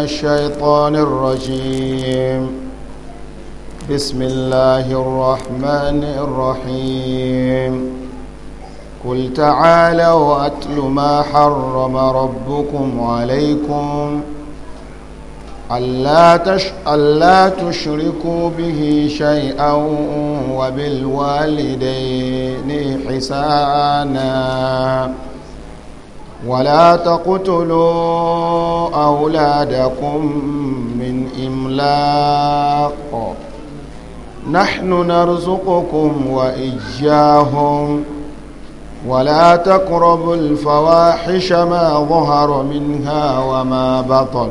الشيطان الرجيم. بسم الله الرحمن الرحيم. قل تعالوا أتل ما حرم ربكم عليكم ألا تشركوا به شيئا وبالوالدين إحسانا ولا تقتلوا أولادكم من إملاق نحن نرزقكم وإياهم ولا تقربوا الفواحش ما ظهر منها وما بطن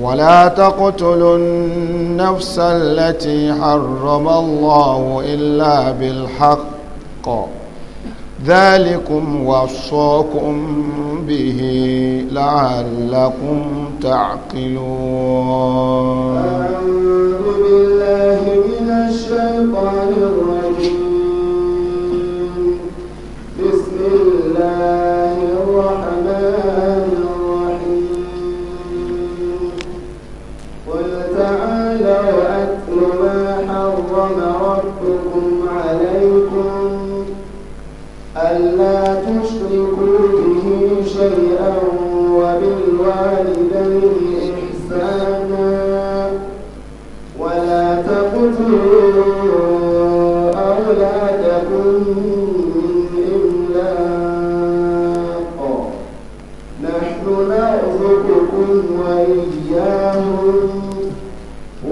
ولا تقتلوا النفس التي حرم الله إلا بالحق ذلكم وصاكم به لعلكم تعقلون. أعوذ بالله من الشيطان الرجيم. بسم الله الرحمن الرحيم. قل تعالوا أتل ما حرم ربكم عليكم ألا تشركوا به شيئا وبالوالدين إحسانا ولا تقتلوا أولادكم من إملاق نحن نرزقكم وإياهم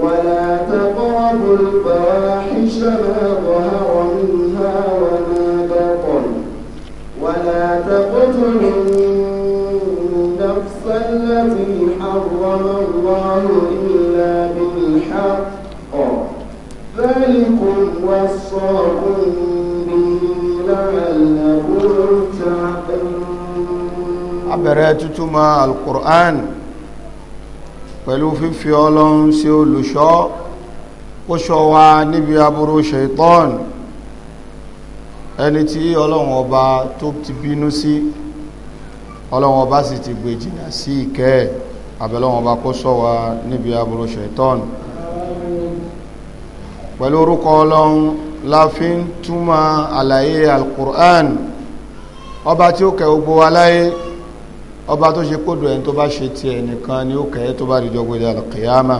ولا تقربوا الفواحش ما ظهر منها وما بطن ولا تقتلوا النفس التي حرم الله إلا بالحق ذلكم وصاكم به لعلكم تعقلون. abẹ̀rẹ̀ tútúmọ̀ al-Qur'an pẹ̀lú fífi Ọlọ́run sí olùṣọ́ ó ṣọ́ wa níbi aburú shaitan, ẹni tí Ọlọ́run ọba tó ti bínú sí, Ọlọ́run ọba sì ti gbé jìnà sí ìkẹ́ abẹ́lọ́run ọba kó ṣọ́ wa níbi aburú shaitan. Pẹ̀lú orúkọ Ọlọ́run la fi ń túmọ̀ àlàyé al-Qur'an, ọba tí ó kẹ́ gbogbo wa láyé, ọba tó ṣe kódò ẹni tó bá ṣe ti ẹnìkan ni ó kẹ́ tó bá dìjọ gbé al-qiyama.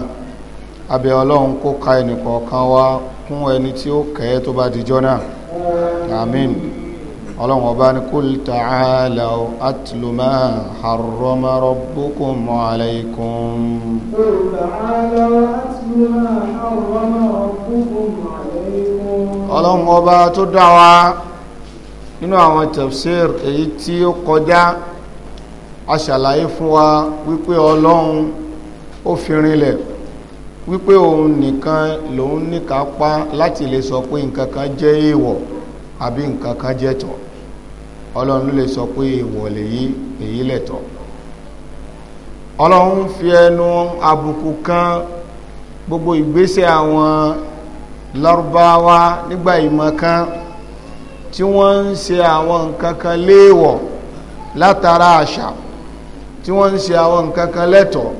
Abẹ́ Ọlọ́run kó ka ẹnìkọ̀ọ̀kan wa kún ẹni tí ó kẹ́ tó bá dìjọ náà. Àmín. Ọlọ́run ọba ní kul ta'alaw atlu ma harrama rabbukum alaykum. قل تعالوا أتل ما حرم ربكم عليكم. Ọlọ́run ọba tó dá wa nínú àwọn tafsir èyí tí ó kọjá a ṣàlàyé fún wa wípé Ọlọ́run ó fi rinlẹ̀ wípé òun nìkan lòun níkápá láti lè sọ pé nǹkan kan jẹ́ èèwọ̀ àbí nǹkan kan jẹ́ tọ́. Ọlọ́run ló lè sọ pé èèwọ̀ lèyí èyí lẹ̀tọ́. Ọlọ́run fi ẹnu àbùkù kan gbogbo ìgbésẹ̀ àwọn Lárúbáwá nígbà ìmọ̀ kan tí wọ́n ń ṣe àwọn nǹkan kan léèwọ̀ látara àṣà, tí wọ́n ń ṣe àwọn nǹkan kan lẹ́tọ̀ọ́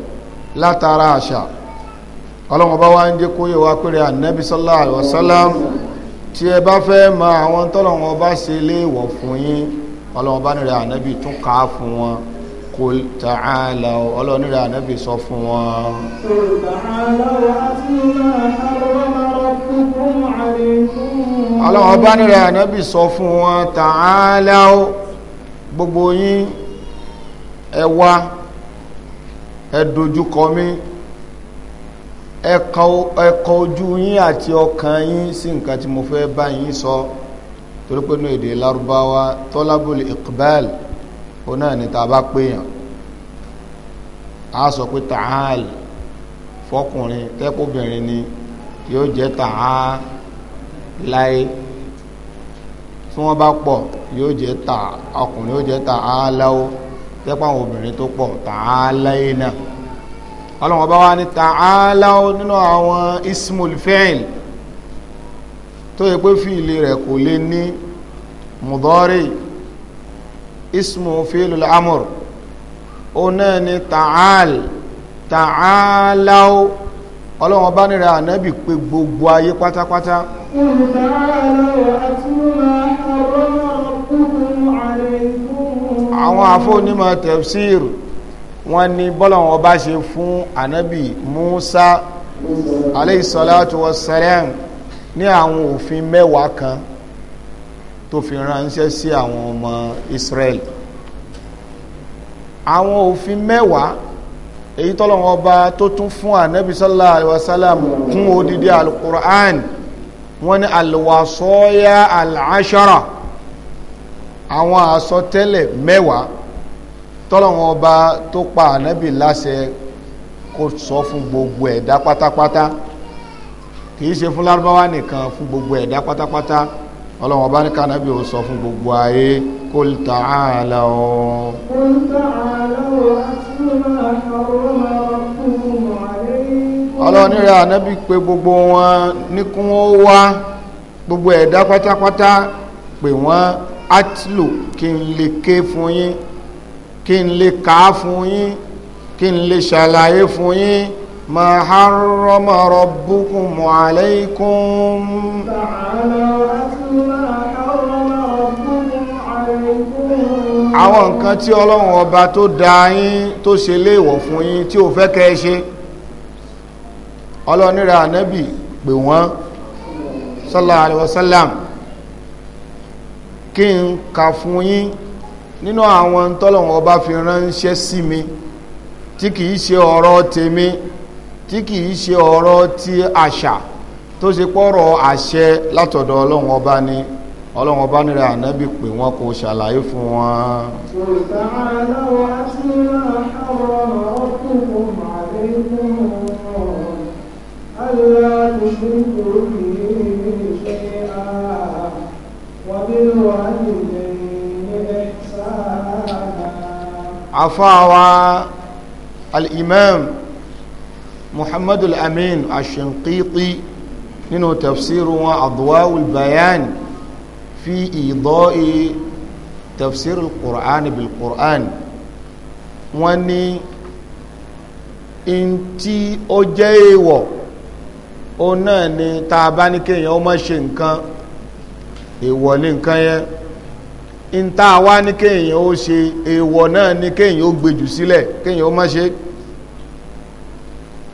látara àṣà. Ọlọ́run bá wá ń jẹ́ kó yé wa pé Ànábì sallallahu alaihi wasallam tí ẹ bá fẹ́ mọ àwọn tọ́lọ́run bá ṣe léèwọ̀ fún yín, Ọlọ́run bá nírẹ̀ Ànábì tún ká fún wọn. Qul ta'alaw, Ọlọ́run nírẹ̀ Ànábì sọ fún wọn. قل تعالوا أتل ما حرم ربكم عليكم. Ọlọ́run bá nírẹ̀ Ànábì sọ fún wọn, ta'alaw, gbogbo yín ẹ wá, ẹ dojúkọ mi, ẹ kọ ojú yín àti ọkàn yín sí nǹkan tí mo fẹ́ bá yín sọ. Torí pé ní èdè Lárúbáwá talabul iqbal ó náà ní ta bá péyàn a sọ pé ta'al fọkùnrin, tẹ́kùnbìnrin ni yóò jẹ́ ta'alai, tí wọ́n bá pọ̀ yóò jẹ́ ọkùnrin yóò jẹ́ ta'alaw, tẹ́pọ̀ àwọn obìnrin tó pọ̀ ta'alaina. Ọlọ́run bá wá ní ta'alaw nínú àwọn ismul fi'l tó yẹ pé fíìlì rẹ̀ kò lè ní mudari ismu fi'lul amr ó náà ni ta'al ta'alaw ọlọ́wọ́n bá nírẹ̀ ànábì pé gbogbo ayé pátápátá àwọn àfónímọ̀ tafsir wọ́n ní bọ́lọ̀wọ́n bá ṣe fún ànábì Musa alayhi salatu wassalam ní àwọn òfin mẹ́wàá kan tó fi ránṣẹ́ sí àwọn ọmọ Israel àwọn òfin mẹ́wàá èyí tọ́lọ́wọ́ ọba tó tún fún ànábì sallallahu alaihi wasallam kún odidi al-Qur'an wọ́n ní al-wasaya al-ashara àwọn àsọtẹ́lẹ̀ mẹ́wàá tọ́lọ́wọ́ ọba tó pa ànábì láṣẹ kó sọ fún gbogbo ẹ̀dá pátápátá kìí ṣe fún lárúbáwá nìkan fún gbogbo ẹ̀dá pátápátá ọlọ́wọ́ bá ní kánábì ó sọ fún gbogbo ayé qul ta'alaw ọlọ́wọ́ ní rẹ̀ ànábì pé gbogbo wọn ní kí wọ́n wá gbogbo ẹ̀dá pátápátá pé wọ́n atlu kí n lè ké fún yín kí n lè kà fún yín kí n lè ṣàlàyé fún yín ma harrama rabbukum alaykum àwọn nǹkan tí ọlọ́run ọba tó dá yín tó ṣe léèwọ̀ fún yín tí ò fẹ́ kẹ́ ṣe ọlọ́nira ànábì pè wọ́n sallallahu alaihi wasallam kí n kà fún yín nínú àwọn tọ́lọ́run ọba fi ránṣẹ́ sí mi tí kìí ṣe ọ̀rọ̀ tèmi tí kìí ṣe ọ̀rọ̀ ti àṣà tó ṣe pọ́rọ̀ àṣẹ látọ̀dọ̀ ọlọ́run ọba ni ọlọ́run ọba nírẹ̀ ànábì pé wọ́n kò ṣàlàyé fún wọn afáwa al-imam Muhammad al-Amin ash-Shinqiti nínú tafsiru wọn Adwa'ul Bayan fi ida'i tafsir al-Qur'an bil-Qur'an wọ́n ní in tí ó jẹ́ èèwọ̀ ó náà ni tá bá ní kéèyàn ó má ṣe nǹkan èèwọ̀ ní nǹkan yẹn in tá wá ní kéèyàn ó ṣe èèwọ̀ náà ni kéèyàn ó gbèjù sílẹ̀ kéèyàn ó má ṣe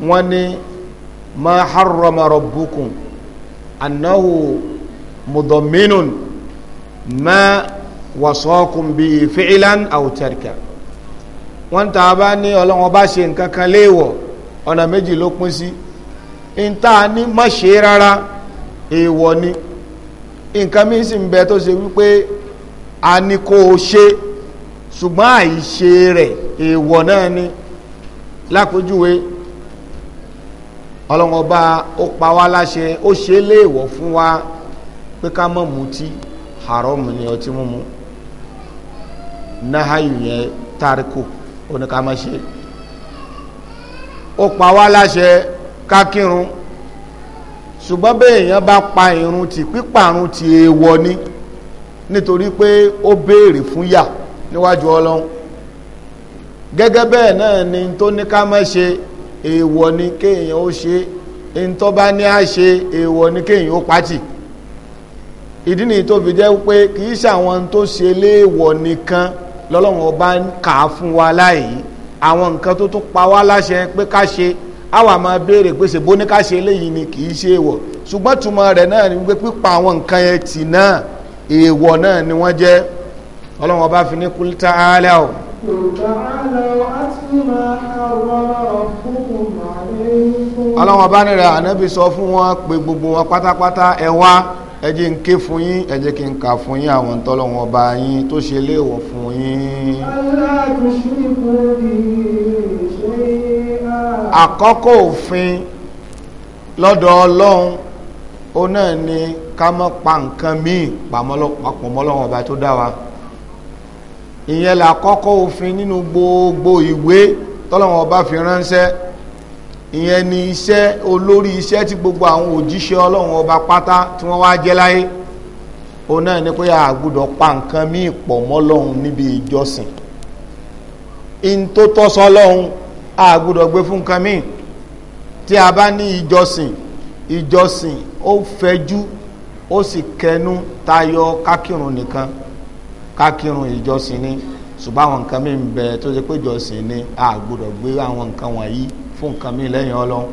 wọ́n ní ma harrama rabbukum annahu mudamminun ma wasaakum bi fi'lan aw tarka wọ́n tá bá ní Ọlọ́run bá ṣe nǹkan kan léèwọ̀ ọ̀nà méjì ló pín sí in tá ní má ṣe rárá èèwọ̀ ni nǹkan mí sì ń bẹ tó ṣe wípé a ní kó o ṣe ṣùgbọ́n àìṣe rẹ̀ èèwọ̀ náà ni lápòjúwe Ọlọ́run ọba ó pa wá láṣẹ ó ṣe léèwọ̀ fún wa pé ká má mutí haram ni ọtí mímu náhàyù yẹn tàríkù ó ní ká má ṣe ó pa wá láṣẹ ká kírun ṣùgbọ́n bẹ́ẹ̀ èèyàn bá pa irun tí píparun ti èèwọ̀ ni nítorí pé ó béèrè fún yà níwájú Ọlọ́run gẹ́gẹ́ bẹ́ẹ̀ náà ni tó ní ká má ṣe èèwọ̀ ni kéèyàn ó ṣe in tó bá ní á ṣe èèwọ̀ ni kéèyàn ó pàtì ìdí nìyí tó fi jẹ́ pé kìí ṣe àwọn tó ṣe léèwọ̀ nìkan lọ́lọ́run ọba ń kà á fún wa láàyè àwọn nǹkan tó tún pa wá láṣẹ pé ká ṣe àwa máa béèrè pé ṣe bó ní ká ṣe eléyìí ni kìí ṣe èèwọ̀ ṣùgbọ́n túmọ̀ rẹ̀ náà ni wípé pípa àwọn nǹkan yẹn tì náà èèwọ̀ náà ni wọ́n jẹ́ ọlọ́run ọba fi ní kul ta'alaw ọlọ́run ọba nírẹ̀ ànábì sọ fún wọn pé gbogbo wọn pátápátá ẹ wá ẹ jẹ́ n ké fún yín ẹ jẹ́ kí n kà fún yín àwọn tọ́lọ́run ọba yín tó ṣe léèwọ̀ fún yín àkọ́kọ́ òfin lọ́dọ̀ ọlọ́run ó náà ni ká má pa nǹkan míì papọ̀ mọ́lọ́run ọba tó dá wa ìyẹn là kọ́kọ́ òfin nínú gbogbo ìwé tọ́lọ́run ọba fi ránṣẹ́ ìyẹn ni iṣẹ́ olórí iṣẹ́ tí gbogbo àwọn òjíṣẹ́ ọlọ́run ọba pátá tí wọ́n wá jẹ́ láyé ó náà ní pé a gbọ́dọ̀ pa nǹkan míì pọ̀ mọ́lọ́run níbi ìjọsìn in tó tọ́ sọ́lọ́run a gbọ́dọ̀ gbé fún nǹkan míì. Tí a bá ní ìjọsìn ó fẹ̀jú ó sì kẹnu tayọ kákírun nìkan, kákírun ìjọsìn ni, ṣùgbọ́n àwọn nǹkan míì ń bẹ tó ṣe pé ìjọsìn ni a gbọ́dọ̀ gbé àwọn nǹkan wọ̀nyí fún nǹkan míì lẹ́yìn Ọlọ́run.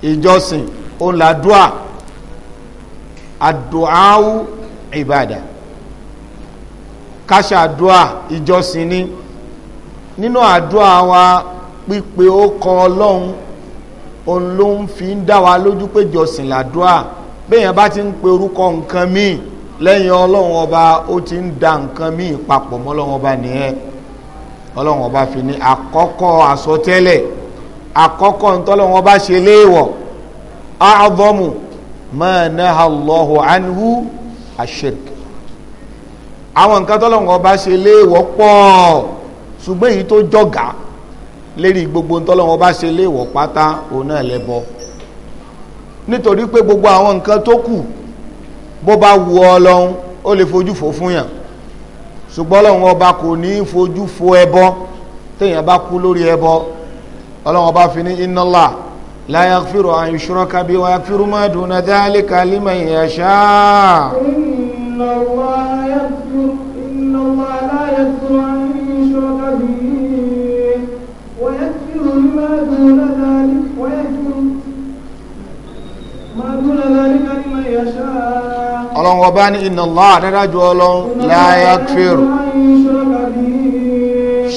Ìjọsìn ó ń la dùà, àdùáwù ìbàdà, káṣà dùà ìjọsìn ni. Nínú àdúà wa pípe ó kọ Ọlọ́run, òun ló ń fi ń dá wa lójú pé ìjọsìn làdúà. Béèyàn bá ti ń pe orúkọ nǹkan míì lẹ́yìn Ọlọ́run ọba, ó ti ń da nǹkan míì papọ̀ mọ́ Ọlọ́run ọba nìyẹn. Ọlọ́run ọba fi ní àkọ́kọ́ àsọtẹ́lẹ̀, àkọ́kọ́ ntọ́lọ́run ọba ṣe léèwọ̀, a'dhamu ma naha Allahu anhu ash-shirk. Àwọn nǹkan tọ́lọ́run ọba ṣe léèwọ̀ pọ̀, ṣùgbọ́n èyí tó jọ̀gá lérí gbogbo ntọ́lọ́run ọba ṣe léèwọ̀ pátá òun náà lẹ́bọ. Nítorí pé gbogbo àwọn nǹkan tó kù bó bá wu Ọlọ́run ó lè fojú fò fún yàn, ṣùgbọ́n Ọlọ́run ọba kò ní fojú fò ẹbọ. Téèyàn bá kú lórí ẹbọ, Ọlọ́run ọba fi ní inna Allah la yaghfiru an yushraka bihi wa yaghfiru ma duna dhalika liman yasha. Inna Allah la yaghfiru an yushraka bihi wa yaghfiru ma duna dhalika liman yasha. Ọlọ́run ọba ní inna Allah dájú Ọlọ́run la yaghfiru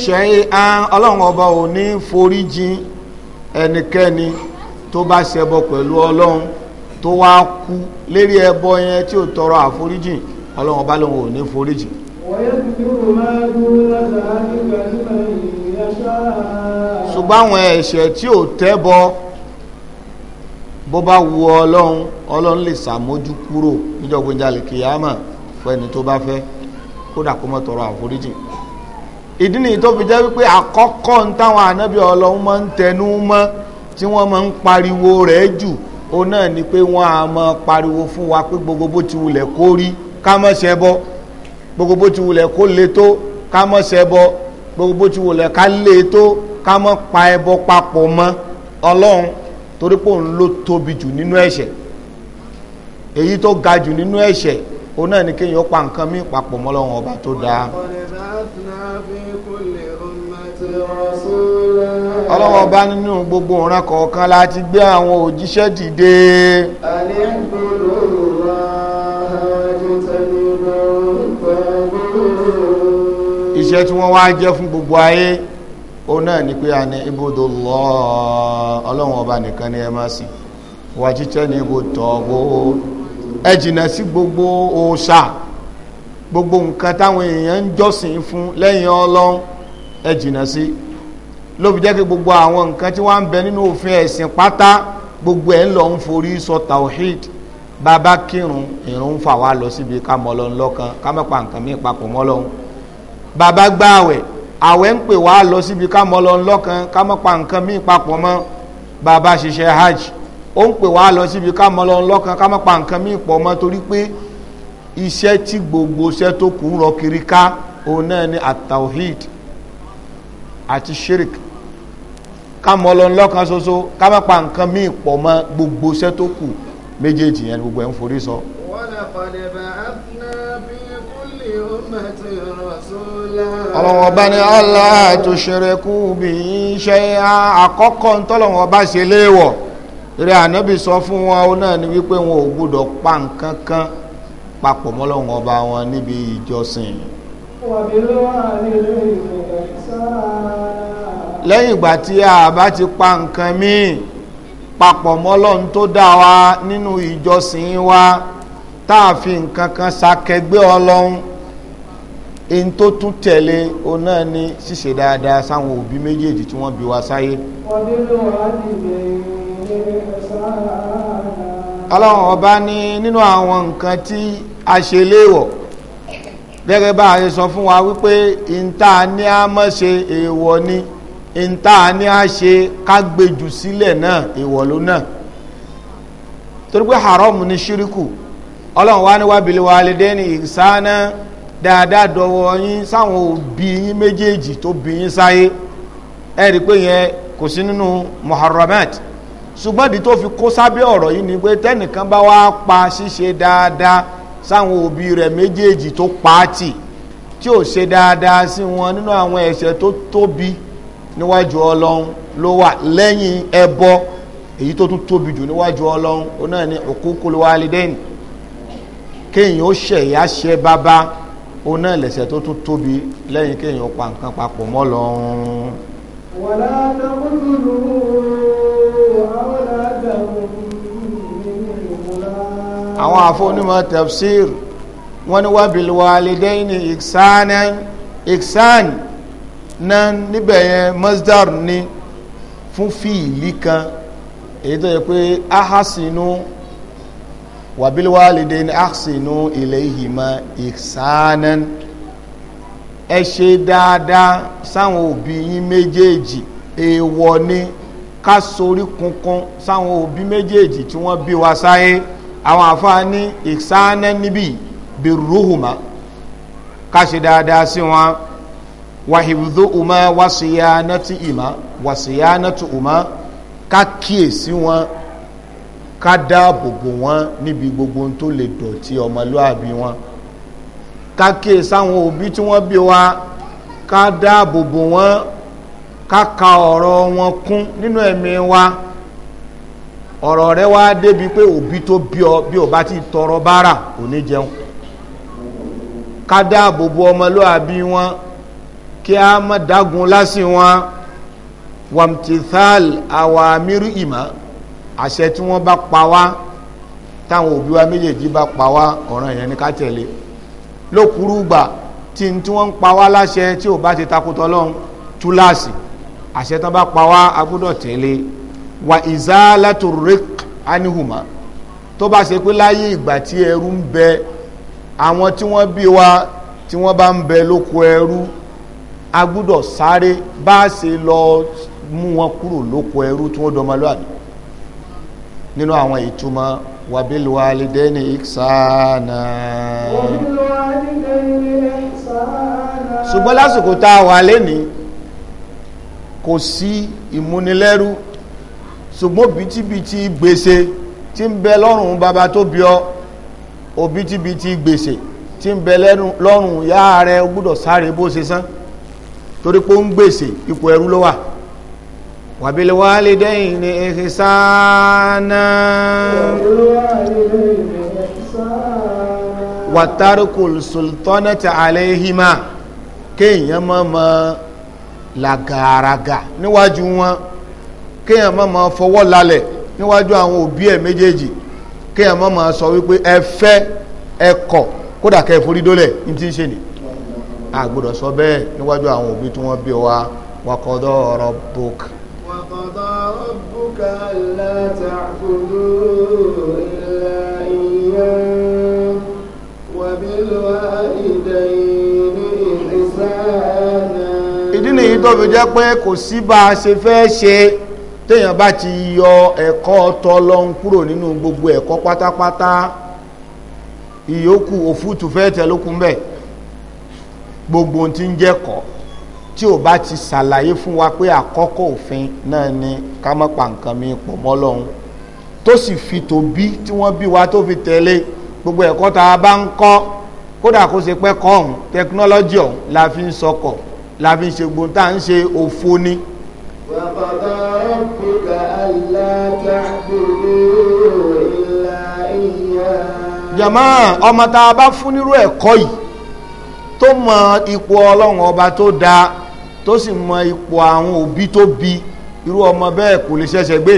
shay'an, Ọlọ́run ọba ò ní foríjìn ẹnikẹ́ni tó bá ṣẹbọ pẹ̀lú Ọlọ́run tó wá kú lérí ẹbọ yẹn tí ó tọrọ àforíjìn, Ọlọ́run ọba lòun ò ní foríjìn. Ṣùgbọ́n àwọn ẹ̀ṣẹ̀ tí ò tẹ́bọ bó bá wu Ọlọ́run lè ṣàmójú kúrò níjọ́gbọ́n jalè kìyàmà fún ẹni tó bá fẹ́, kódà kó má tọrọ àforíjìn. Ìdí nìyí tó fi jẹ́ wípé àkọ́kọ́ ń táwọn ànábì Ọlọ́run máa ń tẹnu mọ́ tí wọ́n máa ń pariwo rẹ̀ jù, ó náà ni pé wọ́n á máa pariwo fún wa pé gbogbo bó ti wulẹ̀ kó rí ká má ṣẹbọ, gbogbo bó ti wulẹ̀ kó le tó ká má ṣẹbọ, gbogbo bó ti wulẹ̀ ká le tó ká má pa ẹbọ papọ̀ mọ́ Ọlọ́run, torí pé òun ló tóbi jù nínú ẹ̀ṣẹ̀. Èyí tó ga jù nínú ẹ̀ṣẹ̀ òun náà ni kéèyàn pa nǹkan mí papọ̀ mọ́ Ọlọ́run ọba tó dáa. Ọlọ́run ọba nínú gbogbo ìran kọ̀ọ̀kan láti gbé àwọn òjíṣẹ́ dìde. Iṣẹ́ tí wọ́n wá jẹ́ fún gbogbo ayé òun náà ni pé a ní ibudullah, Ọlọ́run ọba nìkan ni ẹ máa sìn, wà jíjẹ́ ní ibò tọ́gbó, ẹ jìnà sí gbogbo òòṣà, gbogbo nǹkan táwọn èèyàn ń jọ́sìn fún lẹ́yìn Ọlọ́run ẹ jìnà sí. Ló fi jẹ́ kí gbogbo àwọn nǹkan tí wọ́n ń bẹ nínú òfin ẹ̀sìn pátá gbogbo ẹ̀ ń lọ ń forí sọ tawhid. Bàbá kírun ìrun ń fà wá lọ síbi ká mọ Ọlọ́run lọ́kan, ká má pa nǹkan mí papọ̀ mọ́ Ọlọ́run. Bàbá gbààwẹ̀, àwẹ̀ ń pè wá lọ síbi ká mọ Ọlọ́run lọ́kan, ká má pa nǹkan mí papọ̀ mọ́. Bàbá ṣiṣẹ́ hajj, ó ń pè wá lọ síbi ká mọ Ọlọ́run lọ́kan, ká má pa nǹkan mí pọ̀ mọ́, torí pé iṣẹ́ tí gbogbo iṣẹ́ tó kù ń rọ kiri ká òun náà ni at-tawhid àti shirik. Ká mọ Ọlọ́run lọ́kan ṣoṣo, ká má pa nǹkan mí pọ̀ mọ́, gbogbo iṣẹ́ tó kù méjèèjì yẹn gbogbo ẹ̀ ń forí sọ. Ọlọ́run ọba ní Allah tushriku bihi shay'an, àkọ́kọ́ ntọ́lọ́run ọba ṣe léèwọ̀ rẹ̀ ànábì sọ fún wọn ó náà ní wípé wọn ò gbọ́dọ̀ pa nǹkan kan papọ̀ mọ́ Ọlọ́run ọba wọn níbi ìjọsìn. Lẹ́yìn ìgbà tí a bá ti pa nǹkan míì papọ̀ mọ́ Ọlọ́run tó dá wa nínú ìjọsìn wa, tá a fi nǹkan kan ṣakẹgbẹ́ Ọlọ́run, èyí tó tún tẹ̀lé o náà ní ṣíṣe dáadáa sáwọn òbí méjèèjì tí wọ́n bí wa sáyé. Ọlọ́run ọba ní nínú àwọn nǹkan tí a ṣe léèwọ̀, gẹ́gẹ́ bá a ṣe sọ fún wa wípé ìta ní a mọ́ ṣe èèwọ̀ ni, ìta ní a ṣe ká gbèjù sílẹ̀ náà èèwọ̀ ló náà, torí pé haram ní ṣíríkù. Ọlọ́run wá ní wa bil walidaini ihsana, dáadáa dọwọ́ yín sáwọn òbí yín méjèèjì tó bí yín sáyé. ẹ rí pé yẹn kò sí nínú muharramat ṣùgbọ́n ìdí tó fi kó sábẹ́ ọ̀rọ̀ yìí ni pé tẹ́nìkan bá wá pa ṣíṣe dáadáa sáwọn òbí rẹ̀ méjèèjì tó pàátì tí ò ṣe dáadáa sí wọn nínú àwọn ẹ̀ṣẹ̀ tó tóbi níwájú ọlọ́run ló wà lẹ́yìn ẹbọ èyí tó tún tóbi jù níwájú ọlọ́run ó náà ní uququl walidain kéèyàn ó ṣẹ̀yà ṣẹ bàbá ó náà lẹ̀ṣẹ̀ tó tún tóbi lẹ́yìn kéèyàn ó pa nǹkan papọ̀ mọ́ Ọlọ́run. wala taqtulu awladakum min imlaq. àwọn àfọ̀nímọ̀ tafsir wọ́n ní wa bil walidaini ihsan náà níbẹ̀ yẹn masdar ní fún fíìlì kan èyí tó yẹ pé ahasinu wa bil walidaini ahsinu ilayhima ihsanan ẹ ṣe dáadáa sáwọn òbí yín méjèèjì èèwọ̀ ni ká sorí kunkun sáwọn òbí méjèèjì tí wọ́n bí wa sáyé àwọn àfáà ní ihsanan níbí birruhuma ká ṣe dáadáa sí wọn wa hifdhuhuma wa siyanatuhuma ká kíyèsí wọn ká dáàbòbò wọn níbi gbogbo tó lè dọ̀tí ọmọlúàbí wọn ká kíyè sáwọn òbí tí wọ́n bí wa ká dáàbòbò wọn ká ka ọ̀rọ̀ wọn kún nínú ẹ̀mí wa ọ̀rọ̀ rẹ̀ wá débi pé òbí tó bí ọ bí ò bá ti tọrọ bárà kò ní jẹun ká dáàbòbò ọmọlúàbí wọn kí a má dágun lásì wọn wamtithal awamiru ima àṣẹ tí wọ́n bá pa wá táwọn òbí wa méjèèjì bá pa wá ọ̀ràn yẹn ní ká tẹ̀lé lókùrú gbà tí wọ́n ń pa wá láṣẹ tí ò bá ti takùtọ̀ lọ́hùn túláàsì àṣẹ tán bá pa wá a gbọ́dọ̀ tẹ̀lé wa izalatu riq anihuma tó bá ṣe pé láyé ìgbà tí ẹrú ń bẹ àwọn tí wọ́n bí wa tí wọ́n bá ń bẹ lóko ẹrú a gbọ́dọ̀ sáré bá ṣe lọ mú wọn kúrò lóko ẹrú tí wọ́n dọmọlúwàbí nínú àwọn ìtumọ̀ wabil walidaini ihsana ṣùgbọ́n lásìkò tá a wà lẹ́ni kò sí ìmúnilẹ́rú ṣùgbọ́n bìtìbìtì gbèsè tí ń bẹ lọ́rùn bàbá tó bí ọ òbítíbitì gbèsè tí ń bẹ lọ́rùn yá rẹ gbọ́dọ̀ sáré bó ṣe san torí pé ó ń gbèsè ipò ẹrú ló wà wabil walidayni ihsana wa tarkul sultanati alayhima kéèyàn mọ́ làgàràgà níwájú wọn kéèyàn mọ́ fọwọ́ lálẹ̀ níwájú àwọn òbí ẹ̀ méjèèjì kéèyàn mọ́ sọ wípé ẹ fẹ́ ẹ kọ̀ kódà kẹ́ ẹ forí dólẹ̀ ní tí ń ṣe ni a gbọ́dọ̀ sọ bẹ́ẹ̀ níwájú àwọn òbí tí wọ́n bí wa wa qada rabbuka alla ta'budu illa iyyahu wa bil walidayni ihsana. ìdí nìyí tó fi jẹ́ pé kò sí bá a ṣe fẹ́ ṣe téèyàn bá ti yọ ẹ̀kọ́ tọlọ́hun kúrò nínú gbogbo ẹ̀kọ́ pátápátá ìyókù òfútù fẹ́ tẹ̀lókun bẹ́ẹ̀ gbogbo tí ń jẹ́kọ̀ọ́ tí ò bá ti ṣàlàyé fún wa pé àkọ́kọ́ òfin náà ni ká má pa nǹkan mi pọ̀ mọ́ Ọlọ́hun tó sì fi tòbí tí wọ́n bí wa tó fi tẹ̀lé gbogbo ẹ̀kọ́ tá a bá ń kọ́ kódà kó ṣe pẹ́ kọ́ ọ̀hún tẹkinọ́lọ́jì ọ̀hún la fi ń sọkọ̀ la fi ń ṣe gbóhùn tá à ń ṣe òfo ni. wa qada rabbuka alla ta'budu illa iyyahu. jàmá ọmọ tá a bá fún nírú ẹ̀kọ́ yìí tó mọ ipò Ọlọ́run ọba tó dáa tó sì mọ ipò àwọn òbí tó bí irú ọmọ bẹ́ẹ̀ kò lè ṣẹ̀ṣẹ̀ gbé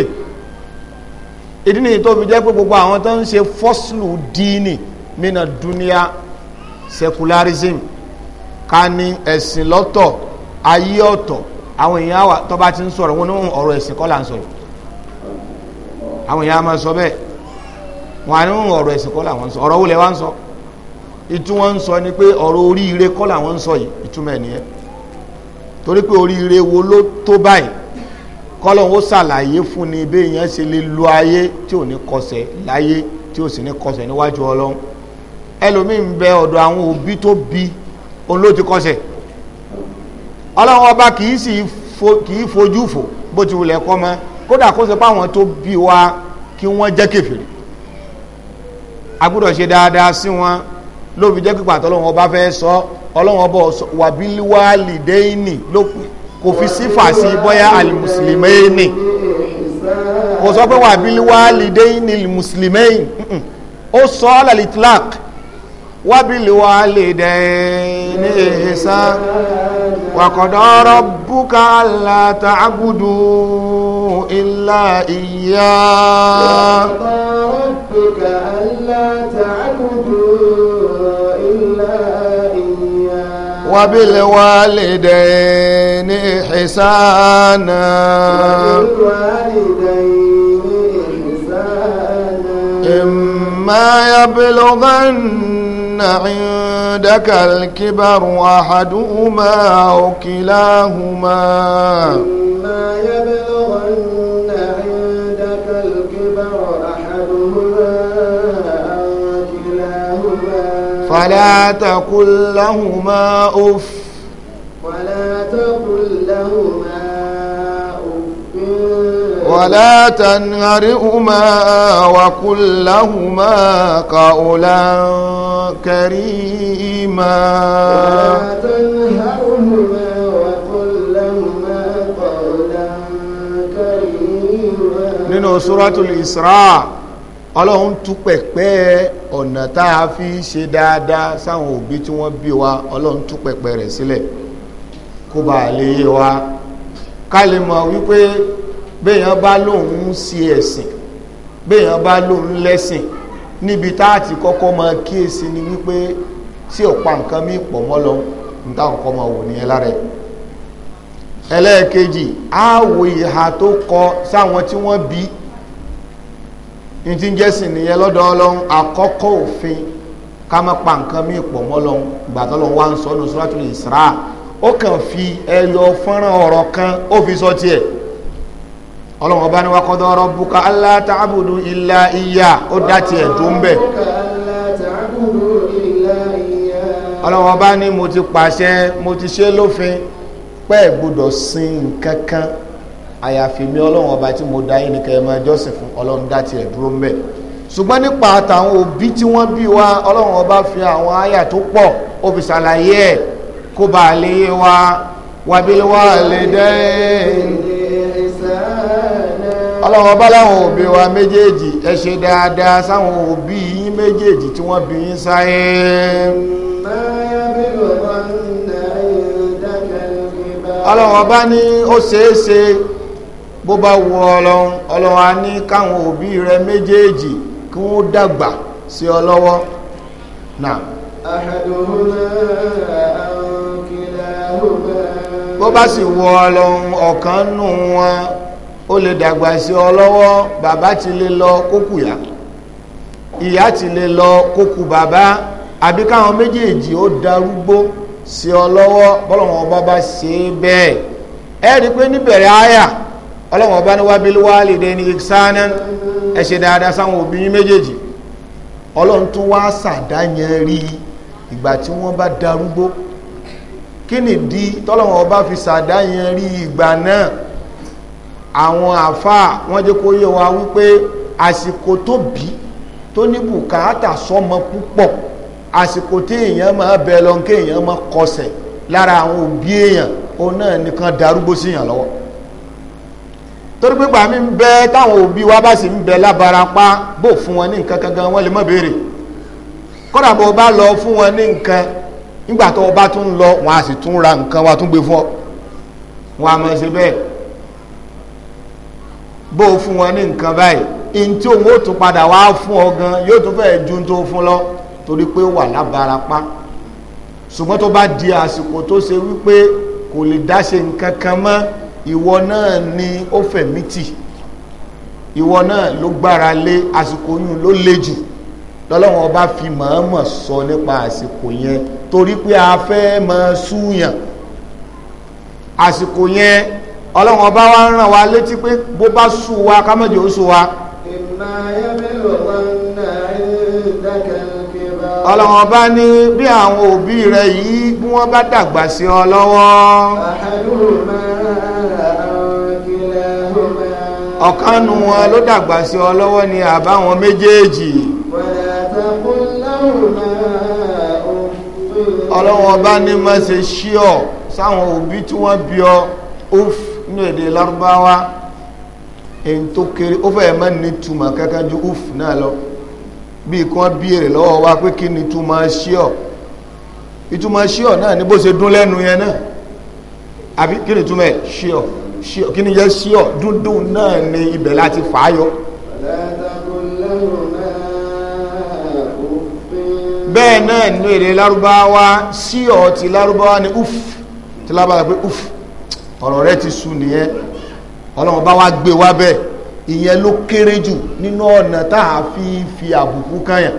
ìdí nìyí tó fi jẹ́ pé gbogbo àwọn tó ń ṣe fọ́sùlù díìnì mina dúníà secularism ká ní ẹ̀sìn lọ́tọ̀ ayé ọ̀tọ̀ àwọn èèyàn wà tó bá ti ń sọ̀rọ̀ wọn ní ọ̀rọ̀ ẹ̀sìn kọ́ là ń sọ̀rọ̀ àwọn èèyàn máa sọ bẹ́ẹ̀ wọn ní ọ̀rọ̀ ẹ̀sìn kọ́ là wọ́n sọ ọ̀rọ̀ wo lẹ wá ń sọ ìtú wọn ń sọ ni pé ọ̀rọ̀ oríire kọ́ là wọ́n ń sọ yìí ìtumọ̀ ẹ̀ nìyẹn torí pé oríire wo ló tó báyìí kọ́lọ̀ ó ṣàlàyé fún ni bí èèyàn ṣe lè lo ayé tí ò ní kọsẹ̀ láyé tí ò sì ní kọsẹ̀ níwájú Ọlọ́run ẹlòmíì ń bẹ ọ̀dọ̀ àwọn òbí tó bí òun ló ti kọsẹ̀ Ọlọ́run ọba kì í sì í fojú fò bó ti wulẹ̀ kọ́ mọ́ kódà kó ṣe pé àwọn tó bí wa kí wọ́n jẹ́ kèfèrí a gbọ́dọ̀ ṣe dáadáa sí wọn ló fi jẹ́ pípa tọ́lọ́wọ́n ọba fẹ́ sọ ọlọ́wọ́n ọba wàbíwálìdẹ́yìnì ló kò fi sífà sí bọ́yá alìmùsùlùmẹ́yìnì kò sọ pé wàbíwálìdẹ́yìnì alìmùsùlùmẹ́yìn ó sọ alàlìtlák wàbíwálìdẹ́yìnì ihsan wa qada rabbuka alla ta'budu illa iyyah وبالوالدين إحسانا إما يبلغن عندك الكبر أحدهما أو كلاهما فلا تقل لهما أف ولا تنهرهما وقل لهما قولا كريما nínú Suratul Isra ọlọ́run tú pẹ̀pẹ́ ọ̀nà tá a fi ṣe dáadáa sáwọn òbí tí wọ́n bí wa ọlọ́run tú pẹ̀pẹ́ rẹ̀ sílẹ̀ kó bá lè yé wa ká lè mọ̀ wípé béèyàn bá lóun sí ẹ̀sìn béèyàn bá lóun lẹ́sìn níbi tá a ti kọ́kọ́ máa kíyèsí ni wípé tí ọ̀pá nǹkan mí pọ̀ mọ́ lọ ní táwọn kọ́ máa wò nìyẹn lára ẹ̀ ẹlẹ́ẹ̀kejì á wo ìhà tó kọ sáwọn tí wọ́n bí ní tí ń jẹ́sìn nìyẹn lọ́dọ̀ ọlọ́run àkọ́kọ́ òfin ká má pa nǹkan mí pọ̀ mọ́ lọ́run ìgbà tọ́lọ́run wá ń sọ ní Suratul Isra ó kàn fi ẹyọ fọ́nrán ọ̀rọ̀ kan ó fi sọ tiẹ̀ ọlọ́run ọba ní wa qada rabbuka alla ta'budu illa iyyah ó dá tiẹ̀ tó ń bẹ̀ ọlọ́run ọba ní mo ti pàṣẹ mo ti ṣe lófin pẹ́ gbọ́dọ̀ sin nǹkan kan àyàfi mi ọlọ́run ọba tí mo dá yín ní kẹ́ ẹ máa jọ́sìn fún ọlọ́run dá tiẹ̀ dúró ń bẹ̀ ṣùgbọ́n nípa àtàwọn òbí tí wọ́n bí wa ọlọ́run ọba fi àwọn àyà tó pọ̀ ó fi ṣàlàyé ẹ̀ kó bá lè yé wa wabil walidayn ọlọ́run ọba láwọn òbí wa méjèèjì ẹ ṣe dáadáa sáwọn òbí yín méjèèjì tí wọ́n bí yín sáyé ọlọ́run ọba ní ó ṣeéṣe bó bá wù ọlọ́run a ní káwọn òbí rẹ méjèèjì kí wọ́n dàgbà sí ọ lọ́wọ́ náà bó bá sì wù ọlọ́run ọ̀kan nù wọn ó lè dàgbà sí ọ lọ́wọ́ bàbá ti lè lọ kókùyà ìyá ti lè lọ kókù bàbá àbí káwọn méjèèjì ó darúgbó sí ọ lọ́wọ́ bọ́lọ̀wọ̀n ọba bá ṣe bẹ́ẹ̀ ẹ rí pé níbẹ̀rẹ̀ àyà ọlọ́wọ̀n ọba ní wabil walidayni ihsanan ẹ ṣe dáadáa sáwọn òbí yín méjèèjì ọlọ́run tún wá ṣàdáyẹn rí ìgbà tí wọ́n bá darúgbó kí nìdí tọ́lọ́wọ̀n ọba fi ṣàdáyẹn rí ìgbà náà àwọn àfáà wọ́n jẹ́ kó yé wa wípé àsìkò tó bí tó ní bùkátà sọ́mọ púpọ̀ àsìkò tí èèyàn máa bẹ lọ kí èèyàn máa kọsẹ̀ lára àwọn òbí èèyàn ó náà nìkan darúgbó sí èèyàn lọ́wọ́ torí pé gbàmí ń bẹ táwọn òbí wa bá sì ń bẹ lábarapá bò fún wọn ní nǹkan kankan wọ́n lè má béèrè kódà bó bá lọ fún wọn ní nǹkan nígbà tó bá tún lọ wọn a sì tún ra nǹkan wa tún gbé fún ọ wọn a máa ṣe bẹ́ẹ̀ bó fún wọn ní nǹkan báyìí in tí òun ó tún padà wá fún ọ gan yóò tún fẹ́ ju tó fún lọ torí pé ó wà lábarapá ṣùgbọ́n tó bá di àsìkò tó ṣe wípé kò lè dáṣe nǹkan kan mọ́ ìwọ náà ni ó fẹ̀mí tì ìwọ náà ló gbára lé àsìkò yìí ló le jù lọ́lọ́wọ́n ọba fi mọ̀ọ́mọ̀ sọ nípa àsìkò yẹn torí pé a fẹ́ máa súyàn àsìkò yẹn ọlọ́wọ́n ọba wa ń ràn wá létí pé bó bá sú wa ká má jẹ́ ó sú wa ọlọ́wọ́n ọba ní bí àwọn òbí rẹ̀ yìí bí wọ́n bá dàgbà sí ọ lọ́wọ́ ọ̀kan nu wọn ló dàgbà sí ọ lọ́wọ́ ni àbáwọn méjèèjì ọlọ́wọ́n bá ní má ṣe ṣíọ̀ sáwọn òbí tí wọ́n bí ọ uf nínú èdè lárúbáwá èyí tó kéré ó fẹ́ mọ́ ní túmọ̀ kankan ju uf náà lọ bí kan bí èrè lọ́wọ́ wa pé kí ni túmọ̀ ṣíọ̀ ìtumọ̀ ṣíọ̀ náà ní bó ṣe dún lẹ́nu yẹn náà àbí kí ni túmọ̀ ṣíọ̀ ṣíọ̀ kí ni jẹ́ ṣíọ̀ dúndún náà ni ibẹ̀ láti fàáyọ bẹ́ẹ̀ náà nínú èdè lárúbáwá ṣíọ̀ ti lárúbáwá ni uf ti lárúbáwá pé uf ọ̀rọ̀ rẹ ti sú nìyẹn ọlọ́run bá wá gbé wá bẹ́ẹ̀ ìyẹn ló kéré jù nínú ọ̀nà tá a fi àbùkù kányàn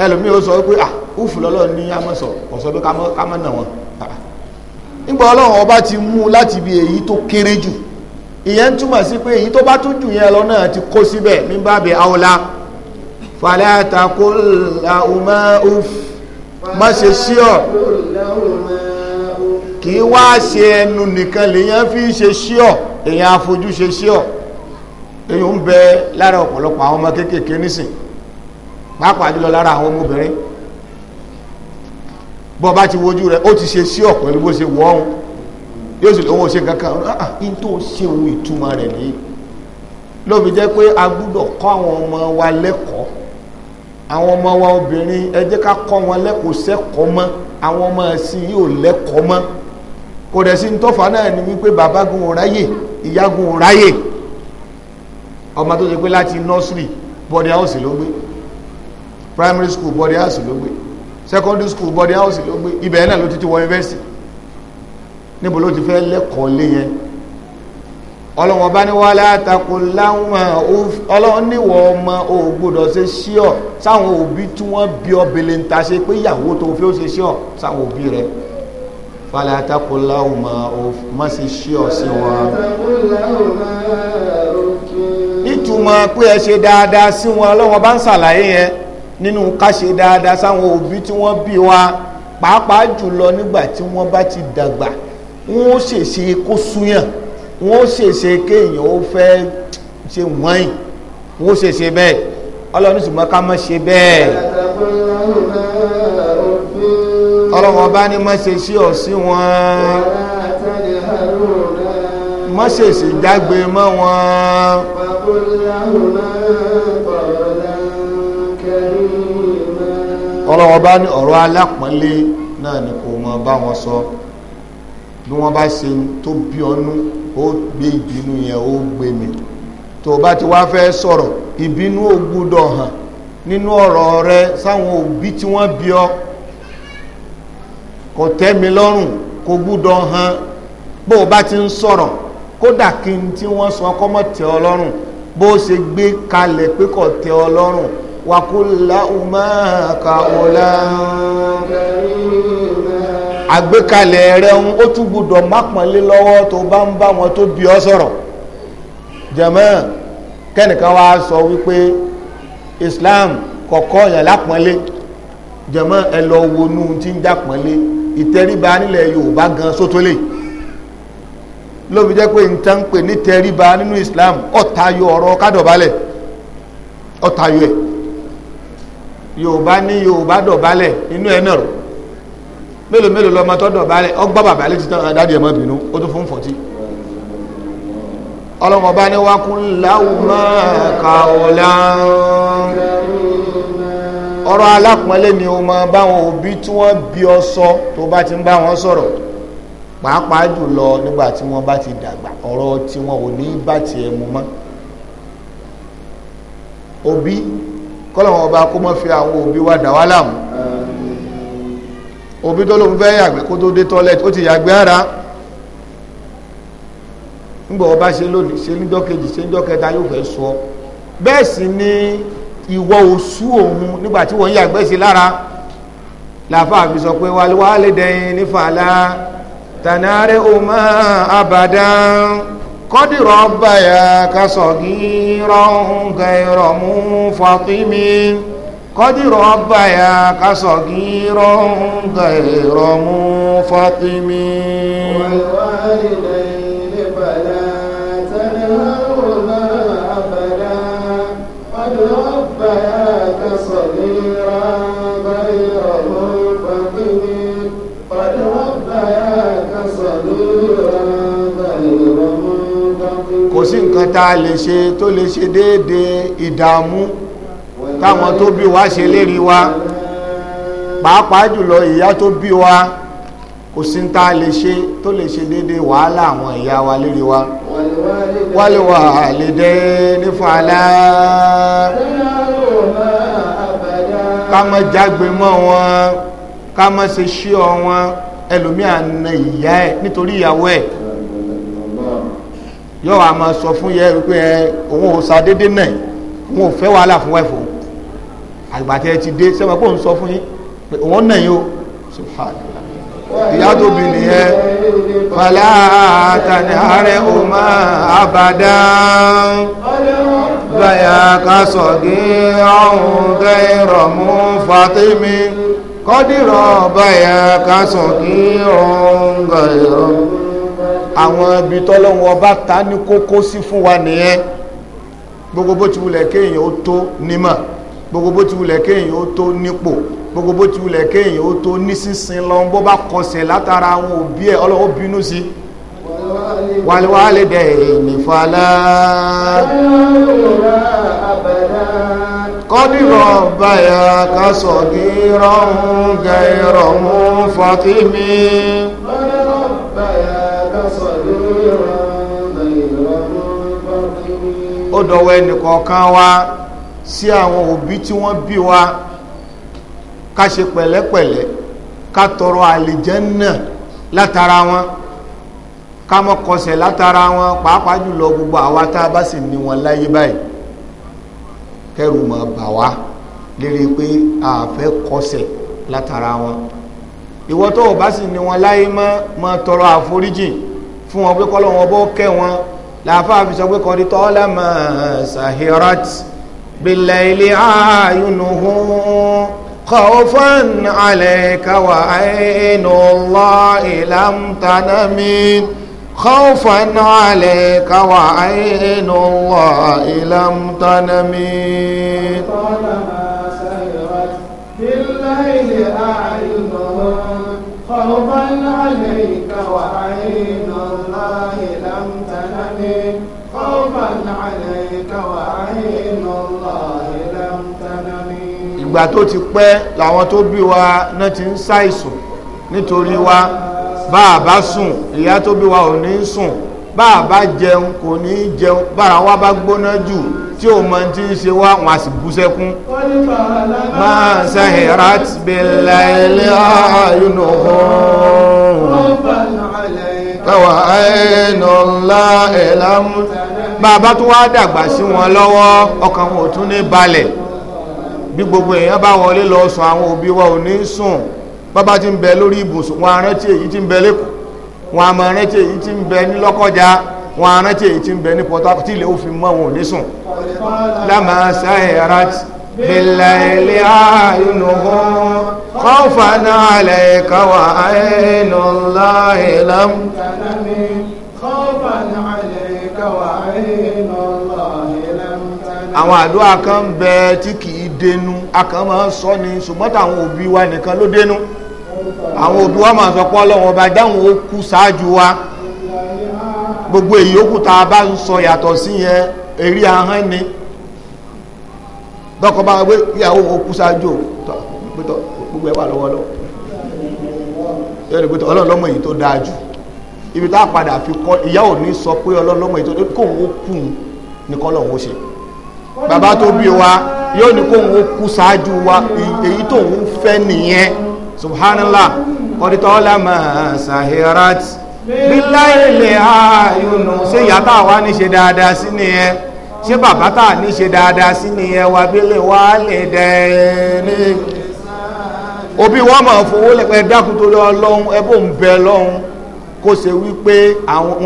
ẹlòmí ó sọ wípé uf lọ́lọ́ ní amọ́sọ̀ ọ̀sọ́ pé ká mọ́ nà wọn nígbà ọlọ́run ọba ti mú láti bí èyí tó kéré jù ìyẹn túmọ̀ sí pé èyí tó bá tún jù yẹn lọ náà ti kó síbẹ̀ min babi aula fala taqul lahuma uf má ṣe ṣíọ̀ kì í wá ṣe ẹnu nìkan lèyàn fi ṣe ṣíọ̀ èyàn afojú ṣe ṣíọ̀ èyàn ń bẹ lára ọ̀pọ̀lọpọ̀ àwọn ọmọ kéékèèké nísìn pàápàá jùlọ lára àwọn ọmọbìnrin bọ́ bá ti wojú rẹ̀ ó ti ṣe ṣíọ̀ pẹ̀lú bó ṣe wọ́ ọ́hún yóò sì lówó ṣe kankan in tó ṣe ohun ìtumọ̀ rẹ̀ nìyí ló fi jẹ́ pé a gbúdọ̀ kọ́ àwọn ọmọ wa lẹ́kọ̀ọ́ àwọn ọmọ wa obìnrin ẹ jẹ́ ká kọ́ wọn lẹ́kọ̀ọ́ sẹ́kọ̀ọ́ mọ́ àwọn ọmọ ẹ̀sìn yóò lẹ́kọ̀ọ́ mọ́ kò dẹ̀ sí tọ́fà náà ni wípé bàbá gun ráyè ìyá gun ráyè ọmọ tó ṣe pé láti nursery boarding house ló gbé primary school boarding house ló gbé secondary school boarding house ló gbé ibẹ̀ náà ló ti wọ university níbo ló ti fẹ́ lẹ́kọ̀ọ́ lé yẹn ọlọ́wọ́n bá ní wala taqul lahuma ọlọ́wọ́n níwọ̀ ọmọ ò gbọ́dọ̀ ṣe ṣíọ̀ sáwọn òbí tí wọ́n bí ọbẹ̀lẹ̀ ń ta ṣe pé ìyàwó tó fi ó ṣe ṣíọ̀ sáwọn òbí rẹ̀ wala taqul lahuma má ṣe ṣíọ̀ sí wọn nítumọ̀ pé ẹ ṣe dáadáa sí wọn ọlọ́wọ́n bá ń ṣàlàyé yẹn nínú ká ṣe dáadáa sáwọn òbí tí wọ́n bí wa pàápàá jùlọ nígbà tí wọ́n bá ti dàgbà wọ́n ó ṣèṣe kó súyàn wọ́n ó ṣèṣe kéèyàn ó fẹ́ ṣe wọ́n wọ́n ó ṣèṣe bẹ́ẹ̀ ọlọ́run ṣùgbọ́n ká má ṣe bẹ́ẹ̀ ọlọ́run ọba ní má ṣe sí ọ̀sí wọn má ṣèṣe jágbe mọ́ wọn ọlọ́run ọba ní ọ̀rọ̀ alápọ̀nlé náà ni kò mọ bá wọn sọ bí wọ́n bá ṣe tó bí ọnú ó gbé ìbínú yẹn ó gbé mi tó bá ti wá fẹ́ sọ̀rọ̀ ìbínú ò gbúdọ̀ hàn nínú ọ̀rọ̀ rẹ sáwọn òbí tí wọ́n bí ọ kò tẹ́ mi lọ́rùn kò gbúdọ̀ hàn bó o bá ti ń sọ̀rọ̀ kódà kí n tí wọ́n sọ kọ́ mọ́ tẹ́ ọ lọ́rùn bó o ṣe gbé kalẹ̀ pé kò tẹ́ ọ lọ́rùn wa qul lahuma qawlan àgbékalẹ̀ rẹ̀ ó tún gbúdọ̀ mápọ̀nlé lọ́wọ́ tó bá ń bá wọn tó bí ọ sọ̀rọ̀ jàmá kẹ́nìkan wá sọ wípé Islam kọ̀kọ́ yàn lápọ̀nlé jàmá ẹ lọ wọnú tí ń jápọ̀nlé ìtẹríba nílẹ̀ Yorùbá gan sótólè ló fi jẹ́ pé n tán ń pè ní tẹríba nínú Islam ọ̀tayọ ọ̀rọ̀ kádọ̀bálẹ̀ ọ̀tayọ ẹ̀ Yorùbá ní Yorùbá dọ̀bálẹ̀ inú ẹ̀ náà rọ̀ mélòó lọmọ tó dọ̀bálẹ̀ ọgbà bàbá létí tán àdádìí ẹ̀mọ́ bínú ó tún fún fọ̀tí ọlọ́wọ́ bá ní wa qul lahuma qawlan ọ̀rọ̀ alápọ̀nlé ni o máa báwọn òbí tí wọ́n bí ọ sọ tó bá ti ń bá wọn sọ̀rọ̀ pàápàá jùlọ nígbà tí wọ́n bá ti dàgbà ọ̀rọ̀ tí wọn ò ní bá ti ẹ̀ mú mọ́ òbí kọ́lọ̀wọ́n ọba kó mọ́ fi àwọn òbí wa dà wá láàmú òbí tó lóun fẹ́ yàgbẹ́ kó tó dé tọ́lẹ̀tì ó ti yàgbẹ́ ara nígbà ọba ṣe lónìí ṣe níjọ́ kejì ṣe níjọ́ kẹta yóò fẹ́ sọ bẹ́ẹ̀ sì ni ìwọ òṣù òun nígbà tí wọ́n yàgbẹ́ sí lára làfà fi sọ pé wà lè dẹ̀yìn nífàlà tànàrẹ́ òmà abadan kọ́dìrọ̀ báyà kásọ̀gí rọ̀hún gẹ̀rọ̀mú fàtímì kọ́dìrọ̀ báyà kásọ̀gí rọ̀hún gẹ̀rọ̀mú fàtímì kò sí nǹkan tá a lè ṣe tó lè ṣe déédéé ìdààmú táwọn tó bí wa ṣe lérí wa pàápàá jùlọ ìyá tó bí wa kò sí tá a lè ṣe tó lè ṣe déédéé wàhálà àwọn ìyá wa lérí wa wal walidayni fala ká má jágbe mọ́ wọn ká má ṣe ṣí ọ wọn ẹlòmíà na ìyá ẹ̀ nítorí ìyàwó ẹ̀ yóò wá máa sọ fún yẹ wípé òun ò sàdédé náà òun ò fẹ́ wàhálà fún ẹ̀fọ́ àgbàtẹ́ ti dé sẹ́wọ̀n pé òun sọ fún yín pé òun náà yóò subhanallah ìyá tó bí nìyẹn fàlà tanhare huma abadan báyà ká sọ̀gí ọ̀hún gẹ́rọ̀ mú fatimi kọ́dìrọ̀ báyà ká sọ̀gí ọ̀hún gẹ́rọ̀ àwọn ibi tọ́lọ́wọ́ bá ta ní kókó sí fún wa nìyẹn gbogbo bó ti wulẹ̀ kéèyàn ó tó nímọ̀ gbogbo bó ti wulẹ̀ kéèyàn ó tó nípò gbogbo bó ti wulẹ̀ kéèyàn ó tó nísinsin lọ bó bá kọsẹ̀ látara àwọn òbí ẹ̀ Ọlọ́hun bínú sí wal walidayni fala kọ́dìrọ̀ báyà kásọ̀gí rọrùn gẹ̀rọ̀ mú fatimi ó dọ̀wọ́ ẹnìkọ̀ọ̀kan wa sí àwọn òbí tí wọ́n bí wa ká ṣe pẹ̀lẹ́pẹ̀lẹ́ ká tọrọ àlìjẹ́nnà látara wọn ká má kọsẹ̀ látara wọn pàápàá jùlọ gbogbo àwa tá a bá sì ní wọn láyé báyìí kẹrù má bà wá lérí pé a fẹ́ kọsẹ̀ látara wọn ìwọ tó o bá sì ní wọn láyé mọ́ tọrọ àforíjì fún wọn pé kọ́lọ́wọ́n bọ́ kẹ́ wọn láàfáà fi sọ pé kọ́ni tọ́lá máa sahirat bil-layli a'yunuhum khawfan 'alayka wa 'aynullahi lam tanami khawfan 'alayka wa 'aynullahi lam tanami. tọ́lá máa sahirat bil-layli a'yunuhum khawfan 'alayka wa 'aynullahi lam tanami khawfan 'alayka wa 'aynullahi lam tanami. ìgbà tó ti pẹ́ làwọn tó bí wa náà ti ń ṣàìsùn nítorí wa bá a bá sùn ìyá tó bí wa ò ní sùn bá a bá jẹun kò ní jẹun bára wa bá gbóná jù tí o mọ tí ń ṣe wá wọn a sì bú sẹ́kún. máa sahirat bil-layli a'yunuhum wa 'aynullahi lam tanami. bàbá tó wá dàgbà sí wọn lọ́wọ́ ọkàn wọn ò tún ní balẹ̀ bí gbogbo èèyàn bá wọlé lọ sùn àwọn òbí wa ò ní sùn bàbá tí ń bẹ lórí ibùsùn wọn arántí èyí tí ń bẹ lẹ́kọ̀ọ́ wọn àmọ́ arántí èyí tí ń bẹ ní Lọ́kọ́jà wọn arántí èyí tí ń bẹ ní Port Harcourt tí ilé òfin mọ́ wọn ò ní sùn. lámà sahirat bil-layli a'yunuhum khawfan 'alayka wa 'aynullahi lam tanami khawfan 'alayka wa 'aynullahi lam tanami. àwọn àdúrà kan bẹ tí kìí dénú akàn máa ń sọ ni ṣùgbọ́n táwọn òbí wa nìkan ló dénú àwọn òbí wa máa sọ pé Ọlọ́run ọba dáhùn ó kú ṣáájú wa gbogbo èyí ó kù tá a bá ń sọ yàtọ̀ sí yẹn èrí ahọ́n ni dọ́kọ̀ bá gbé ìyàwó ó kú ṣáájú gbogbo ẹ̀ wà lọ́wọ́lọ́wọ́ ẹ̀rọ Ọlọ́run lọ́mọ èyí tó dáa jù ibi tá a padà fi kọ́ ìyá ò ní sọ pé Ọlọ́run lọ́mọ èyí tó kóun ó kù ní kọ́lọ́run ó ṣe bàbá tó bí wa yóò ní kóun ó kú ṣáájú wa èyí tó ń fẹ́ nìyẹn subhanallah kọ́dítọ́ lámà sahirat bil-layli a'yunuhum ṣé ìyá tá wá ní ṣe dáadáa sí nìyẹn ṣé bàbá tá ní ṣe dáadáa sí nìyẹn wa bil-walidayni òbí wọn máa fowó lẹ́pẹ́ dákun torí Ọlọ́run ẹbọ ń bẹ lọ́hun kó ṣe wípé àwọn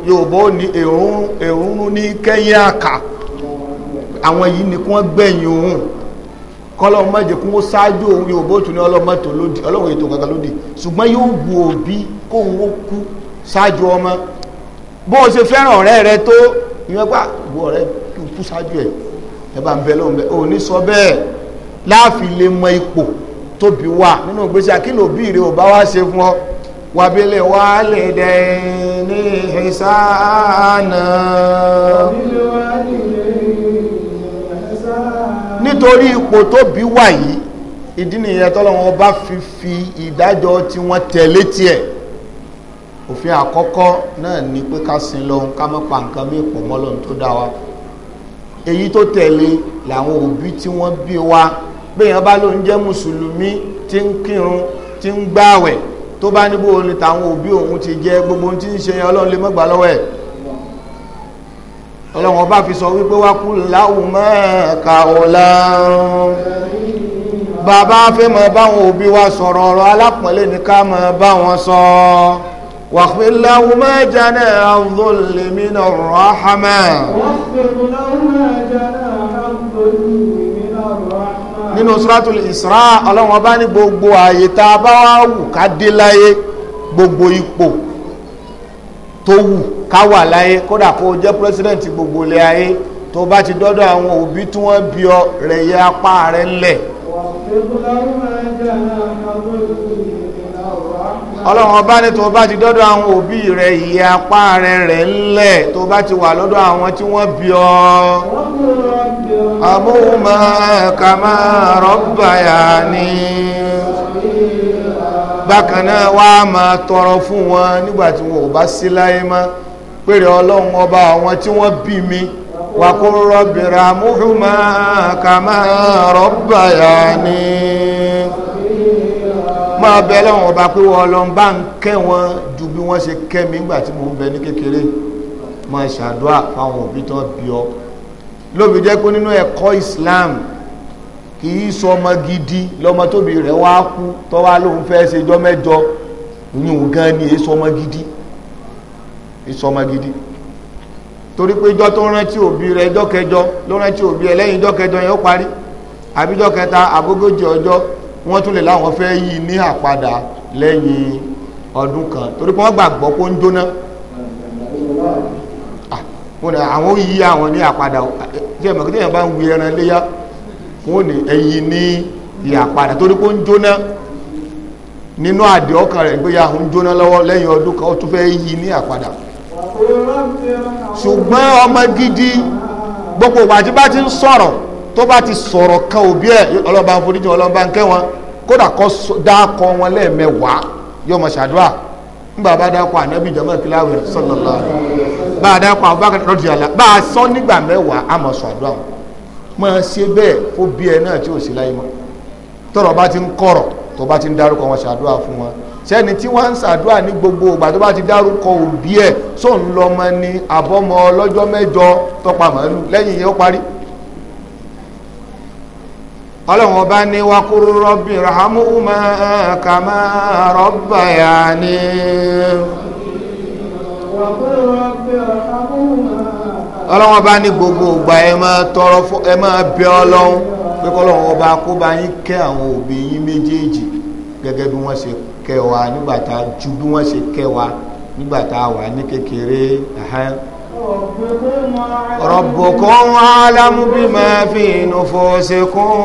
Yorùbá ò ní èrún ní kẹ́yìn àkà àwọn yìí ni kí wọ́n gbẹ̀yìn òun kọ́lọ́run má jẹ́ kí wọ́n ṣáájú òun yóò bó tún ní ọlọ́mọ́tò lódì ọlọ́run ètò kankan lódì ṣùgbọ́n yóò wu òbí kóun ó kú ṣáájú ọmọ bó o ṣe fẹ́ràn ọ̀rẹ́ rẹ tó ìwọ́n gbà wọ ọ̀rẹ́ kú ṣáájú ẹ̀ ẹ bá ń bẹ lóhun bẹ́ẹ̀ ò ní sọ bẹ́ẹ̀ láàfin lè mọ ipò tóbi wà nínú ìgbésí àkínú òbí rẹ ò bá wá ṣe fún ọ wàbílẹ̀ wálidayni ihsana nítorí ipò tó bí wà yìí ìdí nìyẹn tọ́lọ́wọ́n bá fi ìdájọ́ tí wọ́n tẹ̀lé tiẹ̀ òfin àkọ́kọ́ náà ní pé ká sin lọ́hun ká má pa nǹkan mí pọ̀ mọ́ Ọlọ́hun tó dá wa èyí tó tẹ̀lé làwọn òbí tí wọ́n bí wa béèyàn bá lóun jẹ́ mùsùlùmí tí ń kírun tí ń gbààwẹ̀ tó bá níbo ní tàwọn òbí òun ti jẹ́ gbogbo tí ń ṣe Ọlọ́run lè má gbà lọ́wọ́ ẹ̀ Ọlọ́run ọba fi sọ wípé wá kú láwùn mẹ́ẹ̀ka ọ̀la bàbá fẹ́ mọ̀ báwọn òbí wa sọ̀rọ̀ ọ̀rọ̀ alápọ̀nlé ní ká mọ̀ báwọn sọ واخفض لهما جناح الذل من الرحمة nínú suratul Isra Ọlọ́run Ọba ní gbogbo ààyè tá a bá wá wù ká dé láyé gbogbo ipò tó wù ká wà láyé kódà kó jẹ́ pírẹsidẹ̀ntì gbogbo ilé ayé tó bá ti dọ́dọ̀ àwọn òbí tí wọ́n bí ọ rẹ̀ yẹ apá rẹ̀ ńlẹ̀ Ọlọ́run Ọba ní tó bá ti dọ́dọ̀ àwọn òbí rẹ̀ yẹ apá rẹ̀ ńlẹ̀ tó bá ti wà lọ́dọ̀ àwọn tí wọ́n bí ọ abuhuma kama rabbayani bákan náà wá máa tọrọ fún wọn nígbàtí wọn ò bá sí láyé mọ́ pèrè Ọlọ́run Ọba àwọn tí wọ́n bí mi wa qur rabbi irhamhuma kama rabbayani máa bẹ Ọlọ́run Ọba pé wọ́n Ọlọ́run bá ń kẹ́ wọn ju bí wọ́n ṣe kẹ́ mi nígbà tí mo ń bẹ ní kékeré máa ṣàdúrà fáwọn òbí tó bí ọ lóbi jẹ́ pé nínú ẹ̀kọ́ Islam kì í sọ ọmọ gidi lọ́mọ tóbi rẹ̀ wá kú tó wá lóun fẹ́ ṣe jọ́ mẹ́jọ ìyún gan ni èso ọmọ gidi torí pé ìjọ tó rántí òbí rẹ̀ ìjọ kẹjọ ló rántí òbí ẹ̀ lẹ́yìn ìjọ kẹjọ yẹn ó parí àbíjọ kẹta àgógójì ọjọ́ wọ́n tún lè láwọn fẹ́ yí ní àpadà lẹ́yìn ọdún kan torí pé wọ́n gbàgbọ́ pé ó ń jóná àwọn yí àwọn ní àpadà tí ẹ̀mọ̀ kí tẹ́yàn bá ń wí ẹran léyá wọ́n ní ẹyí ní ìyàpadà torí pé ó ń jóná nínú àdé ọkàn rẹ̀ gbéyà ń jóná lọ́wọ́ lẹ́yìn ọdún kan ó tún fẹ́ yí ní àpadà ṣùgbọ́n ọmọ gidi gbogbo ìgbà tí bá ti ń sọ̀rọ̀ tó bá ti sọ̀rọ̀ kan òbí ẹ̀ ọlọ́ba ń foríjì ọlọ́ba ń kẹ́ wọn kódà kọ́ dákọ̀ wọn lẹ́ẹ̀mẹ́wàá yóò mọ̀ ṣàdúrà nígbà bá dákọ̀ ànábì jọmọ́ ìkìláwẹ̀ sallallahu alaihi wasallam bá dákọ̀ Abubakar radiyallahu bá a sọ nígbà mẹ́wàá a mọ̀ ṣàdúrà wọn mọ̀ ṣe bẹ́ẹ̀ fó bí ẹ náà tí ò sí láyé mọ́ tọ́rọ̀ bá ti ń kọ̀rọ̀ tó bá ti ń dárúkọ wọn ṣàdúrà fún wọn sẹ́ni tí wọ́n ń ṣàdúrà ní gbogbo ìgbà tó bá ti dárúkọ òbí ẹ̀ só ń lọmọ ní àbọ́mọ ọlọ́jọ́ mẹ́jọ tọpa màálù lẹ́yìn yẹn ó parí Ọlọ́run Ọba ní wa qur rabbi irhamhuma kama rabbayani Ọlọ́run Ọba ní gbogbo ìgbà ẹ máa tọrọ fún ẹ máa bẹ Ọlọ́run pé k'Ọlọ́run Ọba kó bá yín kẹ́ àwọn òbí yín méjèèjì gẹ́gẹ́ bí wọ́n ṣe kẹ́ wa nígbàtá ju bí wọ́n ṣe kẹ́ wa nígbàtá wà ní kékeré ربكم أعلم بما في نفوسكم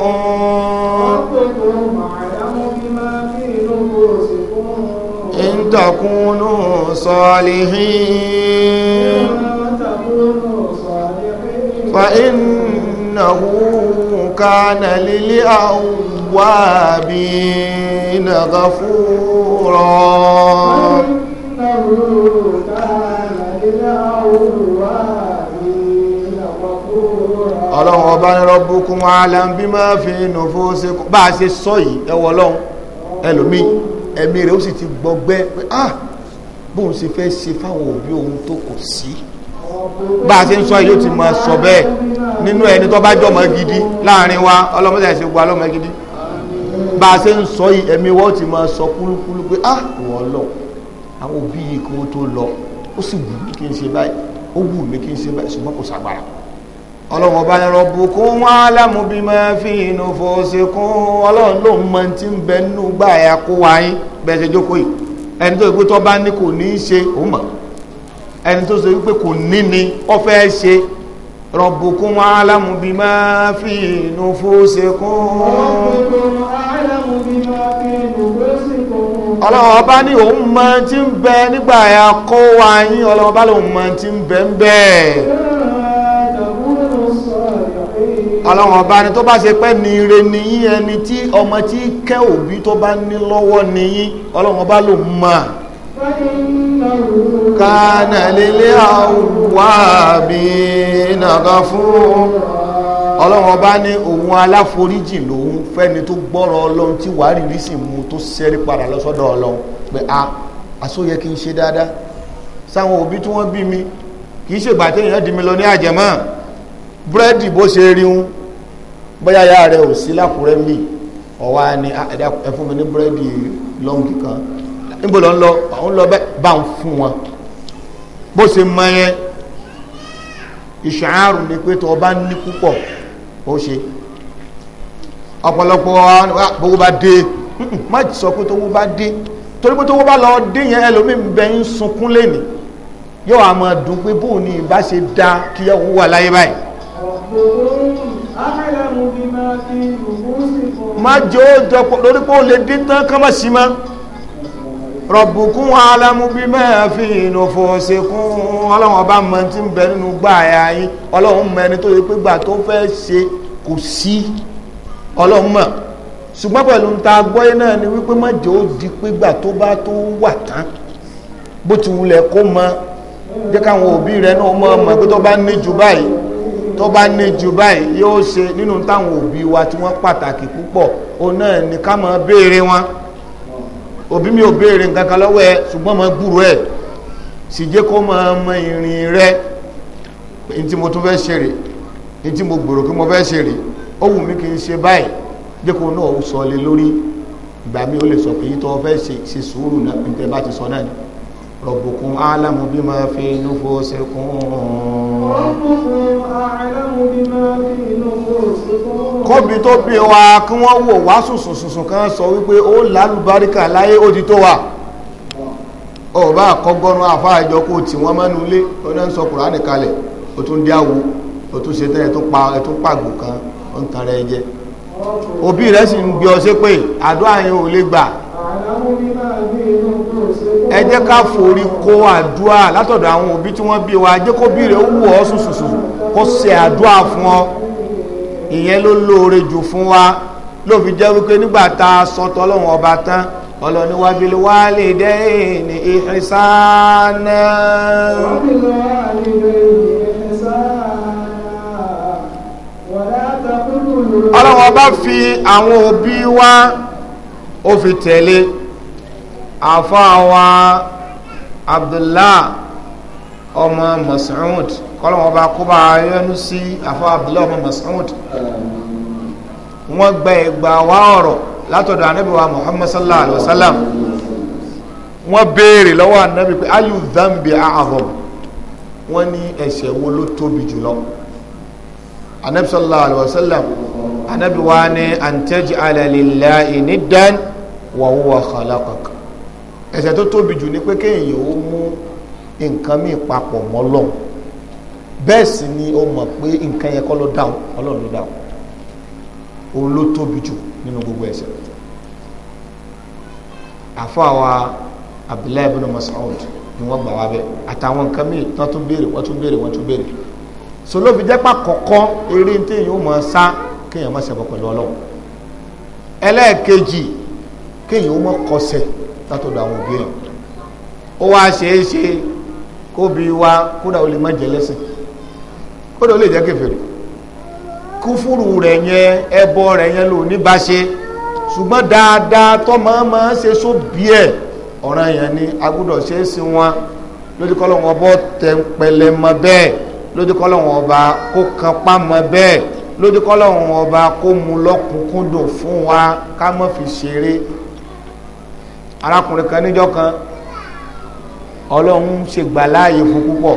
إن تكونوا صالحين فإنه كان للأوابين غفورا Ọlọ́run Ọba ní rabbukum a'lam bima fi nufusikum bá a ṣe sọ yìí ẹwọ Ọlọ́run ẹlòmí ẹ̀mí rẹ̀ ó sì ti gbọgbẹ́ pé bóun ṣe fẹ́ ṣe fáwọn òbí ohun tó kò sí bá a ṣe ń sọ yìí ó ti máa sọ bẹ́ẹ̀ nínú ẹni tó bá jọmọ gidi láàrin wa ọlọ́mọdé ṣe gba ọlọ́mọ gidi bá a ṣe ń sọ yìí ẹ̀mí wa ó ti máa sọ kúlúkúlú pé wọ́n lọ àwọn òbí yìí kó tó lọ ó sì wù mí kí n ṣe báyìí ó wù mí kí n ṣe báyìí ṣùgbọ́n kò sàgbára Ọlọ́run Ọba ní rabbukum a'lamu bima fi nufusikum Ọlọ́run ló mọ tí ń bẹ nínú gbáyà kó wáyín bẹ́ẹ̀ ṣe jókòó yìí ẹni tó ìpé tó bá ní kò ní í ṣe òun mọ̀ ẹni tó ṣe wípé kò ní ni ó fẹ́ ṣe rabbukum a'lamu bima fi nufusikum ọlọ́run ọba ní òun mọ tí ń bẹ nígbà ya kó wa yín ọlọ́run ọba lòun mọ tí ń bẹ ń bẹ ọlọ́run ọba ní tó bá ṣe pẹ́ ní ire níyí ẹni tí ọmọ tí kẹ́ òbí tó bá ní lọ́wọ́ níyí ọlọ́run ọba lòun mọ̀ kánà lílé àwùwábí nàgà fún ọlọ́run ọba ní òun aláforíjì lòun fẹ́ni tó gbọ́rọ̀ ọlọ́run tí wàá rí sí mú tó sẹ́rí padà lọ́sọ́dọ̀ ọlọ́run pé àsóyẹ kí n ṣe dáadáa sáwọn òbí tí wọ́n bí mi kì í ṣègbà téèyàn di mi lọ ní àjẹmọ́ búrẹ́dì bó ṣe rí un bóyá ya rẹ̀ ò sí lákùrẹ́ mi ọ̀wá ni ẹ fún mi ní búrẹ́dì lọ́ngì kan níbo lọ ń lọ àwọn lọ bá ń fún wọn bó ṣe mọ yẹn ìṣàárù ni pé tó bá ní púpọ̀ ó ṣe ọ̀pọ̀lọpọ̀ bówó bá dé má sọ pé tówó bá dé torí pé tówó bá lọ dé yẹn ẹlòmíín bẹ ń sunkún lẹ́nìí yóò á máa dùn pé bóun ni ìbá ṣe dá kí ẹ wà láyé báyìí má jẹ́ ó jọ lórí pé ó lè dín tán kán má sí mọ́ rọ̀bùkún alamu bí mẹ́ẹ̀ fi ìnù fòsìkún ọlọ́run ọba mọ̀ tí ń bẹ nínú gbà àyà yín ọlọ́run mọ̀ ẹni tó yẹ pé gbà tó fẹ́ ṣe kò sí ọlọ́run mọ̀ ṣùgbọ́n pẹ̀lú ta gbọ́yé náà ni wípé má jẹ́ ó di pé gbà tó bá tó wà tán bó ti wulẹ̀ kó mọ jẹ́ káwọn òbí rẹ̀ náà mọ̀ pé tó bá ní jù báyìí tó bá ní jù báyìí yóò ṣe nínú táwọn òbí wa tí wọ́n pàtàkì púpọ̀ òun náà ní ká máa béèrè wọn òbí mi ò béèrè nǹkan kan lọ́wọ́ ẹ ṣùgbọ́n mo gbúrò ẹ̀ sì jẹ́ kó máa mọ ìrìn rẹ ní tí mo tún fẹ́ ṣe rè ní tí mo gbèrò kí mo fẹ́ ṣe rè ó wù mí kí n ṣe báyìí jẹ́ kó náà ó sọ lé lórí ìgbà mi ó lè sọ pé yìí tó fẹ́ ṣe sùúrù náà ní tẹ́ bá ti sọ náà ni rọ̀bùkún álámù bí máa fi inú fó ṣekún kóbi tó bí wa kí wọ́n wò wá sùsùsùsùn kan sọ wípé ó lálùbáríkà láyé ó di tó wà ó bá kọ́gọ́rùn àfáà ìjọ kó tí wọ́n mẹ́nu lé ó náà ń sọ Kùránì kalẹ̀ ó tún dí àwò ó tún ṣe tẹ́lẹ̀ tó pàgbò kan ó ń tan rẹ̀ jẹ òbí rẹ̀ sì ń gbé ọ sí pé àdúrà yẹn ò lè gbà ẹ jẹ́ ká forí kó àdúrà látọ̀dọ̀ àwọn òbí tí wọ́n bí wa jẹ́ kó bí rẹ̀ ó wù ọ́ sùsùsù kó ṣe àdúrà fún ọ ìyẹn ló lóore jù fún wa ló fi jẹ́ wípé nígbà tá a sọ tọ́lọ́run ọba tán ọlọ́ni wa bil walidayni ihsana ọlọ́run ọba fi àwọn òbí wa ó fi tẹ̀lé àfáàwà Abdullah ọmọ Mas'ud kọ́lọ̀wọ́ bá kó bá yọ́nú sí àfáà Abdullah ọmọ Mas'ud wọ́n gba ẹgbà wá ọ̀rọ̀ látọ̀dọ̀ Ànábì wa Muhammad sallallahu alaihi wasallam wọ́n béèrè lọ́wọ́ Ànábì pé ayu dhanbi a'zam wọ́n ní ẹ̀ṣẹ̀ wo ló tóbi jùlọ Ànábì sallallahu alaihi wasallam Ànábì wa ní an taj'ala lillahi niddan wa huwa khalaqak ẹ̀ṣẹ̀ tó tóbi jù ní pé kéèyàn ó mú nǹkan míì papọ̀ mọ́ Ọlọ́run bẹ́ẹ̀ sì ni ó mọ̀ pé nǹkan yẹn kọ́ ló dáhùn Ọlọ́run ló dáhùn òun ló tóbi jù nínú gbogbo ẹ̀ṣẹ̀ àfọwà Abdullahi ibn Mas'ud ni wọ́n gbà wá bẹ́ẹ̀ àtàwọn nǹkan míì tán tún béèrè so ló fi jẹ́ pà kọ̀ọ̀kan eré ní téèyàn ó mọ̀ sá kéèyàn má ṣẹbọ pẹ̀lú Ọlọ́run ẹlẹ́ẹ̀kejì kéèyàn ó mọ̀ kọsẹ̀ látọ̀dọ̀ àwọn òbí ẹ̀ ó wá ṣeé ṣe kó bí wa kódà ó lè má jẹ lẹ́sìn kódà ó lè jẹ́ kèfèrí kúfúrú rẹ̀ yẹn ẹbọ rẹ̀ yẹn ló ní bá ṣe ṣùgbọ́n dáadáa tó máa ṣe sóbí ẹ̀ ọ̀ràn yẹn ni agbọ́dọ̀ ṣe é sí wọn lójú kọ́lọ́wọ́n ọba tẹ̀pẹ̀lẹ̀ mọ́ bẹ́ẹ̀ lójú kọ́lọ́wọ́n ọba kó kan pa mọ́ bẹ́ẹ̀ lójú kọ́lọ́wọ́n ọba kó mú lọ́kùnkúndùn fún wa ká má fi ṣeré arákùnrin kan níjọ́ kan Ọlọ́run ṣe gbà láàyè fún púpọ̀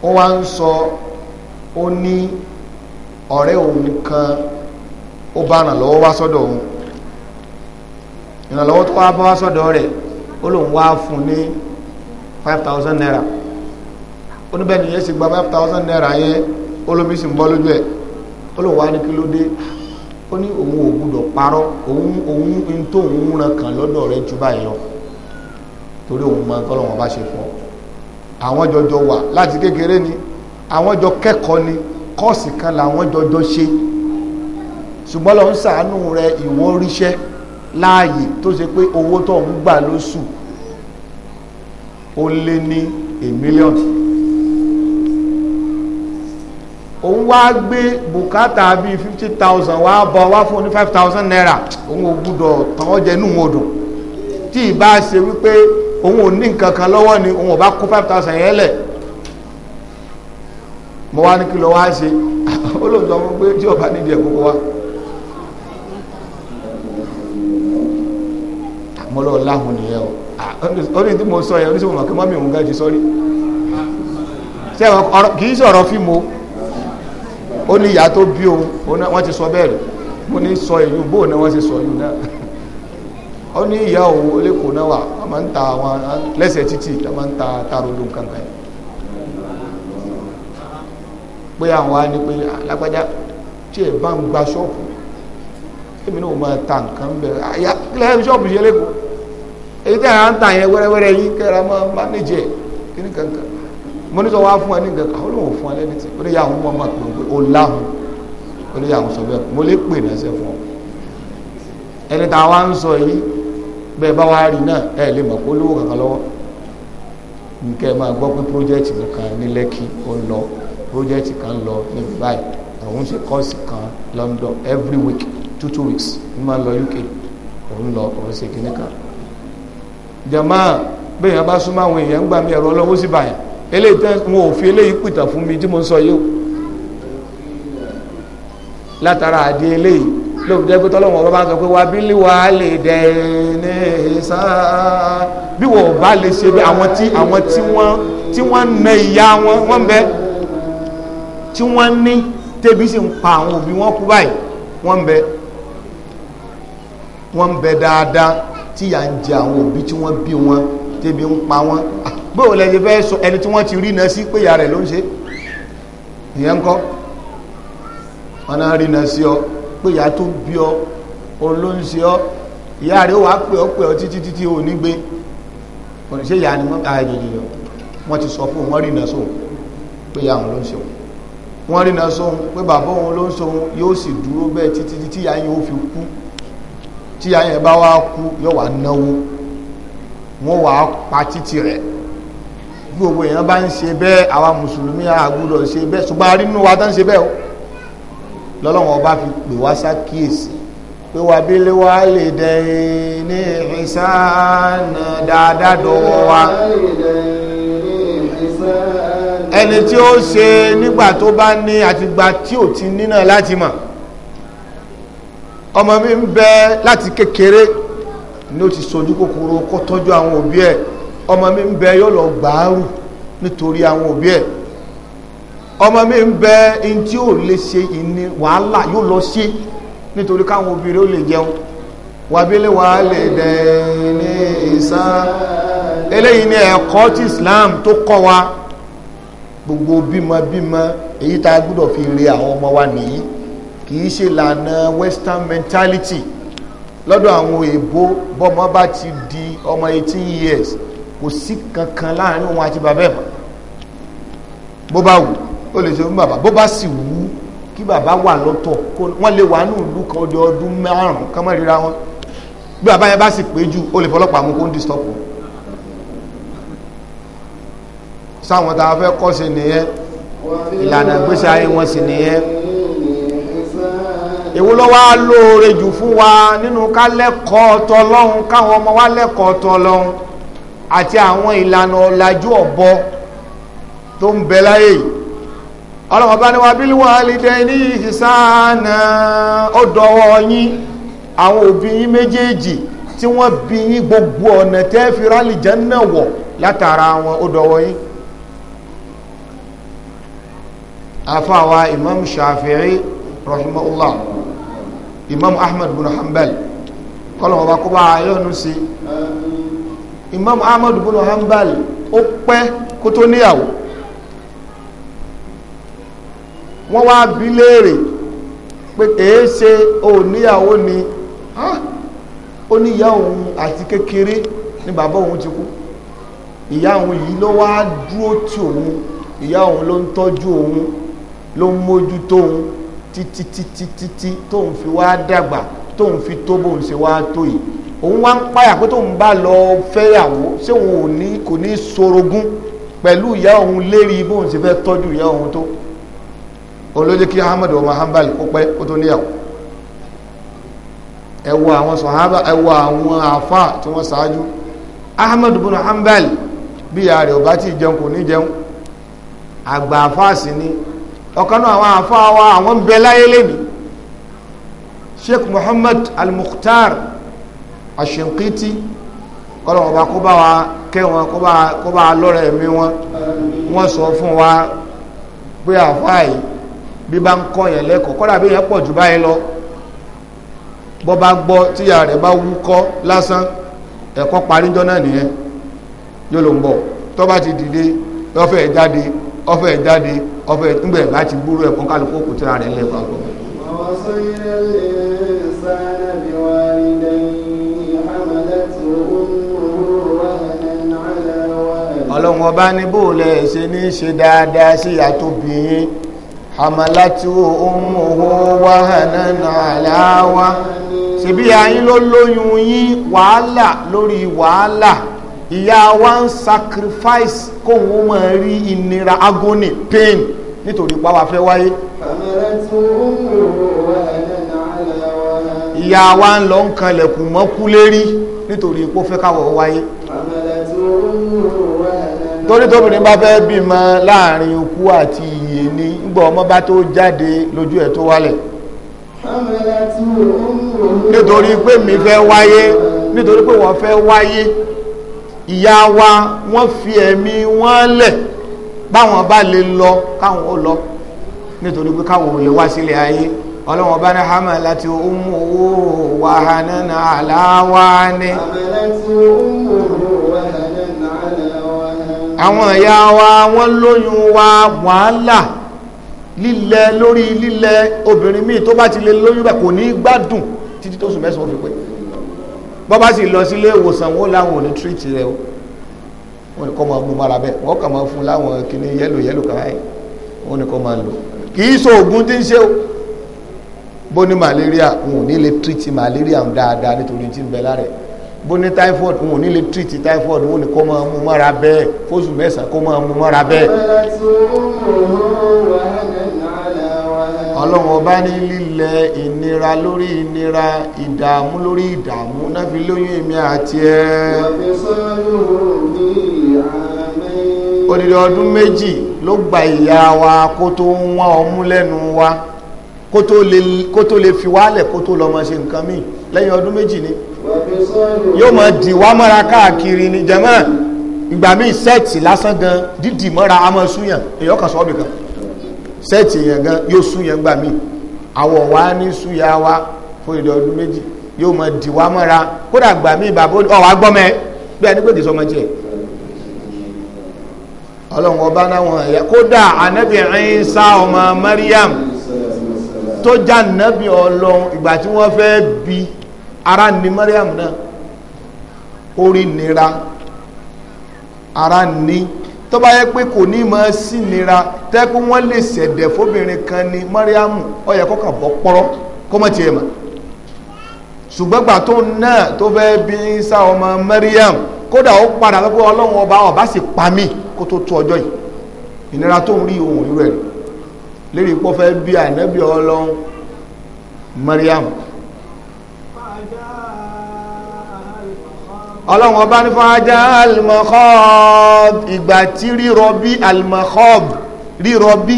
ó wá ń sọ ó ní ọ̀rẹ́ òun kan ó bá ràn lọ́wọ́ wá sọ́dọ̀ òun ìrànlọ́wọ́ tó wá bá wá sọ́dọ̀ rẹ̀ ó lòun wá fún ní 5,000 naira ó ní bẹ́ẹ̀ ni yẹn sì gba 5,000 naira yẹn olómi sì ń bọ́ lójú ẹ̀ ó lòun wá ní kí ló dé ó ní òun ò gbúdọ̀ parọ́ òun ń tó òun ràn kàn lọ́dọ̀ rẹ̀ jù báyìí lọ torí òun máa ń kọ́ lọ́wọ́ bá ṣe fún ọ àwọn jọjọ wà láti kékeré ni àwọn jọ kẹ́kọ̀ọ́ ni kọ́ọ̀sì kan làwọn jọjọ ṣe ṣùgbọ́n lọ ń ṣàánú rẹ ìwọ ríṣẹ́ láàyè tó ṣe pé owó tó ń gbà lóṣù ó lé ní $1 million òun wá gbé bùkátà bíi 50,000 wá bọ̀ wá fún ní 5,000 naira òun ò gbúdọ̀ tàn ọ́ jẹ núhun odò tí ìbá ṣe wípé òun ò ní nǹkan kan lọ́wọ́ ni òun ò bá kó 5,000 yẹn lẹ̀ mo wá ní kí lọ wá ṣe olóòtú ọmọ pé tí ọba nídìí ẹ̀kọ́ wá mo lọ láhùn nìyẹn o ó ní tí mo sọ yẹn oníṣòwò màkì mọ́mí òun gájí sọ́rí kì í sọ̀rọ̀ fíìmù ó ní ìyá tó bí òun wọ́n ti sọ bẹ́ẹ̀ rẹ̀ mo ní sọ èyí bóò náà wọ́n ti sọ yìí náà ó ní ìyá òun olékòó náà wà wọ́n máa ń ta àwọn lẹ́sẹ̀ títì wọ́n máa ń ta tarodo kankan yìí pé àwọn á ní pé alágbájá tí ẹ bá ń gba ṣọ́ọ̀pù èmi náà máa ta nǹkan bẹ̀rẹ̀ àyà kílẹ̀ ṣọ́ọ̀pù ṣe lẹ́kọ̀ọ́ èyí tẹ́ à ń ta yẹn wẹ́rẹ́wẹ́rẹ́ yìí kẹ́ra máa mánéjì ẹ̀ kí ní kankan mo ní sọ wá fún ẹ ní nǹkan àwọn olóhùn fún ẹ lẹ́ni tí ó ní yàwó mọ́ máa pè ó láhùn ó ní yàwó sọ bẹ́ẹ̀ mo lè pè náà ṣe fún ọ ẹni tá a wá ń sọ yìí bẹ́ẹ̀ bá wá rí náà ẹ lè mọ̀ pé olówó kankan lọ́wọ́ nǹkẹ́ máa gbọ́ pé project kan ní Lẹ́kì ó ń lọ project kan lọ níbi báyìí òun ṣe kọ́ọ̀sì kan London every week 2 weeks ní máa lọ UK òun lọ òun ṣe kíní kan jama bẹ́ẹ̀ yẹn bá súnmọ́ àwọn èèyàn ń gbà mí ẹ̀rọ ọlọ́wọ́ sí báyìí eléyìí tẹ́ wọn ò fi eléyìí pìtàn fún mi tí mo ń sọ yìí látara àdé eléyìí lóòótọ́ jẹ́ pé tọ́lọ́wọ́n ọba bá ń sọ pé wà bílí wà á lè dẹ̀ ní sáà bí wọ́n bá lè ṣe bí àwọn tí wọ́n na ìyá wọn ń bẹ tí wọ́n ní tẹ́bí sì ń pa àwọn òbí wọn kú báyìí wọ́n ń bẹ dáadáa tí yà ń jẹ àwọn òbí tí wọ́n bí wọn tẹ́bí ń pa wọn bóò lẹ́yìn fẹ́ sọ ẹni tí wọ́n ti rí náà sí pé ìyá rẹ̀ ló ń ṣe ìyẹn ń kọ́ wọn náà rí náà sí ọ pé ìyá tó bí ọ òun ló ń ṣe ọ ìyá rẹ̀ ó wàá pè ọ títí ò ní gbé ṣé ìyá ni wọ́n ti sọ fún wọn rí náà sóhun pé ìyá òun ló ń ṣe òun wọ́n rí náà sóhun pé bàbá òun ló ń ṣe òun yóò sì dúró bẹ́ẹ̀ títí tí ìyá yẹn ó fi kú tí ìyá yẹn bá wá kú yóò wá náwó wọ́n wá pa títì rẹ̀ gbogbo èèyàn bá ń ṣe bẹ́ẹ̀ àwa mùsùlùmí àgbúdọ̀ ṣe bẹ́ẹ̀ ṣùgbọ́n a rí nínú wa tán ṣe bẹ́ẹ̀ o lọ́lọ́wọ́n ọba fi pè wá sákíyèsí pé wà bí lé wá lè dẹ̀ ní ìsáànà dáadáa dọ̀wọ́ wa ẹni tí ó ṣe nígbà tó bá ní àtìgbà tí ò ti nínà láti mọ̀ ọmọ mi ń bẹ láti kékeré ní ó ti sojú kòkòrò kó tọ́jú àwọn òbí ẹ̀ ọmọ mi ń bẹ yóò lọ gbàárù nítorí àwọn òbí ẹ̀ ọmọ mi ń bẹ in tí ò lè ṣe ìní wàhálà yóò lọ sí nítorí káwọn òbí rẹ̀ ó lè jẹun wàbílẹ̀ wà lè dẹ̀ ní ìsán eléyìí ni ẹ̀kọ́ tí Islam tó kọ́ wa gbogbo bímọ èyí tá a gbọ́dọ̀ fi re àwọn ọmọ wa nìyí kìí ṣe lànà western mentality lọ́dọ̀ àwọn èèbó bọ́mọ bá ti di ọmọ 18 years kò sí kankan láàrin òun àti bàbá ẹ̀ mọ́ bó bá wù ó lè ṣe fún bàbá bó bá sì wù kí bàbá wà lọ́tọ̀ wọ́n lè wà ní ìlú kan ọdún márùn-ún kán mọ́ ríra wọn bí bàbá yẹn bá sì pé jù ó lè fọlọ́pàá mú kó ń disturb wọn sáwọn tá a fẹ́ kọ́ sí nìyẹn ìlànà ìgbésí ayé wọn sì nìyẹn èwo ló wá lóore jù fún wa nínú ká lẹ́kọ̀ọ́ tọlọ́hun káwọn ọmọ wa lẹ́kọ̀ọ́ tọlọ́hun àti àwọn ìlànà ọ̀làjú ọ̀bọ tó ń bẹ láyé yìí ọlọ́wọ́ bá ní wa bil walidayni ihsana ó dọwọ́ yín àwọn òbí yín méjèèjì tí wọ́n bí yín gbogbo ọ̀nà tẹ́ fi rálì Jánnà wọ̀ látara wọn ó dọwọ́ yín afáwa Imam Shafi'i rahimahullah Imam Ahmad bin Hanbal kọlọ̀wọ́ bá kó bá ayọ́nu sí Imam Ahmad bin Hanbal ó pẹ́ kó tó níyàwó wọ́n wá bí léèrè pé èé ṣe ò níyàwó ni ó ní ìyá òun àti kékeré ní bàbá òun ti kú, ìyá òun yìí ló wá dúró tì òun, ìyá òun ló ń tọ́jú òun, ló ń mójútó òun títí tóun fi wá dàgbà, tóun fi tó bóun ṣe wá tó yìí. Òun wá ń páyà pé tóun bá lọ fẹ́yàwó ṣé òun kò ní sorogún pẹ̀lú ìyá òun lérí bóun ṣe fẹ́ tọ́jú ìyá òun tó. Òun ló jẹ́ kí Ahmad ọmọ Hanbal kó pẹ́ kó tó níyàwó. Ẹ wo àwọn sàhábà, ẹ wo àwọn àfà tí wọ́n ṣáájú. Ahmad ibn Hanbal bí ìyá rẹ̀ ò bá ti jẹun kò ní jẹun, àgbà àfà sí ni. Ọ̀kan náà àwọn àfà wa àwọn ń bẹ láyé lẹ́ni, Sheikh Muhammad al-Mukhtar Ash-Shinqiti, kọ́lọ̀ ọba kó bá wa kẹ́ wọn, kó bá lọ́rẹ̀ ẹ̀mí wọn. Wọ́n sọ fún wa pé àfà yìí bí bá ń kọ́ yẹn lẹ́kọ̀ọ́, kọ́dà bí yẹn pọ̀ jù báyìí lọ, bọ́ bá gbọ́ tíyà rẹ̀ bá wúkọ́ lásán, ẹ̀kọ́ paríjọ́ náà nìyẹn, yóò ló ń bọ̀ tó bá ti dìde ọfẹ́ jáde ńgbẹ̀ láti gbúrú ẹ̀kọ́ kálukú kò tíra rẹ̀ lẹ́kọ̀ọ́. Ọlọ́run ọba ní bóòlẹ̀ ṣe ní ṣe dáadáa sí ìyá tó bí yín, hamalatu ummuhu wahanan ala wahnin, ṣebí ayín ló lóyún yín wàhálà lórí wàhálà, ìyá wa ń sacrifice kóhun mọ̀ rí ìnira, agony, pain nítorí pàwà fẹ́ wáyé. Ìyá wa ń lọ ń kanlẹ̀kùn mọ́kú lérí nítorí pó fẹ́ káwọ̀ wáyé. Torí tóbìnrin bá fẹ́ bímọ láàrin okú àti ìyè ní ìgbà ọmọ bá tó jáde lójú ẹ̀ tó wálẹ̀. Nítorí pé mi fẹ́ wáyé, nítorí pé wọ́n fẹ́ wáyé, ìyá wa wọ́n fi ẹ̀mí wọ́n lẹ̀, báwọn bá lè lọ káwọn ó lọ, nítorí pé káwọn ò lè wá sílẹ̀ ayé. Ọlọ́run bá ní hamalati ummuhu wahanan ala wahnin. Àwọn ìyá wa wọ́n lóyún wa wàhálà, lílẹ̀ lórí lílẹ̀. Obìnrin míì tó bá ti lè lóyún bẹ̀ kò ní gbádùn títí tó sùn mẹ́sàn-án fi pé bọ́ bá sì lọ sílé ìwòsàn wọ́n láwọn ò ní tírìtì rẹ̀ o, wọ́n ní kọ́ máa mú mara bẹ́ẹ̀, wọ́n kàn máa fún láwọn kíní yẹ́lò kàráyé, wọ́n ní kọ́ máa lò. Kìí so ògùn tí ń ṣe o, bó ní malaria wọn ò ní lè tírìtì malaria dáadáa nítorí tí ń bẹ lára ẹ̀, bó ní typhoid wọn ò ní lè tírìtì typhoid, wọn ní kọ́ máa mú mara bẹ́ẹ̀ fóṣù mẹ́sàn-án kó máa mú mara bẹ́ẹ̀. Ọlọ́run ọba ní lílẹ̀ ìnira lórí ìnira, ìdààmú lórí ìdààmú náà fi lóyún èmi àti ẹ. Odidi ọdún méjì ló gba ìyá wa kó tó ń wá ọmú lẹ́nu wa, kó tó lè fi wálẹ̀, kó tó lọ máa ṣe nǹkan míì. Lẹ́yìn ọdún méjì ni yóò máa dì wá mọ́ra káàkiri ní jẹ́mọ́. Ìgbà míì sẹ́ẹ̀tì lásán gan dídì mọ́ra a máa súyàn, èyàn kan sọ́ọ̀bì kan sẹ́ẹ̀tì yẹn gan yóò súyàn gbà míì. Àwọ̀ wa ní súyà wa fún ìdí ọdún méjì yóò máa dì wá mọ́ra, kódà gbà míì bàbá ọ̀wá gbọ́mẹ́ bí ẹni pé kì í sọmọ tiẹ̀. Ọlọ́run ọba náwọn ẹ̀yà, kódà ànábì Ìsá ọmọ Maryam tó já ànábì Ọlọ́run, ìgbà tí wọ́n fẹ́ bí ara ní Maryam náà, orí nira ara ní, tó bá yẹ pé kò ní mọ́ sí nira tẹ́kù wọ́n lè ṣẹ̀dẹ̀ fóbìnrin kan ní Maryam, ó yẹ kọ́kà bọ́ pọ́rọ́ kó mọ́ tiẹ̀ mà. Ṣùgbọ́n gbà tó náà tó fẹ́ bí Ìsá ọmọ Maryam, kódà ó padà pé Ọlọ́run ọba sì pa mí kó tó tó ọjọ́ yìí. Ìnira tó ń rí ohun irú ẹ̀ lérí pọ́ fẹ́ bí ànábì Ọlọ́run Maryam. Ọlọ́run ọba ní fàájá al-makhab, ìgbà tí rírọbí al-makhab, rírọbí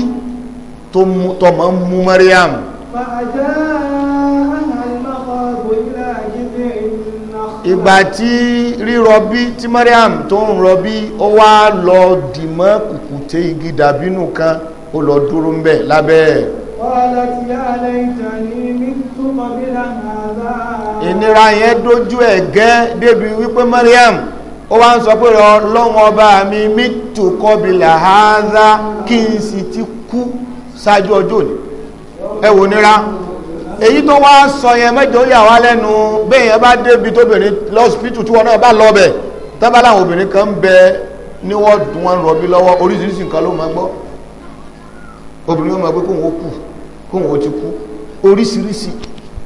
tó mọ́ mú Maryam. Ìgbà tí rírọbí tí Maryam tó ń rọbí, ó wá lọ dìmọ́ kùkùté igi dàbínù kan, ó lọ dúró ń bẹ̀ lábẹ́. Ìnira yẹn dójú ẹ̀ gẹ́ débi wípé Maryam ó wá ń sọ pé Ọlọ́run ọba mi mitu qabla hadha, kí n sì ti kú ṣáájú ọjọ́ òní. Ẹ wò nira èyí tó wá sọ yẹn mẹ́jọ yà wá lẹ́nu bẹ́ẹ̀ yẹn bá débi tóbìnrin lọ́sípítù tí wọ́n náà bá lọ bẹ̀ tábà láwọn obìnrin kan ń bẹ ní wọ́ọ̀dù wọn rọ̀bí lọ́wọ́ oríṣiríṣi nǹkan ló máa gbọ́ obìnrin wọn máa gbé kóhun ó ti kú oríṣiríṣi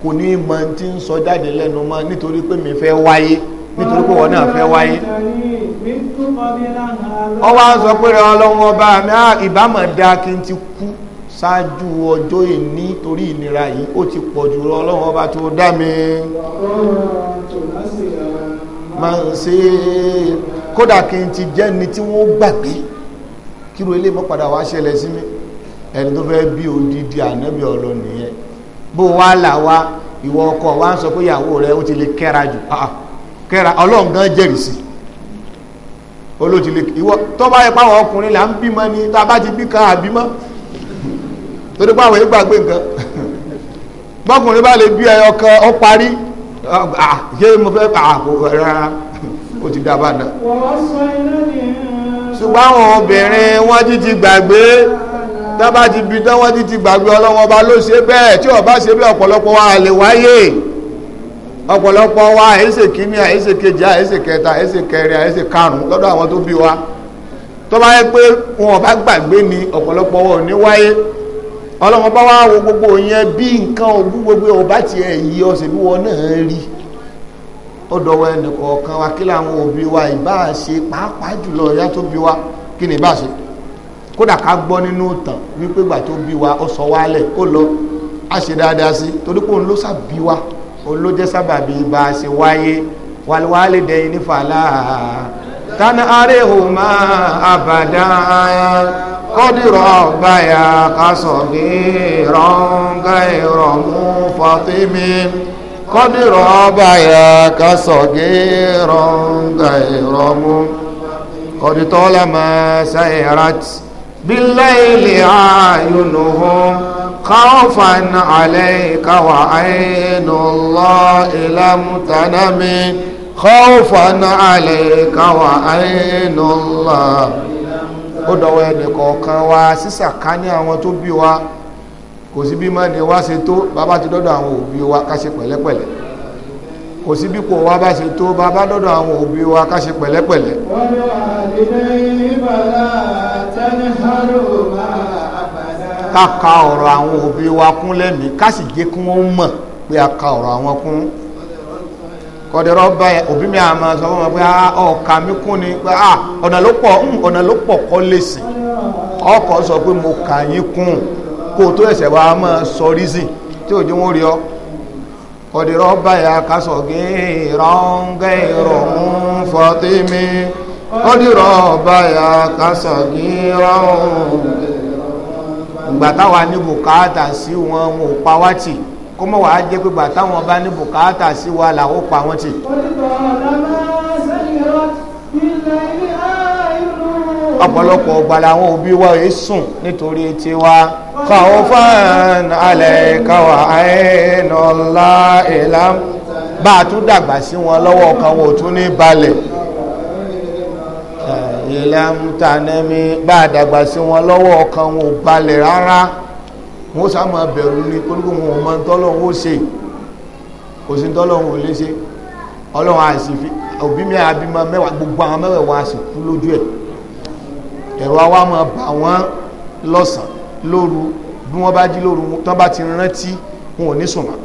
kò ní mọ tí ń sọ jáde lẹ́nu mọ́ nítorí pé mi fẹ́ wáyé nítorí pé wọ́n náà fẹ́ wáyé ọ wá ń sọ pé ọlọ́run ọba mi ìbámọ̀ dá kí n ti kú ṣáájú ọjọ́ ìní torí ìnira yìí ó ti pọ̀ jù ọlọ́run ọba tó dá mi máa ń ṣe kódà kí n ti jẹ́ ni tí wọ́n gbàgbé kíro ilé mọ́ padà wá ṣẹlẹ̀ sí mi ẹni tó fẹ́ bí odidi ànábì Ọlọ́run nìyẹn bó wá là wá ìwọ ọkọ wa ń sọ pé ìyàwó rẹ ó ti lè kẹ́ra jù kẹ́ra Ọlọ́run gan jẹ́rìí sí olóòtú lè ìwọ tó bá yẹ páwọn ọkùnrin là ń bímọ ni tá a bá ti bí kan àbímọ torí pé àwọn ìgbàgbé nǹkan bọ́kùnrin bá lè bí ẹyọ kan ó parí ṣé mo fẹ́ rárá ó ti dábàá náà ṣùgbọ́n àwọn obìnrin wọ́n ti gbàgbé tábà ti bí tán wọ́n ti gbàgbé Ọlọ́run ọba ló ṣe bẹ́ẹ̀ tí ó bá ṣe bẹ́ẹ̀ ọ̀pọ̀lọpọ̀ wa lè wáyé ọ̀pọ̀lọpọ̀ wa àìsè kíní àìsè kejì àìsè kẹta àìsè kẹrin àìsè karùn-ún lọ́dọ̀ àwọn tó bí wa tó bá yẹ pé wọn bá gbàgbé ni ọ̀pọ̀lọpọ̀ wọn ò ní wáyé Ọlọ́run bá wá wo gbogbo yẹn bí nǹkan ogún gbogbo ọba tiẹ̀ yí ọ̀sẹ̀ bí wọn náà rí ó dọ̀wọ́ ẹnìkọ̀ọ̀kan wa kí làwọn òbí wa ìbá ṣe pàápàá jùlọ ìyá tó bí wa kí ni ìbá ṣe kódà ká gbọ́ nínú ìtàn wípé ìgbà tó bí wa ó sọ wálẹ̀ ó lọ á ṣe dáadáa sí torí pé òun ló sàbí wa òun ló jẹ́ sábàbí bá a ṣe wáyé wàlúwálé dẹ́yìn ní fàlà tánà àrèhùnmá àbàdà kọ́dìrọ̀ báyà kásọ̀gì rọ̀ǹgà ìrọ̀mú fọ́tímì kọ́dìrọ̀ báyà kásọ̀gì rọ̀ǹgà ìrọ̀mú kọ́dìtọ́lá máa sáyẹ̀rát بالليل أعينهم خوفا عليك وعين الله لم تنم خوفا عليك وعين الله ó dọ̀wọ́ ẹnìkọ̀ọ̀kan wa sísàká ní àwọn tó bí wa kò sí bí mọ́ni wá ṣe tó bàbá ti dọ́dọ̀ àwọn òbí wa ká ṣe pẹ̀lẹ́pẹ̀lẹ́ kò sí bí kò wá bá ṣe tó bàbá dọ́dọ̀ àwọn òbí wa ká ṣe pẹ̀lẹ́pẹ̀lẹ́ ká ka ọ̀rọ̀ àwọn òbí wa kún lẹ́mí ká sì jẹ́ kí wọ́n mọ̀ pé a ka ọ̀rọ̀ àwọn kún kọ́dẹ̀rọ̀ bá òbí mi àmọ́ sọ fún wọn pé ọkà mi kún ni pé ọ̀nà ló pọ̀ kọ́ lè sìn ọkọ̀ sọ pé mo kà yín kún kó tó ẹ̀sẹ̀ wa máa sọ rízì tí òjò wọn rí ọ kọ́dẹ̀rọ̀ bá yà ká sọ gẹ́rọ̀ǹgẹ́ ìrọ̀mú fọ́tímì kọ́dẹ̀rọ̀ bá yà ká sọ gẹ́rọ̀ǹgẹ́ ìgbà táwa ní bùkátà sí wọn ò pa wá tì kó mọ̀ wá jẹ́ pé ìgbà táwọn bá ní bùkátà sí wa làwọn pa wọ́n tì. ọ̀pọ̀lọpọ̀ ọgbà làwọn òbí wa yìí sùn nítorí tiwa káwọ́ fún alẹ́ káwọ́ àìnàlá ìlàm bá a tún dàgbà sí wọn lọ́wọ́ kan wọn ò tún ní balẹ̀ ìlàmùtànẹ́mí bá àdàgbà sí wọn lọ́wọ́ ọkàn wọn ò balẹ̀ rárá wọn sá máa bẹ̀rù ní kóríkó wọn ò mọ tọ́lọ́hún ó ṣe kò sí tọ́lọ́hún ò lè ṣe ọlọ́run àìsífi òbí mi àbímọ mẹ́wàá gbogbo àwọn mẹ́wàá wọn a sì kú lójú ẹ̀ ẹ̀rọ àwa máa bà wọ́n lọ́sàn lóru bí wọ́n bá jí lóru tán bá ti rántí wọn ò ní sùn mọ́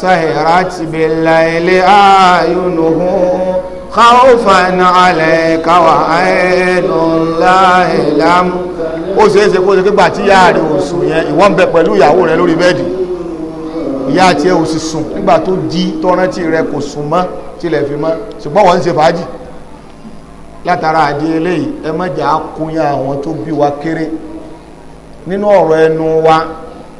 سهرت بالليل أعينهم خوفا عليك وعين الله لم ó ṣe é ṣe kó ṣe kígbà tí ìyá rẹ̀ ò sùn yẹn ìwọ́n ń bẹ pẹ̀lú ìyàwó rẹ̀ lórí bẹ́ẹ̀dì ìyá àti ẹ̀ ò sì sùn nígbà tó jí tọ́rántí rẹ̀ kò sùn mọ́ tilẹ̀ fi mọ́ ṣùgbọ́n wọ́n ń ṣe fàájì látara àdí eléyìí ẹ mọ́jà á kúnyà àwọn tó bí wa kéré nínú ọ̀rọ̀ ẹnu wa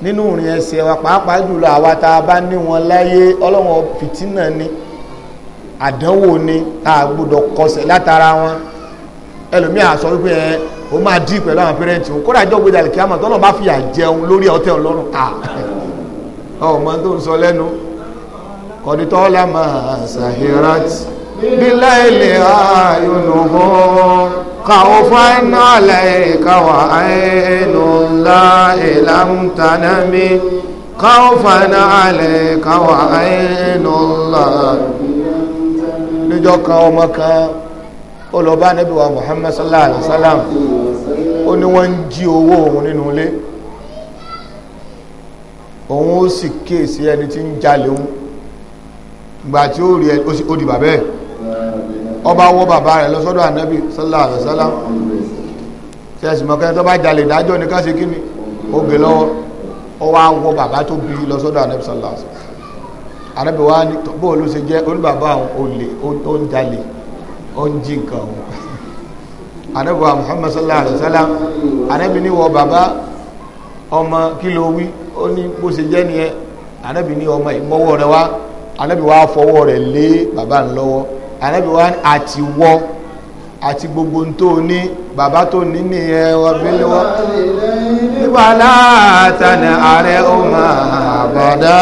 nínú ìrìn ẹsẹ̀ wa pàápàá jùlọ àwa tá a bá ní wọn láyé ọlọ́wọ́n fìtínà ni àdánwò ni a gbọ́dọ̀ kọsẹ̀ látara wọn ẹlòmíà sọ wípé ẹ o máa dí pẹ̀lú àwọn pẹ́rẹ́ǹtì wọn kódà jọ́ gbéjà kí a mọ̀ tọ́lọ́ bá fìyà jẹun lórí ọtẹ́ ọlọ́run ọmọ tó ń sọ lẹ́nu kọ́dítọ́ lámà sahirat billaili ayunuhum khawfan alayka wa aynullahi lam tanami khawfan alayka wa aynullah. Níjọ́ kan ọmọ kan ó lọ bá Ànábì wa Muhammad sallallahu alaihi wasallam, ó ní wọ́n ń jí owó òun nínú ilé, òun ó sì kéèsí ẹni tí ń jalè òun, ìgbà tí ó rí ó di bàbá ẹ̀, ọba wọ́ bàbá rẹ̀ lọ sọ́dọ̀ Ànábì sallallahu alaihi wasallam. tí ẹ̀sìn mọ́kẹ́ tó bá jalè dájọ́ ní ká ṣe kí ni ó gbé lọ́wọ́, ó wá wọ́ bàbá tó bí lọ sọ́dọ̀ Ànábì sallallahu alaihi wasallam. Ànábì wa ní bóò ló ṣe jẹ́ oníbàbá àwọn olè ó ń jalè ó ń jí nǹkan òun. Ànábì wa Muhammad sallallahu alaihi wasallam, Ànábì ní wọ bàbá ọmọ kí ló wí, ó ní bó ṣe jẹ́ nìyẹn. Ànábì ní ọmọ ìmọ́wọ́ rẹ wá, Ànábì wa fọwọ́ rẹ̀ lé bàbá ń lọ́wọ́. Ànábì wa àti wọ́ àti gbogbo tó ní bàbá tó ní ní ẹwà bílíwọ́ nígbà látàní ààrẹ ọmọ àbàdá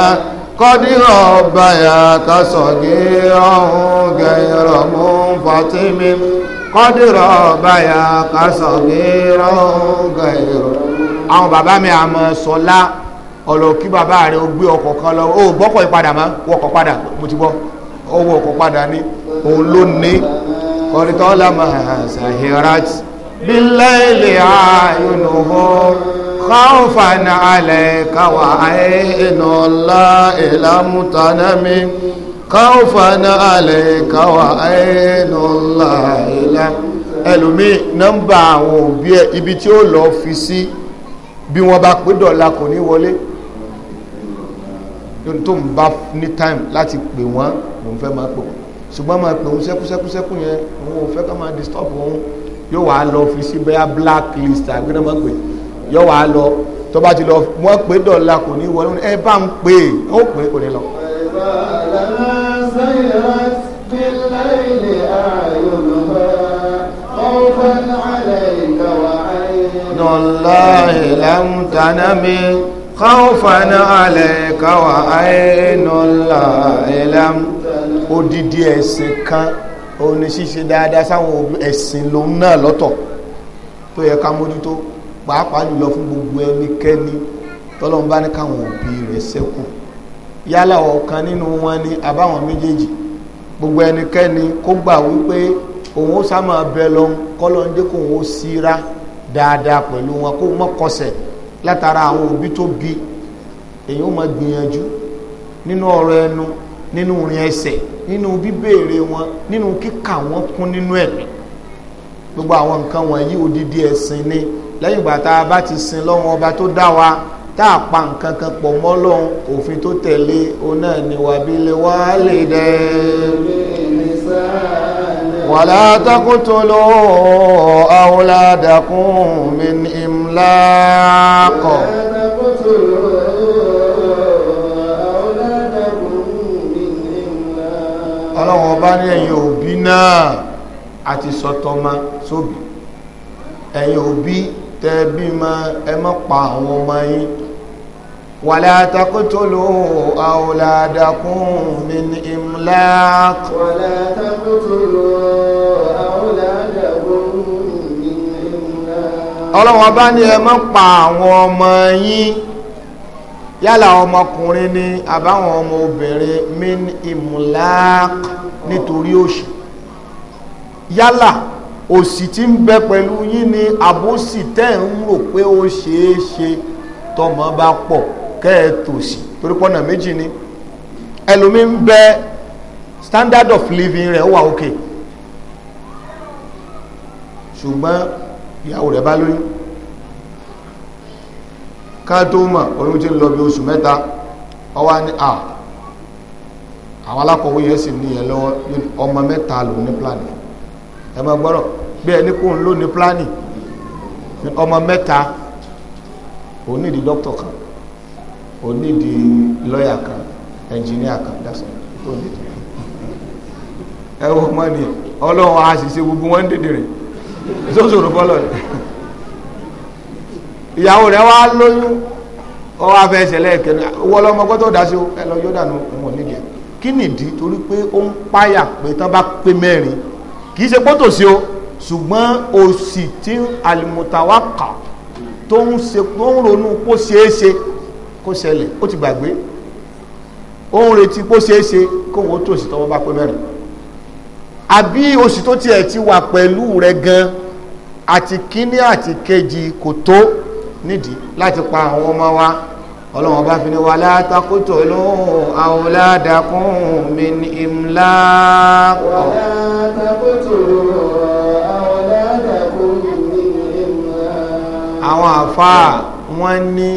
kọ́dírọ̀ báyà kásọ̀gí ọ̀hún gẹ̀rọ̀ mú fàtími kọ́dírọ̀ báyà kásọ̀gí ọ̀hún gẹ̀rọ̀. àwọn bàbá mi àmọ́ sọlá ọ̀lọ́ kí bàbá rẹ̀ ó gbé ọkọ̀ kan lọ, ó gbọ́kọ̀ ìpadà mọ́ wọkọ̀ padà, mo ti gbọ́ owó ọkọ̀ padà ní òun ló ní kọ́rítọ́lá máa sàhírát bíláìlì ààyùnúhó khawfan alayka wa aynullahi lámútanami khawfan alayka wa aynullahi ẹlòmí nọ́mbà àwọn òbí ẹ̀ ibi tí ó lọ fi sí bí wọ́n bá pé dọ̀la kò ní wọlé, tó ń bá ní time láti pè wọ́n lòun fẹ́ máa pè wọ́n, ṣùgbọ́n máa pè wọ́n sẹ́kúsẹ́kú yẹn òun ò fẹ́ ká máa disturb wọn, yóò wá lọ fi sí bẹ́yà blacklist àgbẹ̀dẹ́ máa pè, yóò wá lọ tó bá ti lọ wọ́n pè dọ̀la kò ní wọlé, ẹ bá ń pè é ó pè é kò ní lọ. Wallahi lam tanami khawfan alayka wa aynullahi lam. Odidi ẹ̀sìn kan òní ṣíṣe dáadáa sáwọn òbí ẹ̀sìn lòun náà lọ́tọ̀ tó yẹ ká mójútó, pàápàá jùlọ fún gbogbo ẹnikẹ́ni tọ́lọ́run bá ní káwọn òbí rẹ̀ ṣẹ́kù, yálà ọ̀kan nínú wọn ni àbáwọn méjèèjì. Gbogbo ẹnikẹ́ni kó gbà wípé òun ó sá máa bẹ lọ kọ́lọ́ ń jẹ́ kó òun ó síra dáadáa pẹ̀lú wọn, kó mọ́ kọsẹ̀ látara àwọn òbí tó bí. èyí ó máa gbìyànjú nínú ọ̀rọ̀ ẹnu, nínú orin ẹsẹ̀, nínú bíbéèrè wọn, nínú kíkà wọn kún nínú ẹ̀mí. Gbogbo àwọn nǹkan wọ̀nyí odidi ẹ̀sìn ni. Lẹ́yìn ìgbà tá a bá ti sin lọ́wọ́ ọba tó dá wa, tá a pa nǹkan kan pọ̀ mọ́ Ọlọ́run, òfin tó tẹ̀lé òun náà ni wabil walidayn wala taqtulu awladakum min imlaq. Ọlọ́run ọba ní ẹ̀yin òbí náà àti sọtọ́mà sóbì, ẹ̀yin òbí tẹ́bí ma ẹ má pa àwọn ọmọ yín. wala taqtulu awladakum min imlaq. wala taqtulu awladakum min imlaq. Ọlọ́run ọba ní ẹ má pa àwọn ọmọ yín, yálà ọmọkùnrin ni àbáwọn ọmọ obìnrin, min imlaq, nítorí òṣì. Yálà òṣì tí ń bẹ pẹ̀lú yín ni àbòsí tẹ́ ń rò pé ó ṣeé ṣe tọmọ bá pọ̀ kẹ́ẹ̀tòsí, torí pọ́nà méjì ni. ẹlòmí ń bẹ standard of living rẹ̀ wà òkè, ṣùgbọ́n ìyàwó rẹ̀ bá lóyún, ká tó mọ̀ oyún tí ń lọ bí oṣù mẹ́ta, ọwá ní àwọn alákọ̀wé yẹn sì ní ẹ̀ lọ́wọ́ ọmọ mẹ́ta ló ní pláni. ẹ máa gbọ́rọ̀ bí ẹni kó ń lò ní pláni ọmọ mẹ́ta, ó nídìí dókítà kan, ó nídìí lọ́yà kan, ẹnjìníà kan, dáṣọ tó nídìí. ẹ wọ́n mọ́ ni Ọlọ́run a sì ṣe gbogbo wọn dédé rẹ̀ sóṣòro bọ́lọ̀ ni. ìyàwó rẹ̀ wá lóyún, ọ wá fẹ́ ṣẹlẹ̀ kẹ́ni owó ọlọ́mọ gbọ́dọ̀ dá sí ẹ lọ yóò dànù wọn nídìí ẹ̀. kí nìdí? torí pé ó ń páyà pé tán bá pé mẹ́rin, kìí ṣe pọ́tò sí o, ṣùgbọ́n òsì tí alimutawaka tó ń ronú kó ṣeéṣe kó ṣẹlẹ̀ ó ti gbàgbé ó ń retí kó ṣeéṣe kóhun ó tòṣì tọ́wọ́ bá pé mẹ́rin àbí oṣù tó tiẹ̀ ti wà pẹ̀lú rẹ̀ gan àti kíní àti kejì kò tó nídìí láti pa àwọn ọmọ wa ọlọ́wọ́n bá fi ní wala taqtulu awladakum min imlaq wala taqtulu awladakum min imlaq. àwọn àfáà wọ́n ní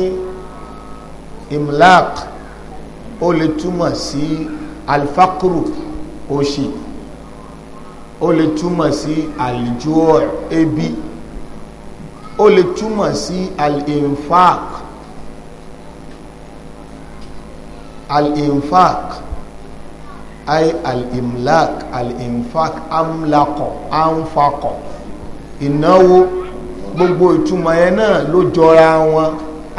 imlaq ó lè túmọ̀ sí alfaqru òṣì ó lè túmọ̀ sí aljuu' ebi ó lè túmọ̀ sí al-infaq al-infaq ay al-imlaq al-infaq amlaqo anfaqo ìnáwó gbogbo ìtumọ̀ yẹn náà ló jọra wọn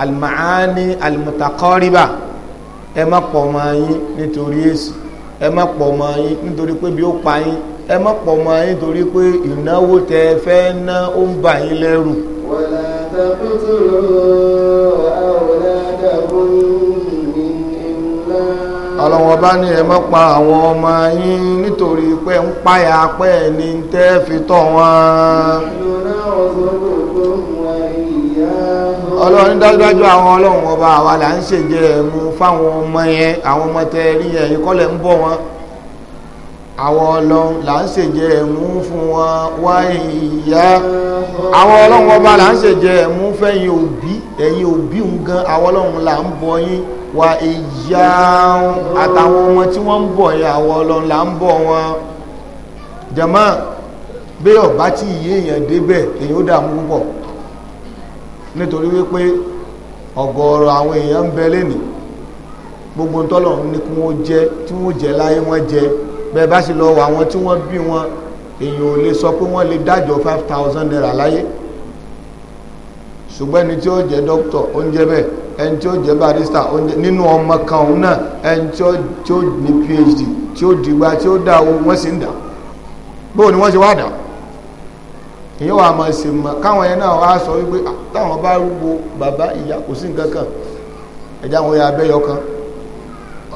al-ma'ani al-mutaqariba ẹ má pọ̀ mọ́ yín nítorí èsì ẹ má pọ̀ mọ́ yín nítorí pé bí ó pa yín ẹ má pọ̀ mọ́ yín nítorí pé ìnáwó tẹ fẹ́ ná ó ń bà yín lẹ́rù. wala taqtulu awladakum min imlaq. ọlọ́wọ́n bá ní ẹ má pa àwọn ọmọ yín nítorí pé ń páyà pé ní tẹ́ fi tọ́ wọn. ọlọ́run dájúdájú àwọn ọlọ́run ọba àwa là ń ṣèjẹ ẹ̀mú fáwọn ọmọ yẹn àwọn ọmọ tẹ rí ẹ̀yìn kọ́lẹ̀ ń bọ̀ wọn àwọn ọlọ́run là ń ṣèjẹ ẹ̀mú fún wọn wá ìyá àwọn ọlọ́run ọba là ń ṣèjẹ ẹ̀mú fẹ́yìn òbí ẹ̀yìn òbí nǹkan àwọn ọlọ́run là ń bọ̀ yín wá ìyá àtàwọn ọmọ tí wọ́n ń bọ̀ yẹn àwọn ọlọ́run là ń bọ̀ wọn jàmá bí ọba tí ìyé èèyàn débẹ̀ èèyàn ó dààmú púpọ̀ nítorí wípé ọ̀gọ̀ọ̀rọ̀ àwọn èèyàn ń bẹ lẹ́nìí gbogbo tọ́lọ́run ní kí wọ́n jẹ tí wọ́n jẹ láyé wọ́n jẹ bẹ́ẹ̀ bá sì lọ wọ àwọn tí wọ́n bí wọn èèyàn ò lè sọ pé wọ́n lè dájọ́ 5,000 naira láyé ṣùgbọ́n ẹni tí ó jẹ́ dókítọ̀ oúnjẹ bẹ́ẹ̀ ẹni tí ó jẹ́ barista oúnjẹ nínú ọmọ kan òun náà ẹni tí ó ní PhD tí ó dìgbà tí ó dá owó wọ́n sì ń dà bóò ni wọ́n ṣe wá dà èyàn wà máa ṣe mọ̀ káwọn yẹn náà wá sọ wípé táwọn bá rúgbó bàbá ìyá kò sí nǹkan kan ẹ̀já wọn ya abẹ́yọ kan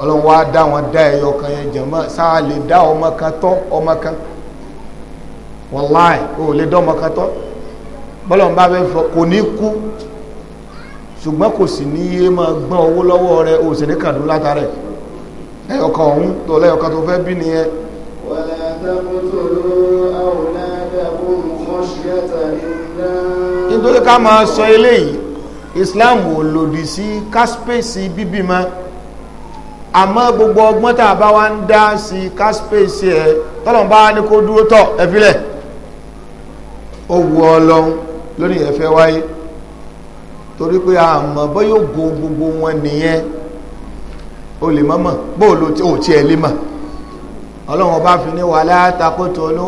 ọlọ́run wá dá wọn dá ẹyọ kan yẹn jẹ̀mọ́ sáà lè dá ọmọ kan tọ́ ọmọ kan wàláì ó lè dá ọmọ kan tọ́ bọ́lọ̀n bá fẹ́ fọ kò ní kú ṣùgbọ́n kò sì ní yé máa gbọ́n owó lọ́wọ́ rẹ̀ ó sì ní kàdún látàrẹ̀ ẹyọ kan ọ̀hún tó lẹ́yọ kan tó fẹ́ bí nìyẹn. wala taqtulu awladakum khashyata imlaq. nítorí ká máa sọ eléyìí Islam ò lòdì sí káspèsì bíbímọ àmọ́ gbogbo ọgbọ́n tá a bá wá ń dá sí káspèsì ẹ̀ tọ́lọ̀ bá ní kó dúró tọ̀ ẹ̀fílẹ̀ ó wu Ọlọ́run lórí ẹ̀fẹ́ wáyé torí pé àmọ́ bọ́ yóò go gbogbo wọn nìyẹn o lè mọ́mọ́ bóòlù tí ò tí ẹ lè mọ̀ Ọlọ́run ọba fi ní wala taqtulu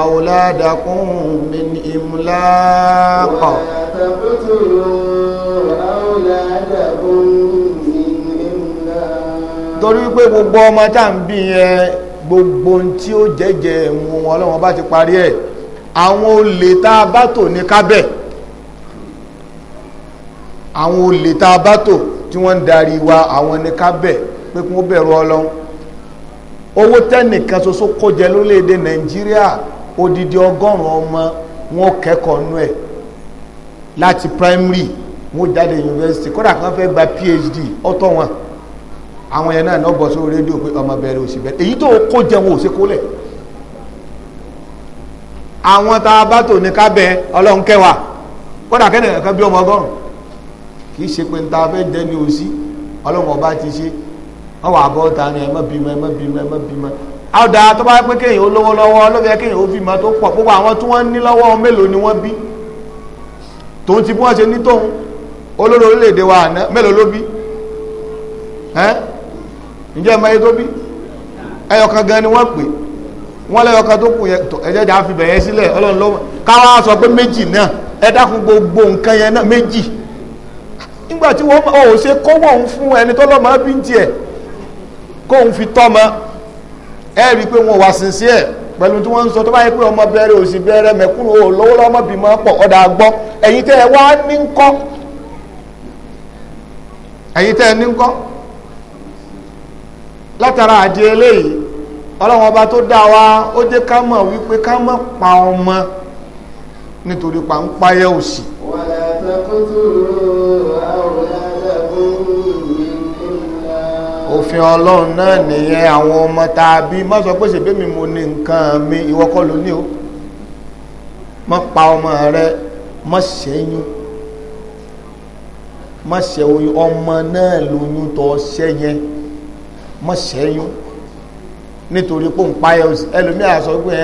awladakum min imlaq wala taqtulu awladakum min imlaq. torí pé gbogbo ọmọ tá ń bí yẹn gbogbo tí ó jẹ́jẹ́ mú wọn Ọlọ́run ọba ti parí ẹ̀ àwọn olè tá a bá tò ní kábẹ̀ àwọn olè tá a bá tò tí wọ́n ń darí wa àwọn ní kábẹ̀ pé kí wọ́n bẹ̀rù Ọlọ́run owó tẹ́nìkan ṣoṣo kó jẹ lórílẹ̀‐èdè Nàìjíríà odidi 100 ọmọ wọn kẹ́kọ̀ọ́ nú ẹ̀ láti primary wọn jáde university kódà kan fẹ́ gba PhD ọ̀tọ̀ wọn àwọn yẹn náà bọ̀ sórí rédíò pé ọmọ bẹ̀rẹ̀ òsì bẹ̀rẹ̀ èyí tó kó jẹ wọn ò ṣe kó lẹ̀ àwọn tá a bá tò ní kábẹ́ Ọlọ́run kẹwàá kódà kẹ́nìkan kan bí ọmọ 100 kì í ṣe pé ní ta fẹ́ jẹ́ ní òsì Ọlọ́run ọba ti ṣe wọ́n wà bọ́ ta ni ẹ má bímọ ẹ má bímọ ẹ má bímọ àwòdà tó bá pé kéèyàn ó lówó lọ́wọ́ ló fẹ́ kéèyàn ó bímọ tó pọ̀ gbogbo àwọn tí wọ́n ní lọ́wọ́ mélòó ni wọ́n bí tòun ti bí wọ́n ṣe ní tóun olórí orílẹ̀-èdè wa àná mélòó ló bí ẹ́ ǹjẹ́ ẹ mọ iye tó bí ẹyọkan gan ni wọ́n pè wọ́n lẹ́yọkan tó kù yẹn ẹ̀jẹ̀ jà fi bẹ̀yẹn sílẹ̀ Ọlọ́run lọ́wọ́ káwá sọ pé méjì náà ẹ dákun gbogbo nǹkan yẹn náà méjì nígbà tí wọ́n ò ṣe kówó òun fún ẹni tó lọ́mọ bí ń tiẹ̀ kóun fi tọ́mọ ẹ rí i pé wọn wà sínsí ẹ̀ pẹ̀lú tí wọ́n ń sọ tó bá yẹ pé ọmọ bẹ̀rẹ̀ òsì bẹ̀rẹ̀ mẹ̀kúnnù ò lówó lọ́mọ bímọ pọ̀ ọ̀dà gbọ́ ẹ̀yin tẹ́ ẹ wá ní ń kọ́ ẹ̀yin tẹ́ ní ńkọ́ látara àdí eléyìí ọlọ́run ọba tó dá wa ó jẹ́ ká mọ̀ wípé ká má pa ọmọ nítorí pa ń páyẹ́ òsì. wala taqtulu awladakum min imlaq. òfin ọlọ́run náà nìyẹn àwọn ọmọ tàbí má sọ pé ṣèbí mi mo ní nǹkan mi ìwọ kọ́ ló ní o má pa ọmọ rẹ má ṣẹ́yún má ṣẹ́yún ọmọ náà lóyún tó ṣẹ́yẹn má ṣẹ́yún nítorí pé ń páyẹ ẹlòmíà sọ pé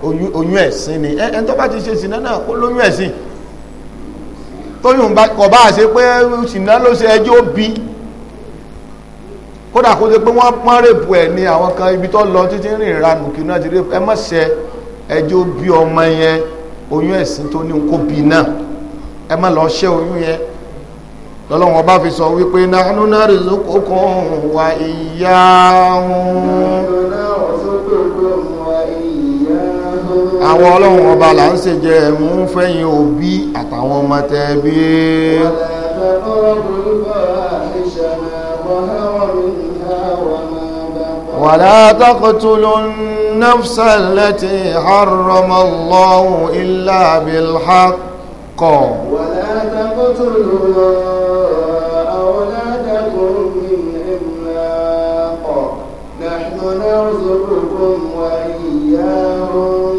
oyún ẹ̀sìn ni ẹni tó bá ti ṣe ṣìnà náà kó lóyún ẹ̀sìn tóyún kọ̀ bá ṣe pé ṣìnà ló ṣe ẹjọ́ bí kódà kó ṣe pé wọ́n pọ́n rèpù ẹ̀ ní àwọn kan ibi tó lọ títí rìn ìranù kí náà ti rí ẹ má ṣe ẹjọ́ bí ọmọ yẹn oyún ẹ̀sìn tó ní kó bí náà ẹ má lọ ṣe oyún yẹn lọ́lọ́wọ́n bá fi sọ wípé nahnu narzuqukum wa iyyahum àwọn ọlọ́run ọba là ń ṣe jẹ mú fẹ́yìn òbí àtàwọn ọmọ tẹ́bí wala taqtulun nafsa allati harrama Allahu illa bil haqq wala taqtulun نرزقكم وإياهم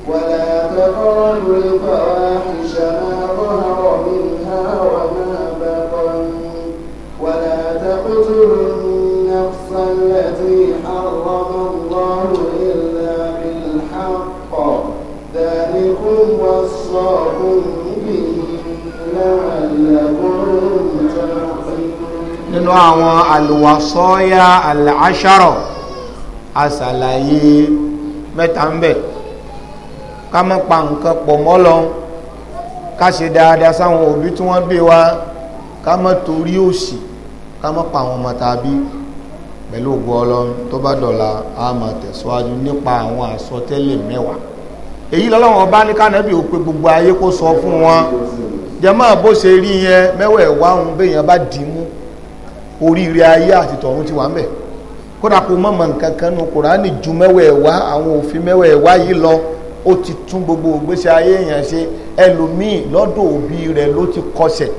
ولا تقربوا الفواحش ما ظهر منها وما بطن ولا تقتلوا النفس التي حرم الله إلا بالحق ذلكم وصاكم به لعلكم تعقلون. nínú àwọn àlùwàsọ́yà àlàáṣàrọ̀ àṣàlàyé mẹ́ta ń bẹ ká má pa nǹkan pọ̀ mọ́ Ọlọ́hun ká ṣe dáadáa sáwọn òbí tí wọ́n bí wa ká má torí òṣì ká má pa àwọn ọmọ tàbí pẹ̀lú ògo Ọlọ́run tó bá dọ̀la a máa tẹ̀síwájú nípa àwọn àsọtẹ́lẹ̀ mẹ́wàá èyí lọ́lọ́run ọba ní kánẹ́bì ó pé gbogbo ayé kó sọ fún wọn jẹ́mọ́ bó ṣe rí yẹn mẹ́wẹ̀ẹ̀wá òun béèyàn bá dì í mú oríire ayé àti tọ̀run ti wà ń bẹ̀ kódà kó mọ̀mọ̀ nǹkan kan nù Kùránì ju mẹ́wẹ̀ẹ̀wá àwọn òfin mẹ́wẹ̀ẹ̀wá yìí lọ ó ti tún gbogbo ìgbésí ayé èèyàn ṣe ẹlòmíì lọ́dọ̀ òbí rẹ̀ ló ti kọsẹ̀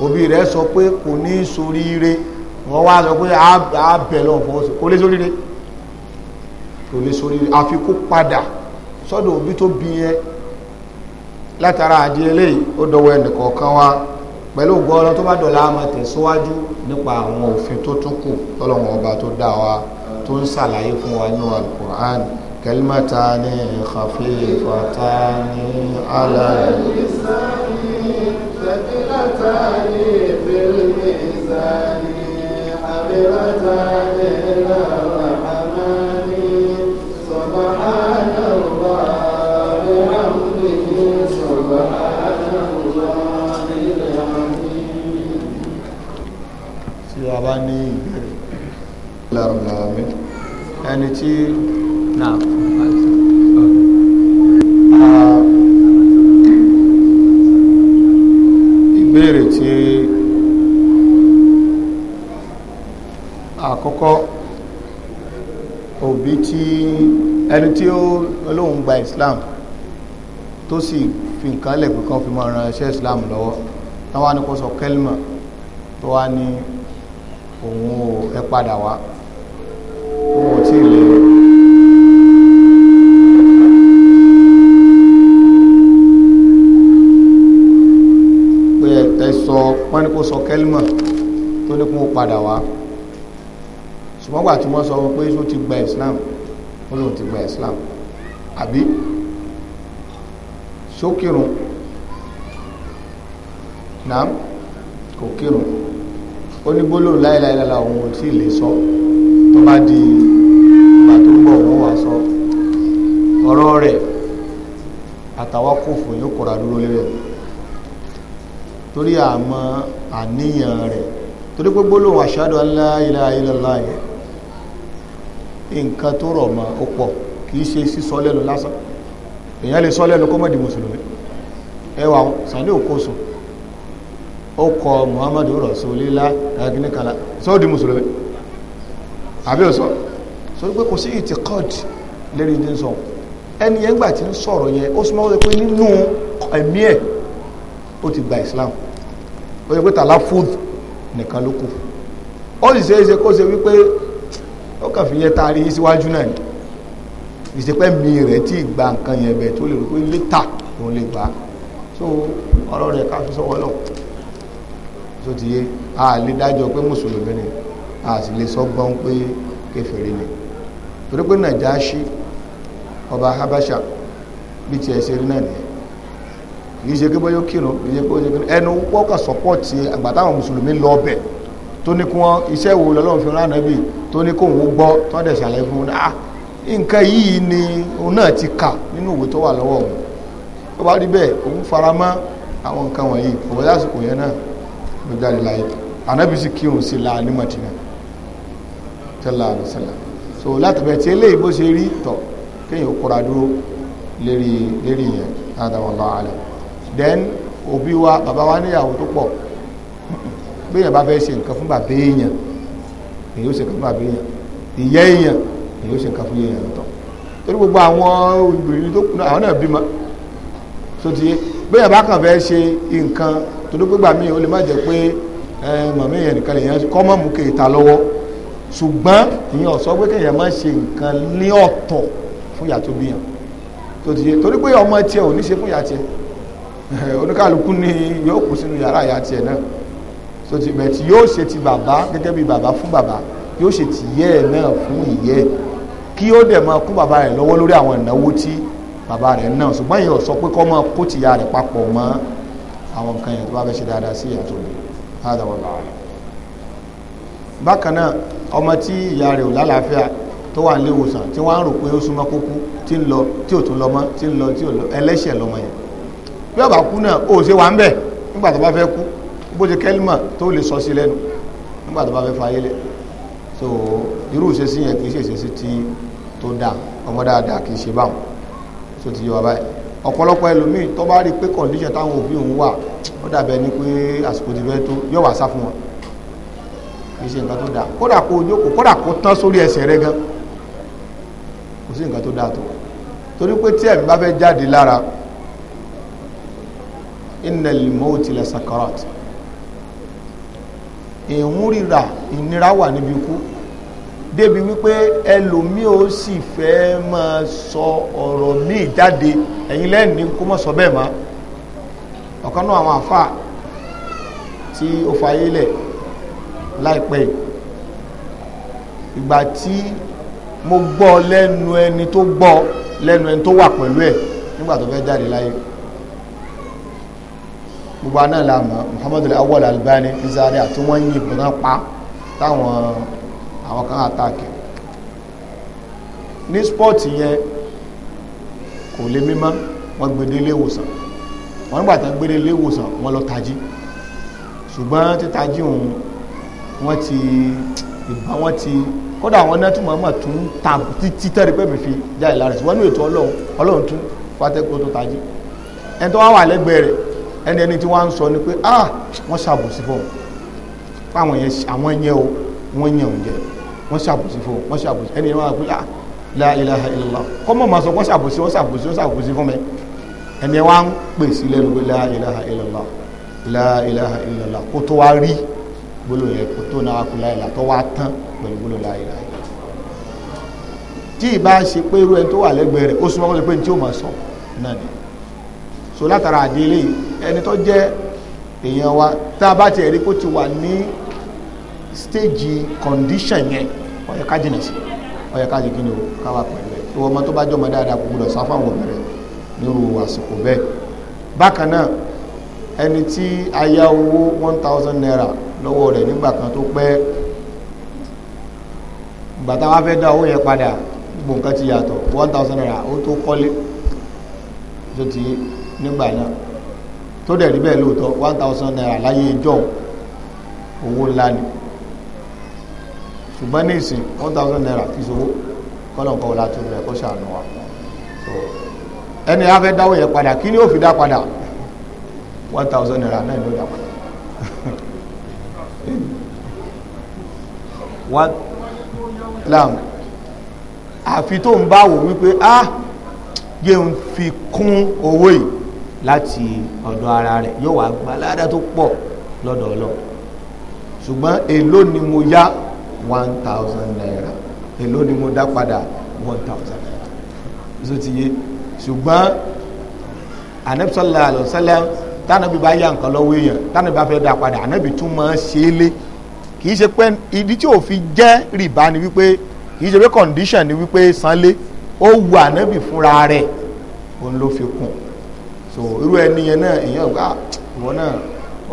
òbí rẹ̀ sọ pé kò ní soríire wọ́n wá sọ pé àbẹ̀ lọ́n fọwọ́ sí kò lè soríire àfi kó padà sọ́dọ̀ òbí tó bí yẹn látara àdí eléyìí ó dọwọ́ ẹnìkọ̀ọ̀kan wa pẹ̀lú ògbọ́ ọlọ́ tó bá dọ̀la máa tẹ̀síwájú nípa àwọn òfin tó tún kù tọ́lọ́wọ́n ọba tó dá wa tó ń ṣàlàyé fún wa nínú Al-Qur'an kalimatani khafifatani ala lisani thaqilatani fil mizani habibatani ila rahmani subhanallahi bihamdihi subhanallah. Tí a bá ní ìbéèrè lárùlámi ẹni tí náà ìbéèrè tí àkọ́kọ́ òbí tí ẹni tí ó lóun gba Islam tó sì fi nǹkan lẹ̀ pé kán fi máa ran iṣẹ́ Islam lọ́wọ́ táwọn á ní kó sọ kẹ́límà tó wá ní òun ò ẹ padà wá òun ò tí ì lè pé ẹ sọ wọ́n ní kó sọ kẹ́límà tó ní kó padà wá ṣùgbọ́n gbà tí wọ́n sọ pé ó ti gba Islam ó lóun ti gba Islam àbí ṣókìrùn náà kò kírùn ó ní gbólóhùn láìláìláìlá òun ò tí ì lè sọ tó bá di ìgbà tó ń bọ̀ wọ́n wá sọ ọ̀rọ̀ rẹ̀ àtàwákùfù yóò kọ̀ra dúró lérẹ̀ torí àmọ́ àníyàn rẹ̀ torí pé gbólóhùn ashhadu an la ilaha illallah yẹn nǹkan tó rọ̀ mọ́ ó pọ̀ kìí ṣe sísọ lẹ́nu lásán èèyàn lè sọ lẹ́nu kó má di mùsùlùmí ẹwà sàní òkóso ó kọ Muhammadu Rasulillah ẹgbẹ́ kala sọ di mùsùlùmí àbí ọ̀sọ́ sọ pé kò sí ìtìkọ́d lérí ní sọ ẹni yẹn gbà tí ń sọ̀rọ̀ yẹn ó súnmọ́ wọ́n pé nínú ẹ̀mí ẹ̀ ó ti gba Islam ó yẹ pé tàlàfóòd nìkan ló kù ó sì ṣe é ṣe kó ṣe wípé ó kàn fi yẹ taari síwájú náà ni ìṣepẹ́ mi rẹ̀ tí gba nǹkan yẹn bẹ̀ tó lè rò pé létà òun lè gbà so ọ̀rọ̀ rẹ̀ ká fi sọ́wọ́ lọ́wọ́ tó ti yé a lè dájọ́ pé mùsùlùmí ni a sì lè sọ́gbọ́n pé kèfèrí ni torí pé Nàjáṣì ọba Habasha bí tiẹ̀ ṣe rí náà nìyẹn kìí ṣe kébọ́ yóò kírun kìí ṣe kó ṣe kírun ẹnu pọ́kà sọ́pọ̀tì àgbàtàwọn mùsùlùmí lọ bẹ̀ tó ní kí wọ́n iṣẹ́ wo lọ́lọ́run fi rán Ànábì tó ní kóun ó gbọ́ tó dẹ̀ ṣàlàyé fún un nǹkan yìí ni òun náà ti kà nínú ìwé tó wà lọ́wọ́ òun tó bá rí bẹ́ẹ̀ òun fara mọ́ àwọn nǹkan wọ̀nyí òun lásìkò yẹn náà ló jáde láyé Ànábì sì kírun sí la ní Mádínà sallallahu alaihi wasallam so láti bẹ̀ tí eléyìí bó ṣe rí tọ̀ kéèyàn ó kóra dúró lérí yẹn wallahu alam then òbí wa bàbá wa níyàwó tó pọ̀ béèyàn bá fẹ́ ṣe nǹkan fún bàbá èèyàn èyí ó ṣe nǹkan fún bàbá èèyàn ìyá èèyàn èyí ó ṣe nǹkan fún èèyàn lọ́tọ̀ torí gbogbo àwọn obìnrin tó kù àwọn náà bímọ tó ti yé béèyàn bá kàn fẹ́ ṣe nǹkan tó dó gbégbà míì ó lè má jẹ́ pé màmí èèyàn nìkan lè yẹn kọ́ mọ́ mú kéèta lọ́wọ́ ṣùgbọ́n ìyẹn ọ̀sọ́ pé kéèyàn má ṣe nǹkan ní ọ̀tọ̀ fún ìyá tó bíyàn tó ti yé torí pé ọmọ tiẹ̀ ò ní ṣe fún ìyá tiẹ̀ oníkàlùkù ni yóò kù sínú yàrá ìyá tiẹ̀ náà so ti bẹ̀ tí yóò ṣe ti bàbá gẹ́gẹ́ bí bàbá fún bàbá yóò ṣe ti yẹ́ ẹ̀ náà fún ìyẹ́ kí ó dẹ̀ máa kún bàbá rẹ̀ lọ́wọ́ lórí àwọn ìnáwó tí bàbá rẹ̀ náà ṣùgbọ́n ìyẹn ò sọ pé kọ́ máa kó tìyá rẹ̀ papọ̀ mọ́ àwọn nǹkan yẹn tó bá fẹ́ ṣe dáadáa sí ìyá tó bí ádàwọ̀ làálẹ̀. bákan náà ọmọ tí ìyá rẹ̀ ò lálàáfíà tó wà nílé ìwòsàn tí wọ́n á rò pé ó súnmọ́ kó kú tí ń lọ tí ò tún lọ mọ́ tí ń lọ tí ò lọ ẹlẹ́ṣẹ̀ lọ́mọ yẹn bí ọba kú náà ó ṣe wà ń bẹ̀ nígbà tó bá fẹ́ kú bó ṣe kẹ́límà tó lè sọ sí lẹ́nu nígbà tó bá fẹ́ fayé lẹ̀ so irú ìṣesí yẹn kì í ṣe ìṣesí tí tó dáa ọmọ dáadáa kì í ṣe báwọn so ti yọ wá báyìí ọ̀pọ̀lọpọ̀ ẹlòmíì tó bá rí pé condition táwọn òbí òun wà ó dàbẹ̀ ni pé àsìkò ti fẹ́ tó yóò wá sá fún wọn kì í ṣe nǹkan tó dáa kódà kó jókòó kódà kó tán sórí ẹsẹ̀ rẹ gan kò sí nǹkan tó dáa tó torí pé tí ẹ̀mí bá fẹ́ jáde lára innal mawti la sakarat ìhun ríra ìnira wà níbi ikú débi wípé ẹlòmíì ó sì fẹ́ máa sọ ọ̀rọ̀ míì jáde ẹ̀yin lẹ́ni kó mọ̀ sọ bẹ́ẹ̀ má ọ̀kan náà àwọn àfáà tí ó fayé lẹ̀ láìpẹ́ ìgbà tí mo gbọ́ lẹ́nu ẹni tó gbọ́ lẹ́nu ẹni tó wà pẹ̀lú ẹ̀ nígbà tó fẹ́ jáde láyé gbogbo aná la mọ̀ Muhammadu Awwal Albani izari àti wọ́n yìn ìbọn náà pa táwọn àwọn kan àtàkì ní spọ́ọ̀tì yẹn kò lè mímọ́ wọ́n gbede ilé ìwòsàn wọ́n nígbà tán gbede ilé ìwòsàn wọ́n lọ tají ṣùgbọ́n títají òun wọ́n ti ìbá wọ́n ti kódà àwọn náà tún mọ̀ọ́mọ̀ tún ta títí tẹ́rì pé mi fi já ìlà rẹ̀ wọ́n ní ètò ọlọ́run tún fàtẹ́kù tó tají ẹni tó wá wà lẹ́gbẹ̀ẹ́ rẹ̀ ẹni tí wọ́n ń sọ ni pé wọ́n ṣàbòsí fún àwọn yẹn o wọ́n yẹn oúnjẹ wọ́n ṣàbòsí fún wọ́n ṣàbòsí ẹni wọ́n wá pé la ilaha illallah kọ́mọ̀ máa sọ wọ́n ṣàbòsí fún mi ẹni wọ́n ń pè sí lẹ́nu pé la ilaha illallah la ilaha illallah kó tó wá rí gbólóhùn yẹn kó tó náà kú láìlà tó wá tán pẹ̀lú gbólóhùn la ilaha illallah tí ìbá ṣe pé irú ẹni tó wà lẹ́gbẹ̀ẹ́ rẹ̀ ó súnmọ́ kó ṣe pé ní tí ó máa sọ náà ni so látara àdéhìlẹ ẹni tó jẹ́ èèyàn wa tá a bá ti rí kó ti wà ní stage condition yẹn ó yẹ ká jìnà sí ó yẹ ká jẹ́ kí ni o ká wà pẹ̀lú ẹ̀ ìwọ ọmọ tó bá jọmọ dáadáa kò gbọdọ̀ sáfà wọn bẹ̀rẹ̀ nírú àsìkò bẹ́ẹ̀ bákan náà ẹni tí a yá owó 1000 naira lọ́wọ́ rẹ̀ nígbà kan tó pẹ́ ìgbà táwa fẹ́ dá owó yẹn padà gbogbo nǹkan ti yàtọ̀ 1000 naira ó tó kọ́lé tó ti nígbà náà tó dẹ̀ rí bẹ́ẹ̀ lóòótọ́ 1000 naira láyé ìjọ owó ńlá ni ṣùgbọ́n ní ìsìn 1000 naira kìí ṣòwò kọ́lọ̀kọ́ wọlá tó rẹ̀ kó ṣàánú wa ẹni a fẹ́ dáwó yẹ padà kí ni ó fi dá padà 1000 naira náà ló dá padà wá láàmù àfi tó ń bá wò wípé yé ń fi kún owó yìí láti ọ̀dọ̀ ara rẹ̀ yóò wá gba ládá tó pọ̀ lọ́dọ̀ Ọlọ́run ṣùgbọ́n èló ni mo yá 1,000 naira èló ni mo dá padà 1,000 naira ṣó ti yé ṣùgbọ́n Ànábì sallallahu alaihi wasallam tánàbí bá yá nǹkan lọ́wọ́ èèyàn tánàbí bá fẹ́ dá padà Ànábì tún máa ṣe é lé kìí ṣe pé ìdí tí ò fi jẹ́ rìbá ni wípé kìí ṣe pé condition ni wípé sanlé ó wu Ànábì fúnra rẹ̀ òun ló fi kún so irú ẹni yẹn náà èèyàn gbà ìwọ náà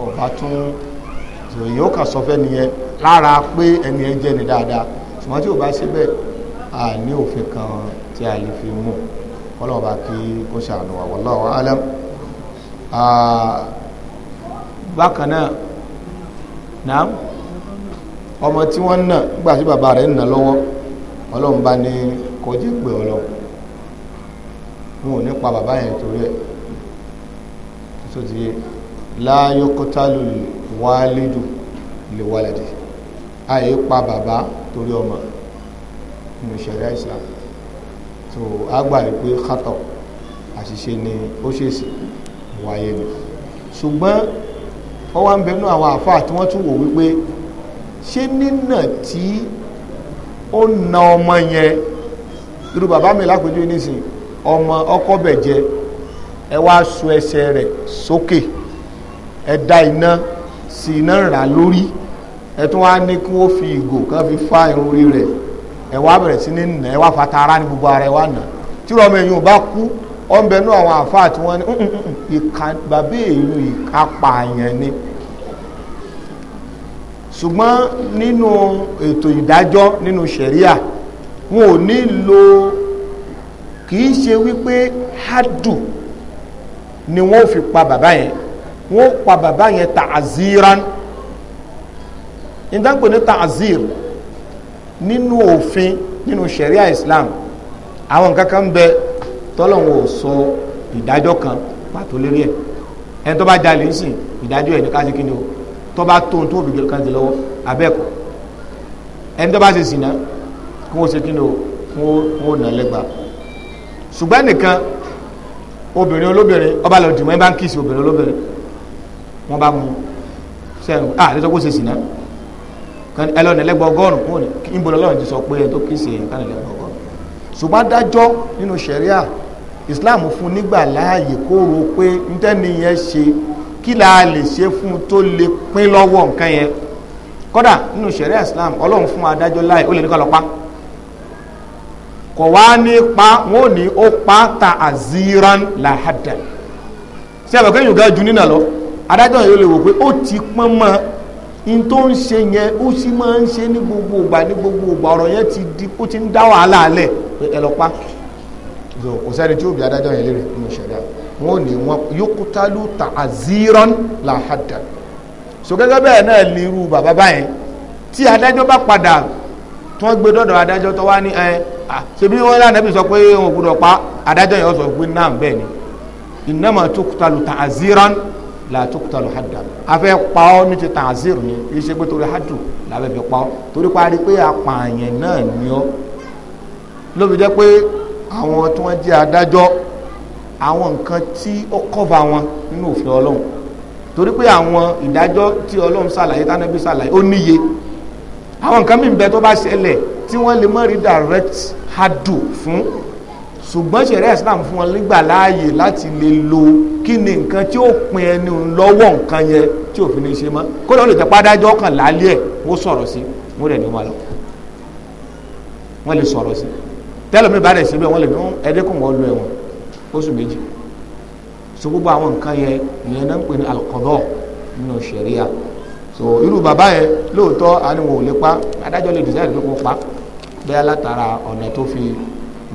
ọba tún so èèyàn ó kàn sọ fẹ́ nìyẹn lára pé ẹni ẹ jẹ́ ni dáadáa ṣùgbọ́n tí ò bá ṣe bẹ́ẹ̀ a ní òfin kan tí a lè fi mú Ọlọ́run bá kí kó ṣàánú wa wallahu alam. Bákan náà ọmọ tí wọ́n nà nígbà tí bàbá rẹ̀ ń nà lọ́wọ́ Ọlọ́run bá ní kọjá pé Ọlọ́run wọn ò ní pa bàbá yẹn torí ẹ̀ tó ti yé la yuqtalu walidu li waladi àyè pa bàbá torí ọmọ nínú ṣẹ̀ríà Islam tó àgbà pé khatọ àṣìṣe ni ó ṣèṣì wáyé ni ṣùgbọ́n ó wá ń bẹnu àwọn àfáà tí wọ́n tún wò wípé ṣé nínà tí ó na ọmọ yẹn irú bàbá mi lápẹjú nísìn ọmọ ọkọ bẹ̀jẹ ẹ wá so ẹsẹ̀ rẹ̀ sókè ẹ dá iná sí iná rà lórí ẹ tún wá ní kí wọ́n fi ìgò kan fi fá irun orí rẹ̀ ẹ wá bẹ̀rẹ̀ sí ní nà ẹ wá fata ara ní gbogbo ara ẹ wá nà tí ọmọ èèyàn ò bá kú ọ̀nbẹ̀nú àwọn àfáà tí wọ́n ní bàbá èèyàn ìkápá yẹn ni ṣùgbọ́n nínú ètò ìdájọ́ nínú ṣẹ̀ríà wọn ò ní lo kìí ṣe wípé hádù ni wọ́n fi pa bàbá yẹn wọ́n pa bàbá yẹn ta'aziran ìdánpè ní ta'azir nínú òfin nínú ṣẹ̀ríà Islam àwọn nǹkan kan bẹ tọ́lọ́wọ́ ò sọ ìdájọ́ kan pàtó lérí ẹ̀ ẹni tó bá jalè ń sìn ìdájọ́ ẹ̀ ní ká sí kí ni o tó bá tó tó òbí kan ti lọ́wọ́ abẹ́ẹ̀kọ́ ẹni tó bá ṣe sìnà kí wọ́n ṣe kí ni o wọ́n nà lẹ́gbàá ṣùgbọ́n nìkan obìnrin olóbìnrin ọba lọ dìmọ́ ẹ bá ń kíìsì obìnrin olóbìnrin wọ́n bá mú sẹ́yìn àdéjọ́ kó ṣe sìnà ẹ lọ nà lẹ́gbàá ọgọ́rùn-ún kí n bọ̀ lọ́rùn ti sọ pé ẹ tó kíìsì ẹ̀ ká nà lẹ́gbàá ọgọ́rùn-ún ṣùgbọ́n dájọ́ nínú ṣẹ̀ríà Islam fún nígbà láàyè kó ro pé ntẹ́ni yẹn ṣe kí la lè ṣe fún tó lè pín lọ́wọ́ nǹkan yẹn kódà nínú ṣẹ̀ríà Islam Ọlọ́run fún adájọ́ láàyè ó lè ní ká lọ pa kò wá ní pa wọn ò ní ó pa ta'aziran la haddan sí àbẹ̀kẹ́ yóò ga jù nínà lọ adájọ́ yóò lè wò pé ó ti pọ́n mọ́ in tó ń ṣe yẹn ó sì máa ń ṣe ní gbogbo ìgbà ọ̀rọ̀ yẹn ti di ó ti ń dá wàhálà alẹ̀ pé ẹ lọ pa kò sẹ́ni tí ó bí adájọ́ yẹn lérè nínú ṣẹ̀ríà wọn ò ní wọn yuqtalu ta'aziran la haddan so gẹ́gẹ́ bẹ́ẹ̀ náà lè irú bàbá báyẹn tí adájọ́ bá padà tí wọ́n gbé dọ́dọ̀ adájọ́ tó wá ní ṣebí wọn lánàá bí sọ pé wọn gbọ́dọ̀ pa adájọ́ yẹn sọ pé náà bẹ́ẹ̀ ni innama tuqtalu ta'aziran la tuqtalu haddan afẹ́ pa ọ́ ní ti ta'azir ni kì í ṣe pé torí haddu làbẹ́ fi pa ọ́ torí parí pé apààyàn náà ni ọ́ lóbi jẹ́ pé àwọn tí wọ́n jẹ́ adájọ́ àwọn nǹkan tí ó kọ́va wọn nínú òfin Ọlọ́run torí pé àwọn ìdájọ́ tí Ọlọ́run ṣàlàyé tánàbí ṣàlàyé ó níye àwọn nǹkan mìíràn bẹ tó bá ṣẹlẹ̀ tí wọ́n lè mọ́ rí direct hadu fún ṣùgbọ́n ṣẹ̀ríà Islam fún wọn nígbà láàyè láti lè lo kí ni nǹkan tí ó pin ẹni lọ́wọ́ nǹkan yẹn tí òfin ní ṣe mọ́ kó lọ́ọ́ lè jẹ́ pádájọ́ kan lálẹ́ ẹ̀ wọ́n sọ̀rọ̀ sí wọ́n rẹ̀ ní wọn lọ wọ́n lè sọ̀rọ̀ sí tẹ́lọ̀mí bá rẹ̀ síbẹ̀ wọ́n lè ní ẹ̀ẹ́dẹ́kùn wọn lu ẹ̀wọ̀n oṣù méjì so gbogbo àwọn nǹkan yẹn ìyẹn náà ń pè ní alqada nínú ṣẹ̀ríà so irú bàbá yẹn lóòótọ́ àníwò ò lè pa adájọ́ lè dìsáìdì pé kó pa bẹ́ẹ̀ látara ọ̀nà tó fi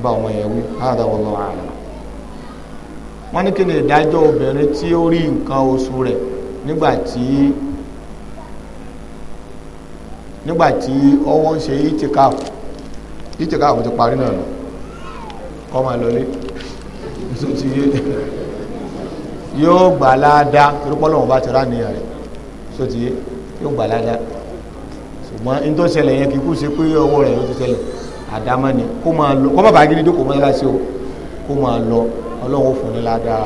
bá ọmọ yẹn wí hādhā wallāhu a'lam. wọ́n ní kí ni ìdájọ́ obìnrin tí ó rí nǹkan oṣù rẹ̀ nígbà tí ọwọ́ ń ṣe itikaf ti parí náà kọ́ máa lọlé yóò gbà láadáa torí pé Ọlọ́run bá ti rá nìyà rẹ̀ so ti yóò gbà ládàá ṣùgbọ́n ní tó ṣẹlẹ̀ yẹn kí kú ṣe pé ọwọ́ rẹ̀ ló ti ṣẹlẹ̀ àdámọ́ ni kó máa lọ kó má bàa gidi dókòó mọ́sálásí o kó máa lọ ọlọ́run ó fún ní ládàá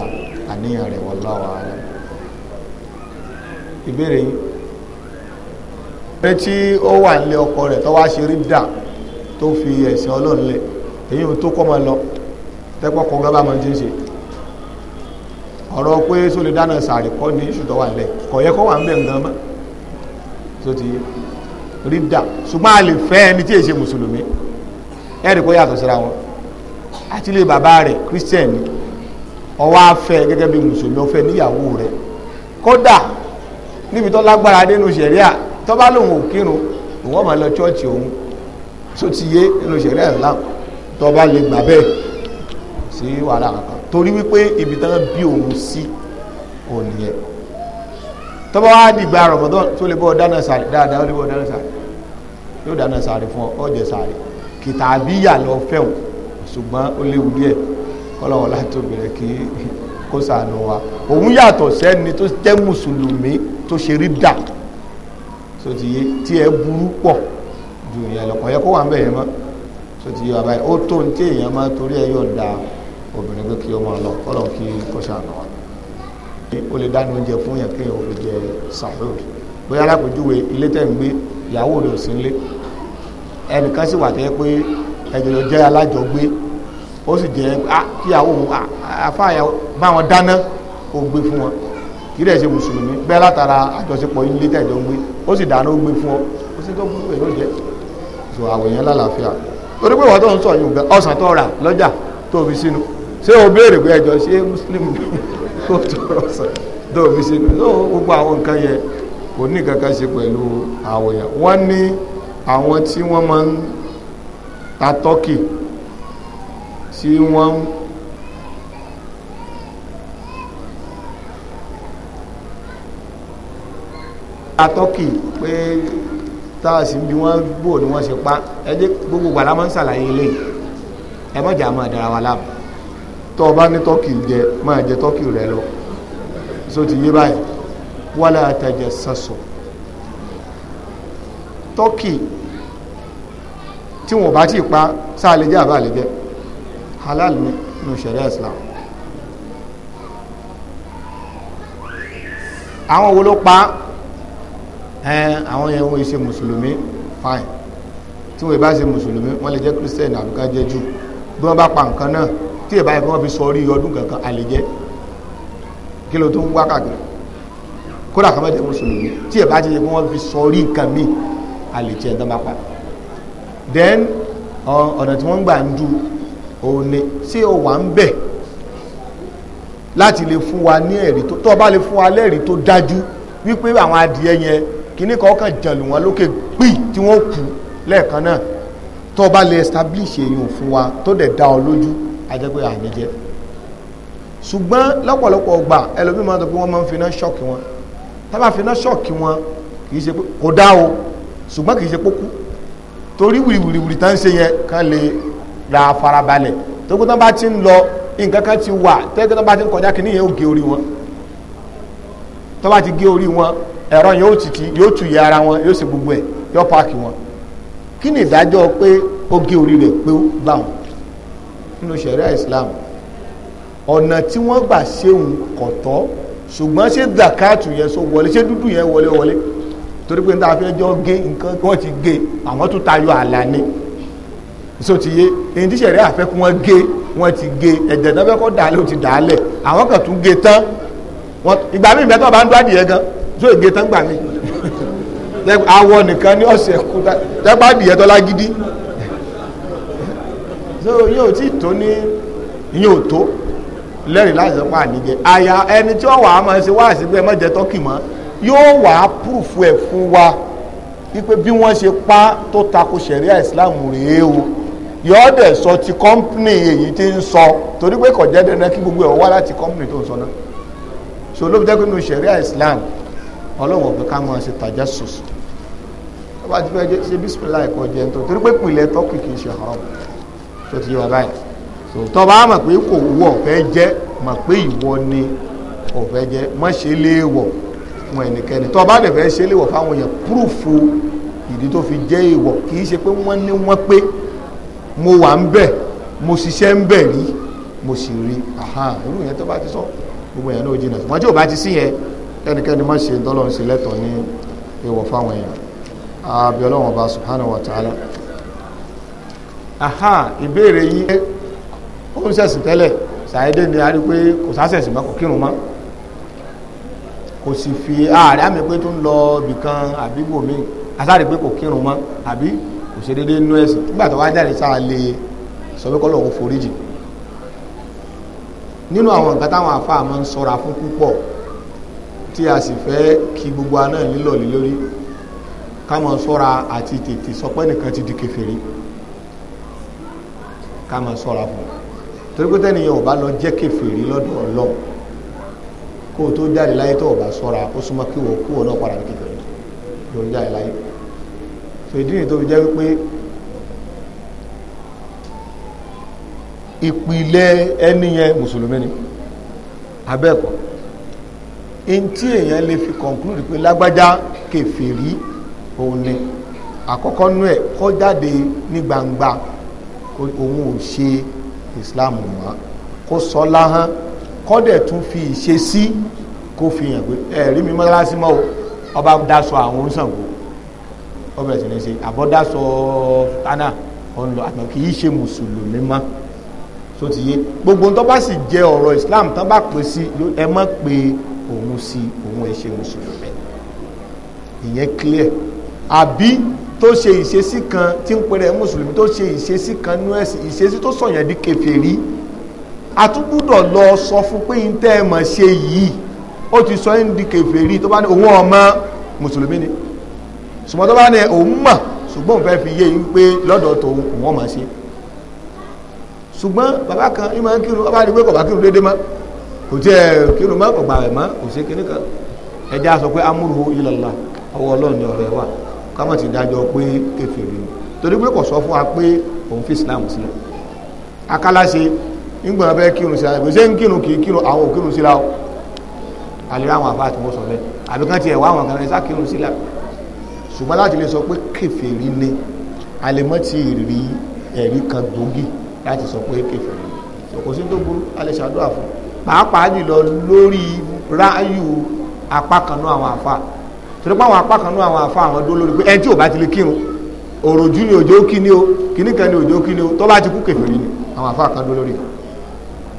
àníyàn rẹ̀ wallahu a'lam. ìbéèrè yìí pé tí ó wà nílé ọkọ rẹ̀ tó wá ṣe rí dà tó fi ẹ̀sìn ọlọ́run lẹ̀ èyí tó kọ́ máa lọ tẹ́pọ̀ kọ́ gábà máa ti ń ṣe ọ̀rọ̀ pé só lè dáná sàárì kọ́ ní ìṣù tó wà nílẹ̀ kọ̀ yẹ kọ́ wà ń bẹ̀ nǹkan mọ́ tó ti rí dà ṣùgbọ́n a lè fẹ́ ẹni tí èṣe mùsùlùmí ẹ̀rì kó yàtọ̀ síra wọn àti ilé bàbá rẹ̀ kírísítẹ̀nì ọwọ́ afẹ́ gẹ́gẹ́ bí mùsùlùmí ọfẹ́ níyàwó rẹ̀ kódà níbi tó lágbára dénú ṣẹ̀ríà tó bá lòun ò kírun òun ọmọ lọ chọ́ọ̀chì òun tó ti yé nínú ṣẹ̀ríà Islam tó bá lè gbà bẹ́ẹ̀ sí wàhálà kankan torí wípé ibi tán bí òun sí òní ẹ̀ tó bá wá dìgbà Ramadan tó lè bọ́ dáná sàárì dáadáa ó lè bọ́ dáná sàárì yóò dáná sàárì fún ọjẹ́ sàárì kìtàbíyà lọ fẹ́hùn ṣùgbọ́n ó léwu díẹ̀ kọ́lọ́wọ́ láti obìnrin kí kó ṣàánú wa òun yàtọ̀ sẹ́ni tó jẹ́ mùsùlùmí tó ṣe rí dà so ti yé tí ẹ burú pọ̀ ju ìyẹn lọ kọ̀ yẹ kó wà ń bẹ̀ yẹn mọ́ so ti yé wa báyìí ó tó ní tí èèyàn máa torí ẹ yọ̀ǹda obìnrin pé kí ó máa lọ kọ́lọ̀ kí kó ṣàánú wa ó lè dáná oúnjẹ fún yẹn kí èèyàn ò fi jẹ sàhúr bóyá alápèjúwe ilé tẹ̀ ń gbé ìyàwó rẹ̀ ò sí nílé ẹnìkan sì wà tẹ́ pé ẹjọ́ jẹ́ alájọgbé ó sì jẹ́ kíyàwó àfáàyàwó bá wọn dáná ó gbé fún wọn kí lè ṣe mùsùlùmí bẹ́ẹ̀ látara àjọṣepọ̀ ilé tẹ̀jọ́ ń gbé ó sì dáná ó gbé fún ọ ó sì tó gbé pẹ̀lú jẹ́ so àwòyàn lálàáfíà torí pé wọ́n tó ń sọ yìí nǹkan ọ̀sán tó rà lọ́jà tó fi sínú ṣé o béèrè pé ẹjọ́ ṣé mùsùlùmí tó ọ̀sán tó fi sínú gbogbo àwọn nǹkan yẹ kò ní kankan ṣe pẹ̀lú àwòyàn wọ́n ní àwọn tí wọ́n máa ń ta tọ́kì tí wọ́n ta tọ́kì pé táàsì bí wọ́n bò ní wọ́n ṣe pa ẹjẹ́ gbogbo gbàlá máa ń ṣàlàyé ilé ẹ mọ́jà máa dára wa láàbù tó o bá ní tọ́kì jẹ máa jẹ tọ́kì rẹ lọ so ti yé báyìí wala tajassasu tọ́kì tí wọ́n bá ti pa sáà lè jẹ́ àbá lè jẹ́ halal ní ṣẹ̀ríà Islam àwọn wo ló pa àwọn yẹn wọ́n ṣe mùsùlùmí fine tí wọ́n bá ṣe mùsùlùmí wọ́n lè jẹ́ Christian àbíká jẹ́ jù bí wọ́n bá pa nǹkan náà tí ìbá yẹ kí wọ́n fi sọ orí ọdún kankan a lè jẹ́ kí ló tó ń wá kàkiri kódà kan bá jẹ́ mùsùlùmí tí ìbá ti yẹ kí wọ́n fi sọ orí nǹkan míì a lè jẹ́ ẹ̀dán bá pa then ọ̀nà tí wọ́n gbà ń du òun ni tí ó wà ń bẹ̀ láti lè fún wa ní ẹ̀rí tó bá lè fún wa lẹ́rí tó dájú wípé àwọn adìẹ yẹn kìíní kan kàn jẹ̀lù wọn lókè pì tí wọ́n kú lẹ́ẹ̀kan náà tó bá lè establish èyàn fún wa tó dẹ̀ dá ọ lójú ajẹ́pẹ́ àníjẹ́ ṣùgbọ́n lọ́pọ̀lọpọ̀ ọgbà ẹlòmíì máa ń sọ pé wọ́n máa ń finá ṣọ́ọ̀kì wọn tá bá finá ṣọ́ọ̀kì wọn kìí ṣe pé kò dá o ṣùgbọ́n kìí ṣe pókú torí wìrìwìrì tán ṣe yẹn kán lè ra farabalẹ̀ tó kó tán bá ti ń lọ nǹkan kan ti wà tẹ́gbẹ́ tán bá ti ń kọjá kí níyẹn ó gé orí wọn tó bá ti gé orí wọn ẹ̀rọ yóò tù yẹ ara wọn yóò ṣe gbogbo ẹ̀ yóò páàkì wọn kí ni ìdájọ́ pé ó gé orí rẹ̀ pé ó bá wọn nínú ṣẹ̀ríà Islam ọ̀nà tí wọ́n gbà ṣéun kọ̀tọ́ ṣùgbọ́n ṣé zakatu yẹn so wọlé ṣé dúdú yẹn wọlé torí pé níta fẹ́ jọ gé nǹkan wọ́n ti gé àwọn tó tayọ àlà ni so ti yé èyí tí ṣẹ̀ríà àfẹ́ kí wọ́n gé wọ́n ti gé ẹ̀jẹ̀ náà fẹ́ kọ́ dàálẹ̀ ó ti dàálẹ̀ àwọn kan tún gé tán ìgbà míì mẹ́tọ́ bá ń dúádìí yẹn gan tó ègé tán gbà mí awọ nìkan ní ọ̀sẹ̀ kúta tẹ́pá dìyẹ tọ́lá gidi so yóò tí tó ní yóò tó lẹ́rìí láti sọ pé àníjẹ àyà ẹni tí ó wà á máa ṣe wá sí pé mọ́jẹ tọ́kì mọ́ yóò wà á púrùfù ẹ̀ fún wa wípé bí wọ́n ṣe pa tó tako ṣẹ̀ríà Islam rèé o yóò dẹ̀ sọ ti kọ́mpìnì èyí tí ń sọ torí pé kò jẹ́ dandan kí gbogbo ẹ̀ wá láti kọ́mpìnì tó ń sọ náà so ló fi jẹ́ pé nínú ṣẹ̀ríà Islam ọlọ́run ọ̀pẹ ká máa ṣe tajassus tó bá ti fẹ́ ṣe bísímìlá ẹ̀kọ́ jẹ́ tó torí pé pìlẹ̀ tọ́kì kì í ṣe haram tó ti yé wa báyìí so tó bá mọ̀ pé kò wú ọ̀fẹ́ jẹ́ mọ̀ pé ìwọ ni ọ̀fẹ́ jẹ́ má ṣe léèwọ̀ fún ẹnikẹ́ni tó bá dẹ̀ fẹ́ ṣe léwọ̀ fáwọn èèyàn púrùfù ìdí tó fi jẹ́ èèwọ̀ kì í ṣe pé wọ́n ní wọ́n pé mo wà ń bẹ̀ mo ṣiṣẹ́ ń bẹ̀ rí mo sì rí irú yẹn tó bá ti sọ gbogbo èèyàn náà jìnnà ṣùgbọ́n tí ò bá ti sí yẹn kẹ́nikẹ́ni má ṣe tọ́lọ́run sí lẹ́tọ̀ọ́ ní èèwọ̀ fáwọn èèyàn àbí ọlọ́run ọba subhanahu wa ta'ala. Ìbéèrè yìí ó ń ṣẹ̀sìn tẹ́lẹ̀ ṣàyédé ni a rí pé kò sásẹ̀sìn mọ́ kò kírun mọ́ kò sì fi ààrẹ àmì pé tó ń lọ ibìkan àbí bòmí asáre pé kò kírun mọ́ àbí kò ṣe déédéé nínú ẹ̀sìn nígbà tó wá jáde sáà lè sọ pé kọ́ lọ́wọ́ foríjì. Nínú àwọn nǹkan táwọn àfáà máa ń ṣọ́ra fún púpọ̀ tí a sì fẹ́ kí gbogbo aná lílọ̀ lé lórí ká máa ṣọ́ra àti tètè sọ pé nìkan ti di kèfèrí ká máa ṣọ́ra fún torí pé tẹ́nìyàn ò bá lọ jẹ́ kèfèrí lọ́dọ̀ Ọlọ́run kó o tó jáde láyé tó o bá ṣọ́ra ó súnmọ́ kí wọ́n kú ọ náà padà ní kèfèrí lórí jáde láyé so ìdí nìyí tó fi jẹ́ wípé ìpìlẹ̀ ẹni yẹn mùsùlùmí ni abẹ́ẹ̀kọ́ in tí èèyàn lè fi conclude pé lágbájá kèfèrí òun ni àkọ́kọ́ nú ẹ̀ kó jáde ní gbangba òun ò ṣe Islam mọ́ kó sọ láhán kó dẹ̀ tún fi ìṣe sí kó fi hàn pé ẹ̀rí mi mọ́sálásí mọ́ o ọba dáṣọ àwọn oníṣàngó ọbẹ̀ sì ní ṣe àbọ̀dáṣọ tánà ọ̀nà àtàn kì í ṣe mùsùlùmí mọ́ so ti yé gbogbo tó bá sì jẹ ọ̀rọ̀ Islam tán bá pè sí ẹ má pé òun sí òun ẹ ṣe mùsùlùmí ìyẹn clear àbí tó ṣe ìṣesí kan tí ń pèrè mùsùlùmí tó ṣe ìṣesí kan nú ẹ̀sìn ìṣesí tó sọ̀yàn di kèfèrí àtúgbùdọ̀ lọ sọ fún pé ń tẹ́ ẹ mọ̀ ṣe yìí ó ti sọ ń di kèfèrí tó bá ní òun ọmọ mùsùlùmí ni ṣùgbọ́n tó bá ní òun mọ̀ ṣùgbọ́n òun fẹ́ fi yé yín pé lọ́dọ̀ tòun òun ọmọ ṣe ṣùgbọ́n bàbá kan ní máa ń kírun ọba ní pé kò bá kírun déédéé mọ́ kò tí ẹ kírun mọ́ kò gbà rẹ̀ mọ́ kò ṣe kíní kan ẹja sọ pé amúrùhù ilallah ọwọ́ Ọlọ́run ni ọ̀rẹ́ wà kámọ̀ ti dájọ́ pé kèfèrí ni torí pé kò sọ fún wa pé òun fi Islam sílẹ̀ akálàṣe nígbà bẹ́ẹ̀ kírun sí ara ìgbésẹ̀ ń kírun kì í kírun àwọn ò kírun síra o àlèrè àwọn àfáà tí wọ́n sọ bẹ́ẹ̀ àbí kan tiẹ̀ wá àwọn kan ẹ̀sà kírun sílẹ̀ ṣùgbọ́n láti lè sọ pé kèfèrí ni alẹ́mọ́ ti rí ẹ̀rí kan gbòógì láti sọ pé kèfèrí kò sí tó burú alẹ́ ṣàdúrà fún pàápàá jùlọ lórí ráàyù apá kanú àwọn àfáà torí pé àwọn apá kanú àwọn àfáà àwọn dó lórí pé ẹni tí ò bá ti lè kírun òròjú ni òjò kí ni o kìíní kan ni òjò kí ni o tó bá ti kú kèfèrí ni àwọn àfáà kan dó lórí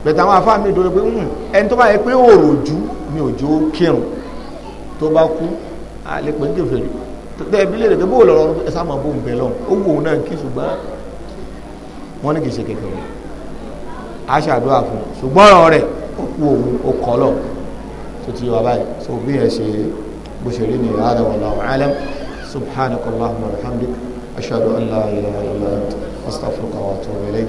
bẹ̀tẹ̀ àwọn àfáà mi dó lórí pé ẹni tó bá yẹ pé òròjú ni òjò kírun tó bá kú a lè pè ní kèfèrí tẹ́ ẹbí lè rẹ̀ bó lọ́rọ̀ ẹ̀sà máa bó ń bẹ̀ lọ́n ó wò ó náà kí ṣùgbọ́n wọ́n ní kì í ṣe kèfèrí a ṣàdúrà fún ṣùgbọ́n ọ̀rọ̀ rẹ̀ ó kú òun ó kọ́ lọ tó ti wà báyìí so bí ẹ ṣe bó ṣe rí ni hādhā wallāhu a'lam subhanakallahumma wa bihamdik ashhadu an lā ilāha illā anta astaghfiruka wa atubu ilayk.